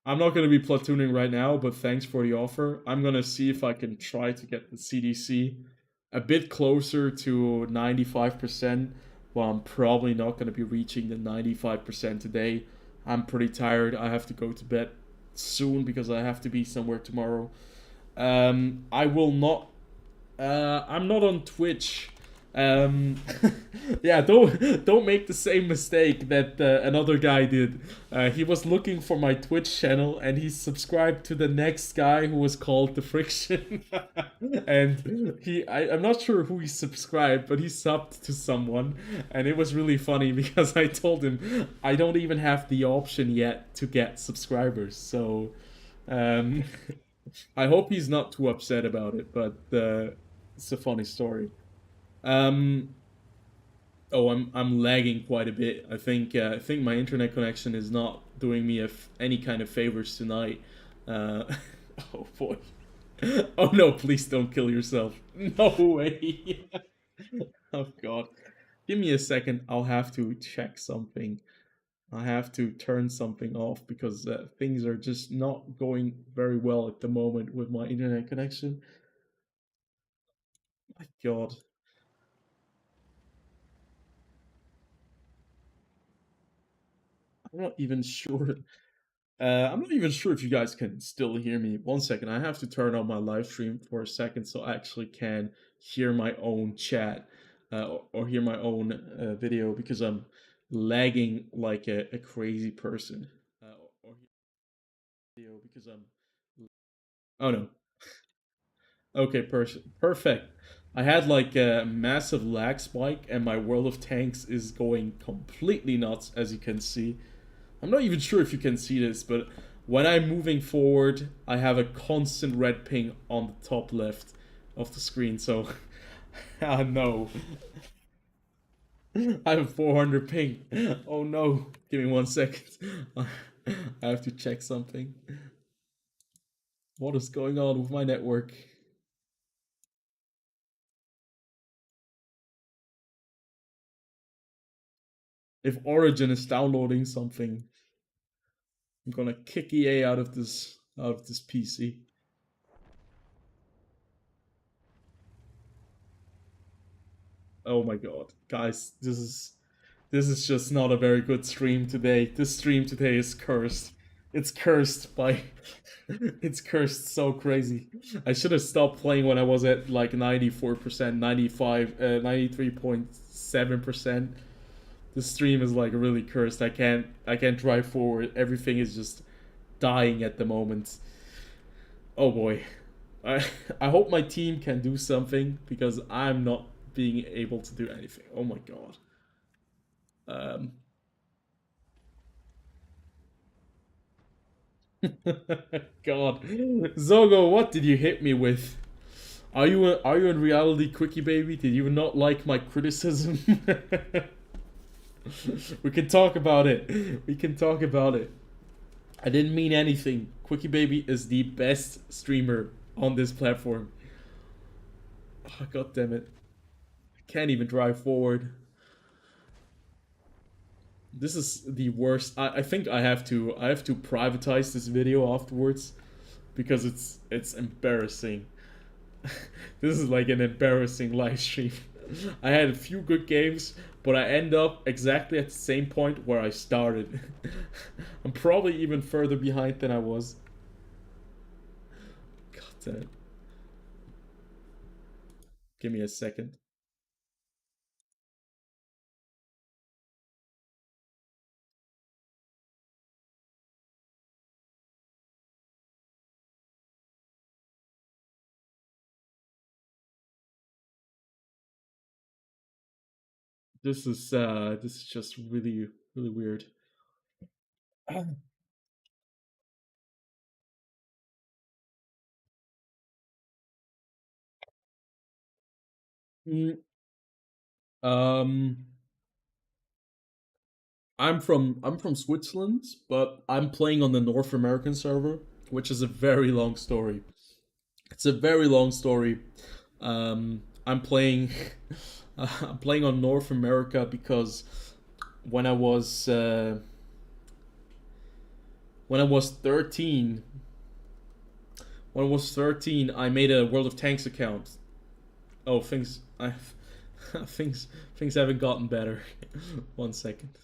I'm not gonna be platooning right now, but thanks for the offer. I'm gonna see if I can try to get the CDC a bit closer to 95%. Well, I'm probably not gonna be reaching the 95% today. I'm pretty tired. I have to go to bed soon because I have to be somewhere tomorrow. I will not. I'm not on Twitch. Um, yeah, don't make the same mistake that another guy did. He was looking for my Twitch channel and he subscribed to the next guy who was called TheFrXion, and I'm not sure who he subscribed, but he subbed to someone, and it was really funny because I told him I don't even have the option yet to get subscribers, so um, I hope he's not too upset about it, but it's a funny story. Um, oh, I'm lagging quite a bit. I think my internet connection is not doing me any kind of favors tonight. Uh, oh boy. Oh no! Please don't kill yourself. No way. Oh god. Give me a second. I'll have to check something. I have to turn something off because things are just not going very well at the moment with my internet connection. My god. I'm not even sure. I'm not even sure if you guys can still hear me. One second, I have to turn on my live stream for a second so I actually can hear my own chat, or hear my own video because I'm lagging like a crazy person. Or hear video because I'm. Oh no. Okay, perfect. I had like a massive lag spike, and my World of Tanks is going completely nuts, as you can see. I'm not even sure if you can see this, but when I'm moving forward, I have a constant red ping on the top left. of the screen. So, ah no, I have 400 ping. Oh no, give me 1 second. I have to check something. What is going on with my network? If Origin is downloading something, I'm gonna kick EA out of this PC. Oh my god, guys, this is just not a very good stream today. This stream today is cursed. It's cursed by it's cursed so crazy. I should have stopped playing when I was at like 94%, 93.7%. The stream is like really cursed. I can't drive forward. Everything is just dying at the moment. Oh boy. I I hope my team can do something because I'm not being able to do anything. Oh my god. Um, God, Zogo, what did you hit me with? Are you in reality, Quickie baby? Did you not like my criticism? We can talk about it. We can talk about it. I didn't mean anything. Quickie baby is the best streamer on this platform. Oh, God damn it! I can't even drive forward. This is the worst. I think I have to privatize this video afterwards because it's embarrassing. This is like an embarrassing live stream. I had a few good games, but I end up exactly at the same point where I started. I'm probably even further behind than I was. God damn it. Give me a second. This is just really really weird. Mm, um I'm from Switzerland, but I'm playing on the North American server, which is a very long story. It's a very long story. I'm playing I'm playing on North America because when I was uh, when I was 13, I made a World of Tanks account. Oh, things haven't gotten better. 1 second.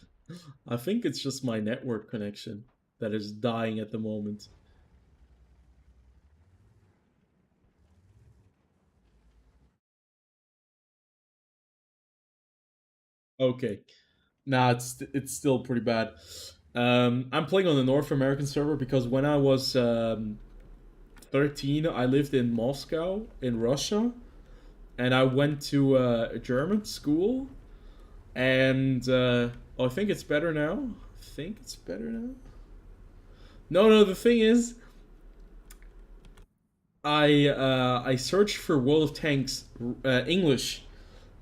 I think it's just my network connection that is dying at the moment. Okay. Nah, it's still pretty bad. I'm playing on the North American server because when I was 13, I lived in Moscow in Russia, and I went to a German school. And oh, I think it's better now. I think it's better now. No, no. The thing is, I searched for World of Tanks English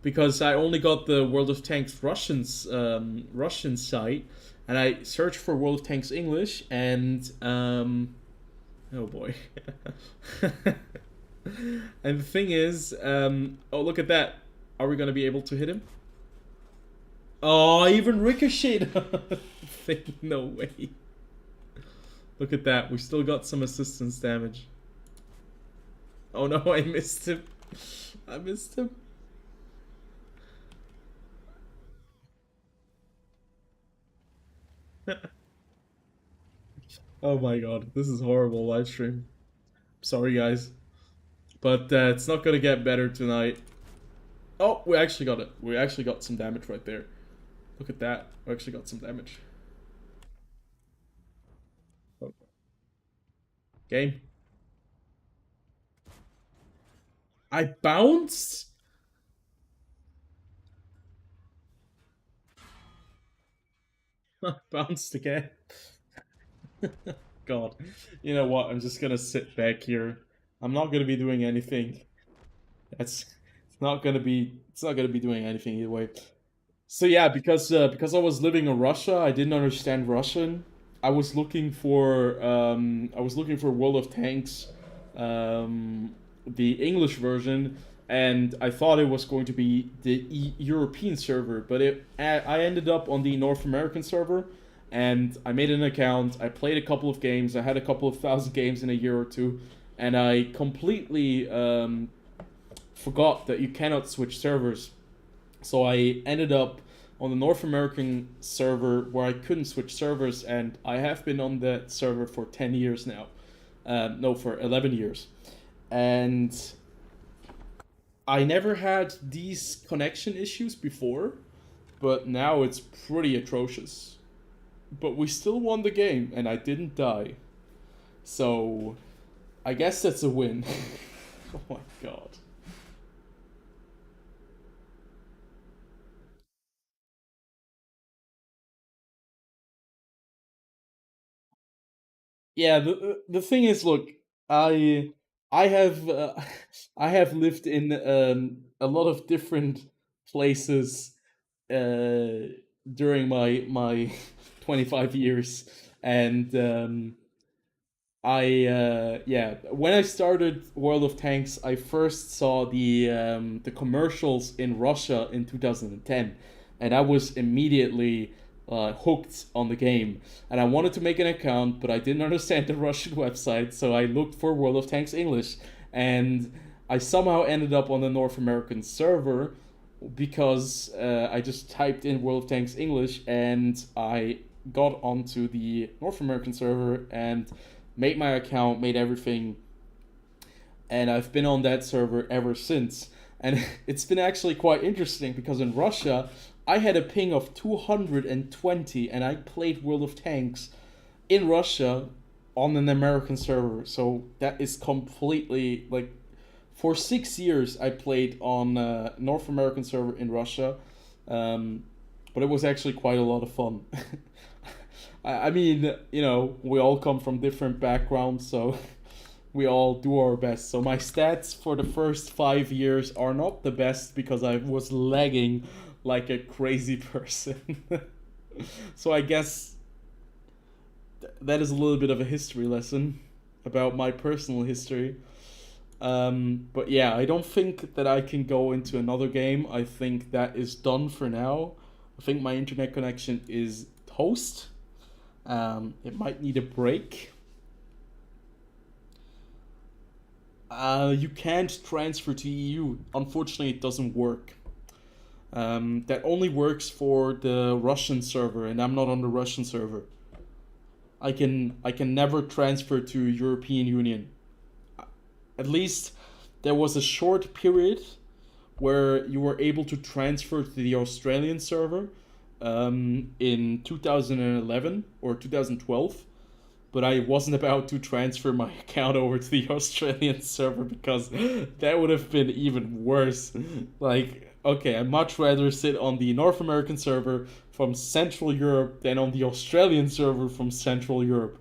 because I only got the World of Tanks Russian site, and I searched for World of Tanks English, and oh boy. And the thing is, oh look at that. Are we gonna be able to hit him? Oh, even ricocheted. No way. Look at that. We still got some assistance damage. Oh no, I missed him. I missed him. Oh my god, this is horrible live stream. Sorry guys, but it's not gonna get better tonight. Oh, we actually got it. We actually got some damage right there. Look at that. We actually got some damage. Oh, game. I bounced. I bounced again. God, you know what? I'm just gonna sit back here. I'm not gonna be doing anything. That's it's not gonna be doing anything either way. So yeah, because I was living in Russia, I didn't understand Russian. I was looking for World of Tanks, the English version, and I thought it was going to be the European server, but I ended up on the North American server, and I made an account. I played a couple of games. I had a couple of thousand games in a year or two, and I completely forgot that you cannot switch servers. So I ended up on the North American server where I couldn't switch servers, and I have been on that server for 10 years now. No, for 11 years. And I never had these connection issues before, but now it's pretty atrocious. But we still won the game, and I didn't die. So I guess that's a win. Oh my god. Yeah, the thing is, look, I I have I have lived in a lot of different places during my 25 years, and yeah, when I started World of Tanks, I first saw the commercials in Russia in 2010, and I was immediately hooked on the game. And I wanted to make an account, but I didn't understand the Russian website, so I looked for World of Tanks English, and I somehow ended up on the North American server because I just typed in World of Tanks English, and I got onto the North American server and made my account, made everything, and I've been on that server ever since. And it's been actually quite interesting because in Russia, I had a ping of 220 and I played World of Tanks in Russia on an American server. So that is completely like for 6 years I played on North American server in Russia, um, but it was actually quite a lot of fun. I mean, we all come from different backgrounds, so we all do our best. So my stats for the first 5 years are not the best because I was lagging like a crazy person. So I guess that is a little bit of a history lesson about my personal history. But yeah, I don't think that I can go into another game. I think that is done for now. I think my internet connection is toast. It might need a break. You can't transfer to EU. Unfortunately, it doesn't work. That only works for the Russian server, and I'm not on the Russian server. I can never transfer to European Union. At least there was a short period where you were able to transfer to the Australian server in 2011 or 2012, but I wasn't about to transfer my account over to the Australian server because that would have been even worse. Like, okay, I'd much rather sit on the North American server from Central Europe than on the Australian server from Central Europe.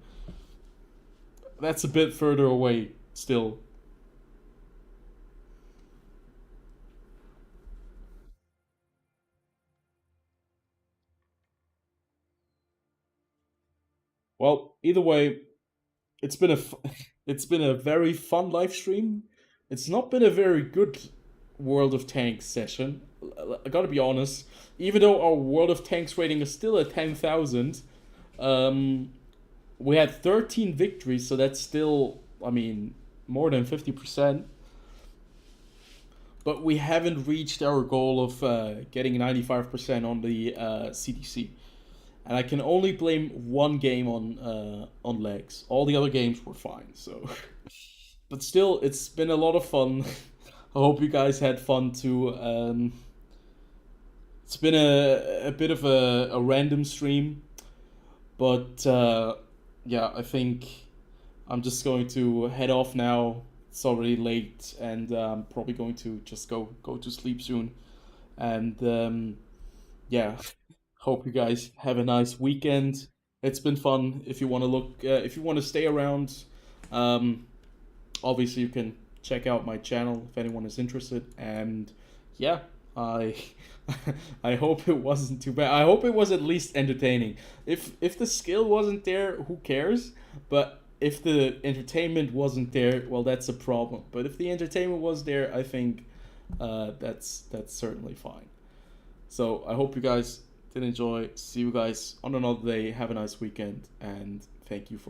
That's a bit further away still. Well, either way, it's been a it's been a very fun live stream. It's not been a very good World of Tanks session. I gotta be honest. Even though our World of Tanks rating is still at 10,000, um, we had 13 victories, so that's still, I mean, more than 50%. But we haven't reached our goal of getting 95% on the CDC. And I can only blame one game on legs. All the other games were fine. So, but still, it's been a lot of fun. I hope you guys had fun too. It's been a bit of a random stream, but yeah, I think I'm just going to head off now. It's already late, and I'm probably going to just go to sleep soon. And yeah, hope you guys have a nice weekend. It's been fun. If you want to stay around, um, obviously you can check out my channel if anyone is interested. And yeah, I I hope it wasn't too bad. I hope it was at least entertaining. If the skill wasn't there, who cares? But if the entertainment wasn't there, well, that's a problem. But if the entertainment was there, I think that's certainly fine. So I hope you guys did enjoy. See you guys on another day. Have a nice weekend, and thank you for